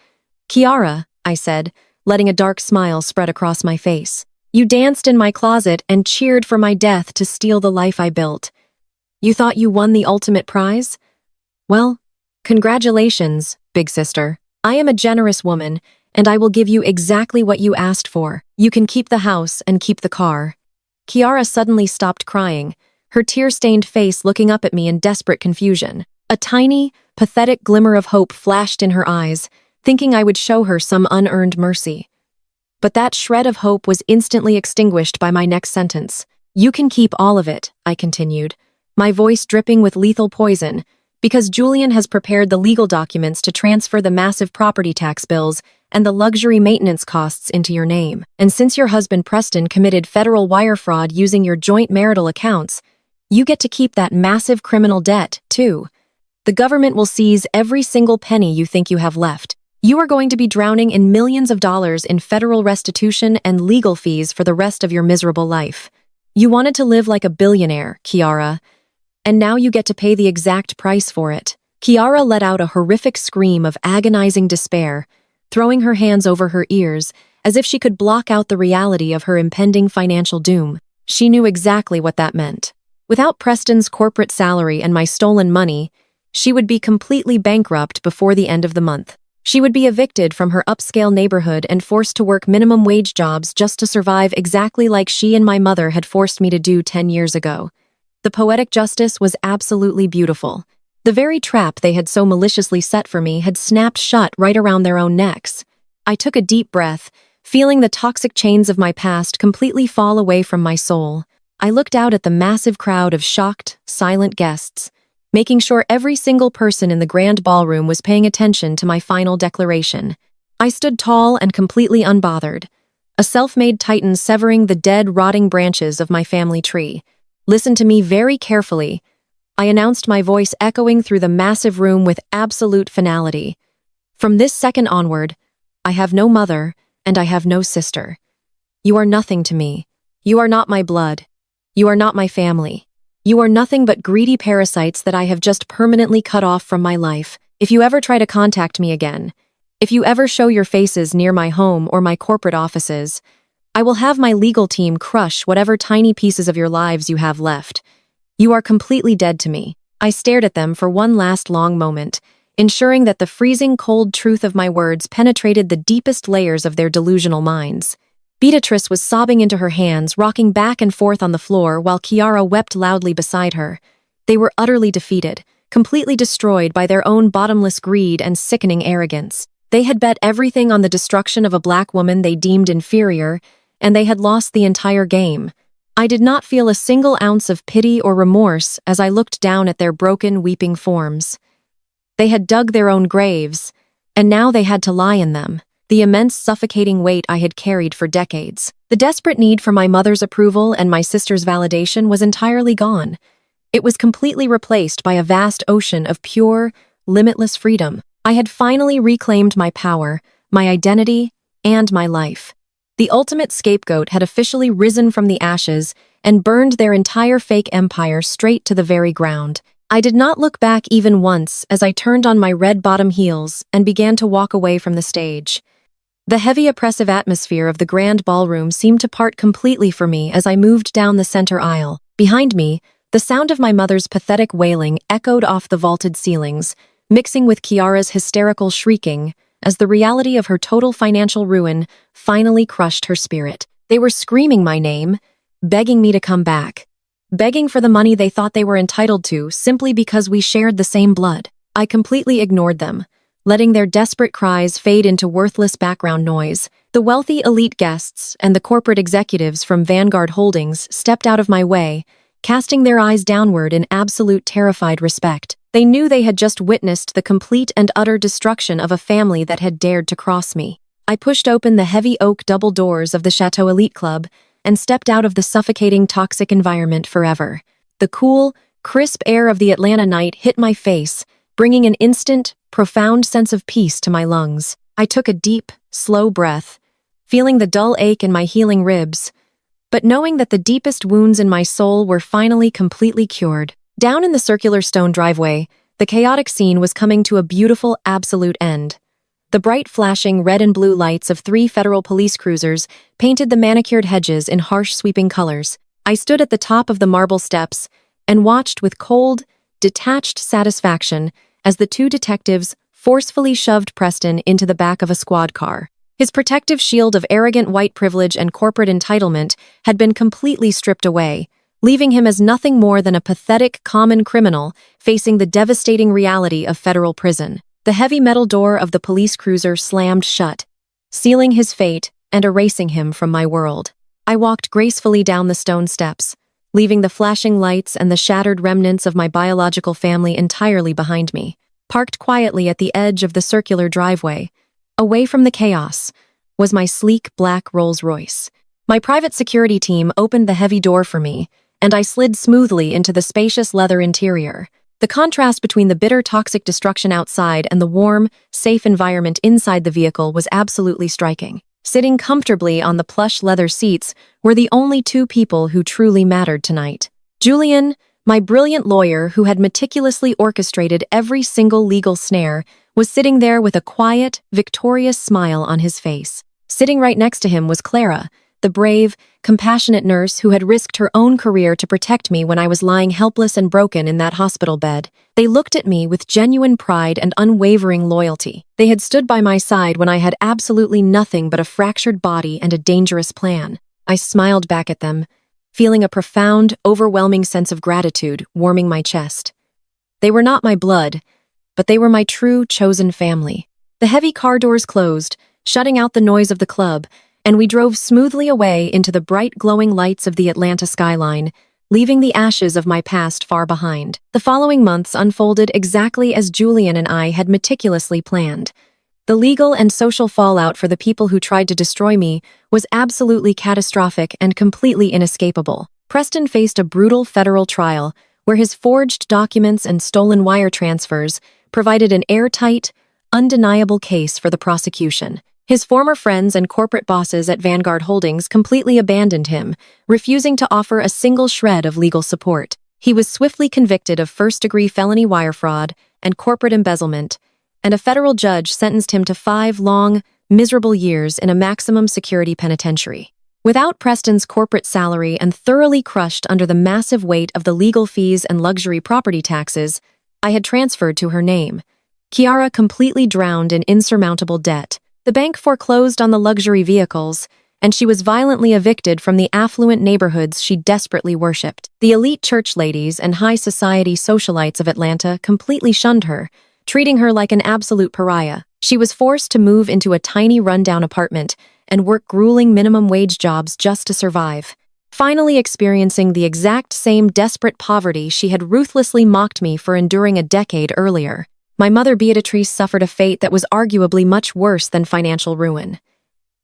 Kiara," I said, letting a dark smile spread across my face. "You danced in my closet and cheered for my death to steal the life I built. You thought you won the ultimate prize? Well, congratulations, big sister. I am a generous woman, and I will give you exactly what you asked for. You can keep the house and keep the car." Kiara suddenly stopped crying, her tear-stained face looking up at me in desperate confusion. A tiny, pathetic glimmer of hope flashed in her eyes, thinking I would show her some unearned mercy. But that shred of hope was instantly extinguished by my next sentence. "You can keep all of it," I continued, my voice dripping with lethal poison, "because Julian has prepared the legal documents to transfer the massive property tax bills and the luxury maintenance costs into your name. And since your husband Preston committed federal wire fraud using your joint marital accounts, you get to keep that massive criminal debt, too. The government will seize every single penny you think you have left. You are going to be drowning in millions of dollars in federal restitution and legal fees for the rest of your miserable life. You wanted to live like a billionaire, Kiara, and now you get to pay the exact price for it." Kiara let out a horrific scream of agonizing despair, throwing her hands over her ears as if she could block out the reality of her impending financial doom. She knew exactly what that meant. Without Preston's corporate salary and my stolen money, she would be completely bankrupt before the end of the month. She would be evicted from her upscale neighborhood and forced to work minimum wage jobs just to survive, exactly like she and my mother had forced me to do 10 years ago. The poetic justice was absolutely beautiful. The very trap they had so maliciously set for me had snapped shut right around their own necks. I took a deep breath, feeling the toxic chains of my past completely fall away from my soul. I looked out at the massive crowd of shocked, silent guests, making sure every single person in the grand ballroom was paying attention to my final declaration. I stood tall and completely unbothered, a self-made titan severing the dead, rotting branches of my family tree. "Listen to me very carefully," I announced, my voice echoing through the massive room with absolute finality. "From this second onward, I have no mother and I have no sister. You are nothing to me. You are not my blood. You are not my family. You are nothing but greedy parasites that I have just permanently cut off from my life. If you ever try to contact me again, if you ever show your faces near my home or my corporate offices, I will have my legal team crush whatever tiny pieces of your lives you have left. You are completely dead to me. I stared at them for one last long moment, ensuring that the freezing cold truth of my words penetrated the deepest layers of their delusional minds. Beatrice was sobbing into her hands, rocking back and forth on the floor while Kiara wept loudly beside her. They were utterly defeated, completely destroyed by their own bottomless greed and sickening arrogance. They had bet everything on the destruction of a black woman they deemed inferior, and they had lost the entire game. I did not feel a single ounce of pity or remorse as I looked down at their broken, weeping forms. They had dug their own graves, and now they had to lie in them, the immense suffocating weight I had carried for decades. The desperate need for my mother's approval and my sister's validation was entirely gone. It was completely replaced by a vast ocean of pure, limitless freedom. I had finally reclaimed my power, my identity, and my life. The ultimate scapegoat had officially risen from the ashes and burned their entire fake empire straight to the very ground. I did not look back even once as I turned on my red-bottom heels and began to walk away from the stage. The heavy oppressive atmosphere of the grand ballroom seemed to part completely for me as I moved down the center aisle. Behind me, the sound of my mother's pathetic wailing echoed off the vaulted ceilings, mixing with Kiara's hysterical shrieking as the reality of her total financial ruin finally crushed her spirit. They were screaming my name, begging me to come back, begging for the money they thought they were entitled to simply because we shared the same blood. I completely ignored them, letting their desperate cries fade into worthless background noise. The wealthy elite guests and the corporate executives from Vanguard Holdings stepped out of my way, casting their eyes downward in absolute terrified respect. They knew they had just witnessed the complete and utter destruction of a family that had dared to cross me. I pushed open the heavy oak double doors of the Chateau Elite Club and stepped out of the suffocating, toxic environment forever. The cool, crisp air of the Atlanta night hit my face, bringing an instant, profound sense of peace to my lungs. I took a deep, slow breath, feeling the dull ache in my healing ribs, but knowing that the deepest wounds in my soul were finally completely cured. Down in the circular stone driveway, the chaotic scene was coming to a beautiful, absolute end. The bright flashing red and blue lights of 3 federal police cruisers painted the manicured hedges in harsh sweeping colors. I stood at the top of the marble steps and watched with cold, detached satisfaction as the 2 detectives forcefully shoved Preston into the back of a squad car. His protective shield of arrogant white privilege and corporate entitlement had been completely stripped away, leaving him as nothing more than a pathetic common criminal facing the devastating reality of federal prison. The heavy metal door of the police cruiser slammed shut, sealing his fate and erasing him from my world. I walked gracefully down the stone steps, leaving the flashing lights and the shattered remnants of my biological family entirely behind me. Parked quietly at the edge of the circular driveway, away from the chaos, was my sleek black Rolls-Royce. My private security team opened the heavy door for me, and I slid smoothly into the spacious leather interior. The contrast between the bitter, toxic destruction outside and the warm, safe environment inside the vehicle was absolutely striking. Sitting comfortably on the plush leather seats were the only 2 people who truly mattered tonight. Julian, my brilliant lawyer who had meticulously orchestrated every single legal snare, was sitting there with a quiet, victorious smile on his face. Sitting right next to him was Clara, the brave, compassionate nurse who had risked her own career to protect me when I was lying helpless and broken in that hospital bed. They looked at me with genuine pride and unwavering loyalty. They had stood by my side when I had absolutely nothing but a fractured body and a dangerous plan. I smiled back at them, feeling a profound, overwhelming sense of gratitude warming my chest. They were not my blood, but they were my true, chosen family. The heavy car doors closed, shutting out the noise of the club, and we drove smoothly away into the bright glowing lights of the Atlanta skyline, leaving the ashes of my past far behind. The following months unfolded exactly as Julian and I had meticulously planned. The legal and social fallout for the people who tried to destroy me was absolutely catastrophic and completely inescapable. Preston faced a brutal federal trial where his forged documents and stolen wire transfers provided an airtight, undeniable case for the prosecution. His former friends and corporate bosses at Vanguard Holdings completely abandoned him, refusing to offer a single shred of legal support. He was swiftly convicted of first-degree felony wire fraud and corporate embezzlement, and a federal judge sentenced him to 5 long, miserable years in a maximum security penitentiary. Without Preston's corporate salary and thoroughly crushed under the massive weight of the legal fees and luxury property taxes, I had transferred to her name. Kiara completely drowned in insurmountable debt. The bank foreclosed on the luxury vehicles, and she was violently evicted from the affluent neighborhoods she desperately worshipped. The elite church ladies and high society socialites of Atlanta completely shunned her, treating her like an absolute pariah. She was forced to move into a tiny rundown apartment and work grueling minimum wage jobs just to survive, finally experiencing the exact same desperate poverty she had ruthlessly mocked me for enduring a decade earlier. My mother Beatrice suffered a fate that was arguably much worse than financial ruin.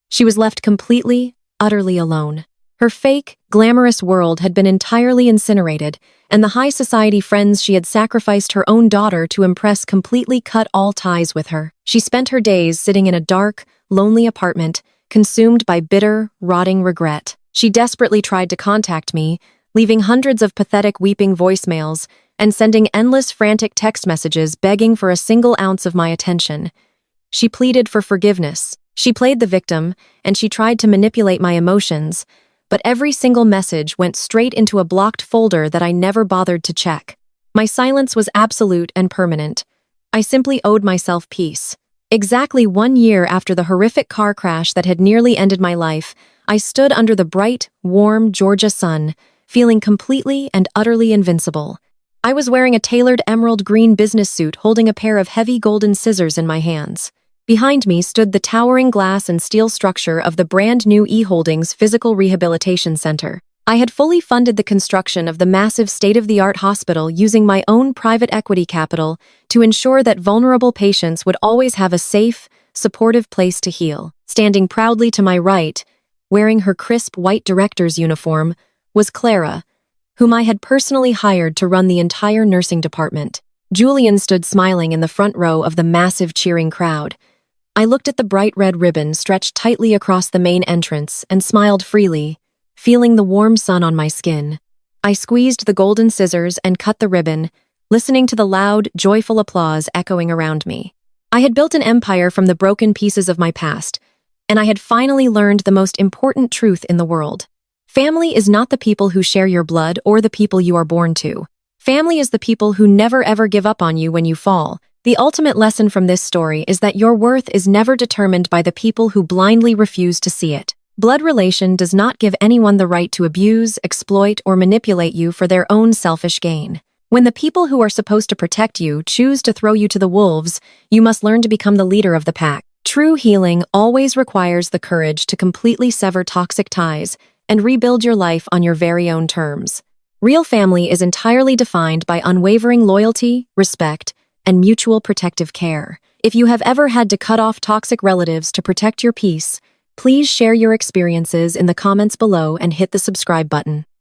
She was left completely, utterly alone. Her fake, glamorous world had been entirely incinerated, and the high society friends she had sacrificed her own daughter to impress completely cut all ties with her. She spent her days sitting in a dark, lonely apartment, consumed by bitter, rotting regret. She desperately tried to contact me, leaving hundreds of pathetic weeping voicemails and sending endless frantic text messages begging for a single ounce of my attention. She pleaded for forgiveness. She played the victim, and she tried to manipulate my emotions, but every single message went straight into a blocked folder that I never bothered to check. My silence was absolute and permanent. I simply owed myself peace. Exactly 1 year after the horrific car crash that had nearly ended my life, I stood under the bright, warm Georgia sun, feeling completely and utterly invincible. I was wearing a tailored emerald green business suit holding a pair of heavy golden scissors in my hands. Behind me stood the towering glass and steel structure of the brand new E-Holdings Physical Rehabilitation Center. I had fully funded the construction of the massive state-of-the-art hospital using my own private equity capital to ensure that vulnerable patients would always have a safe, supportive place to heal. Standing proudly to my right, wearing her crisp white director's uniform, was Clara, whom I had personally hired to run the entire nursing department. Julian stood smiling in the front row of the massive cheering crowd. I looked at the bright red ribbon stretched tightly across the main entrance and smiled freely, feeling the warm sun on my skin. I squeezed the golden scissors and cut the ribbon, listening to the loud, joyful applause echoing around me. I had built an empire from the broken pieces of my past, and I had finally learned the most important truth in the world. Family is not the people who share your blood or the people you are born to. Family is the people who never ever give up on you when you fall. The ultimate lesson from this story is that your worth is never determined by the people who blindly refuse to see it. Blood relation does not give anyone the right to abuse, exploit, or manipulate you for their own selfish gain. When the people who are supposed to protect you choose to throw you to the wolves, you must learn to become the leader of the pack. True healing always requires the courage to completely sever toxic ties and rebuild your life on your very own terms. Real family is entirely defined by unwavering loyalty, respect, and mutual protective care. If you have ever had to cut off toxic relatives to protect your peace, please share your experiences in the comments below and hit the subscribe button.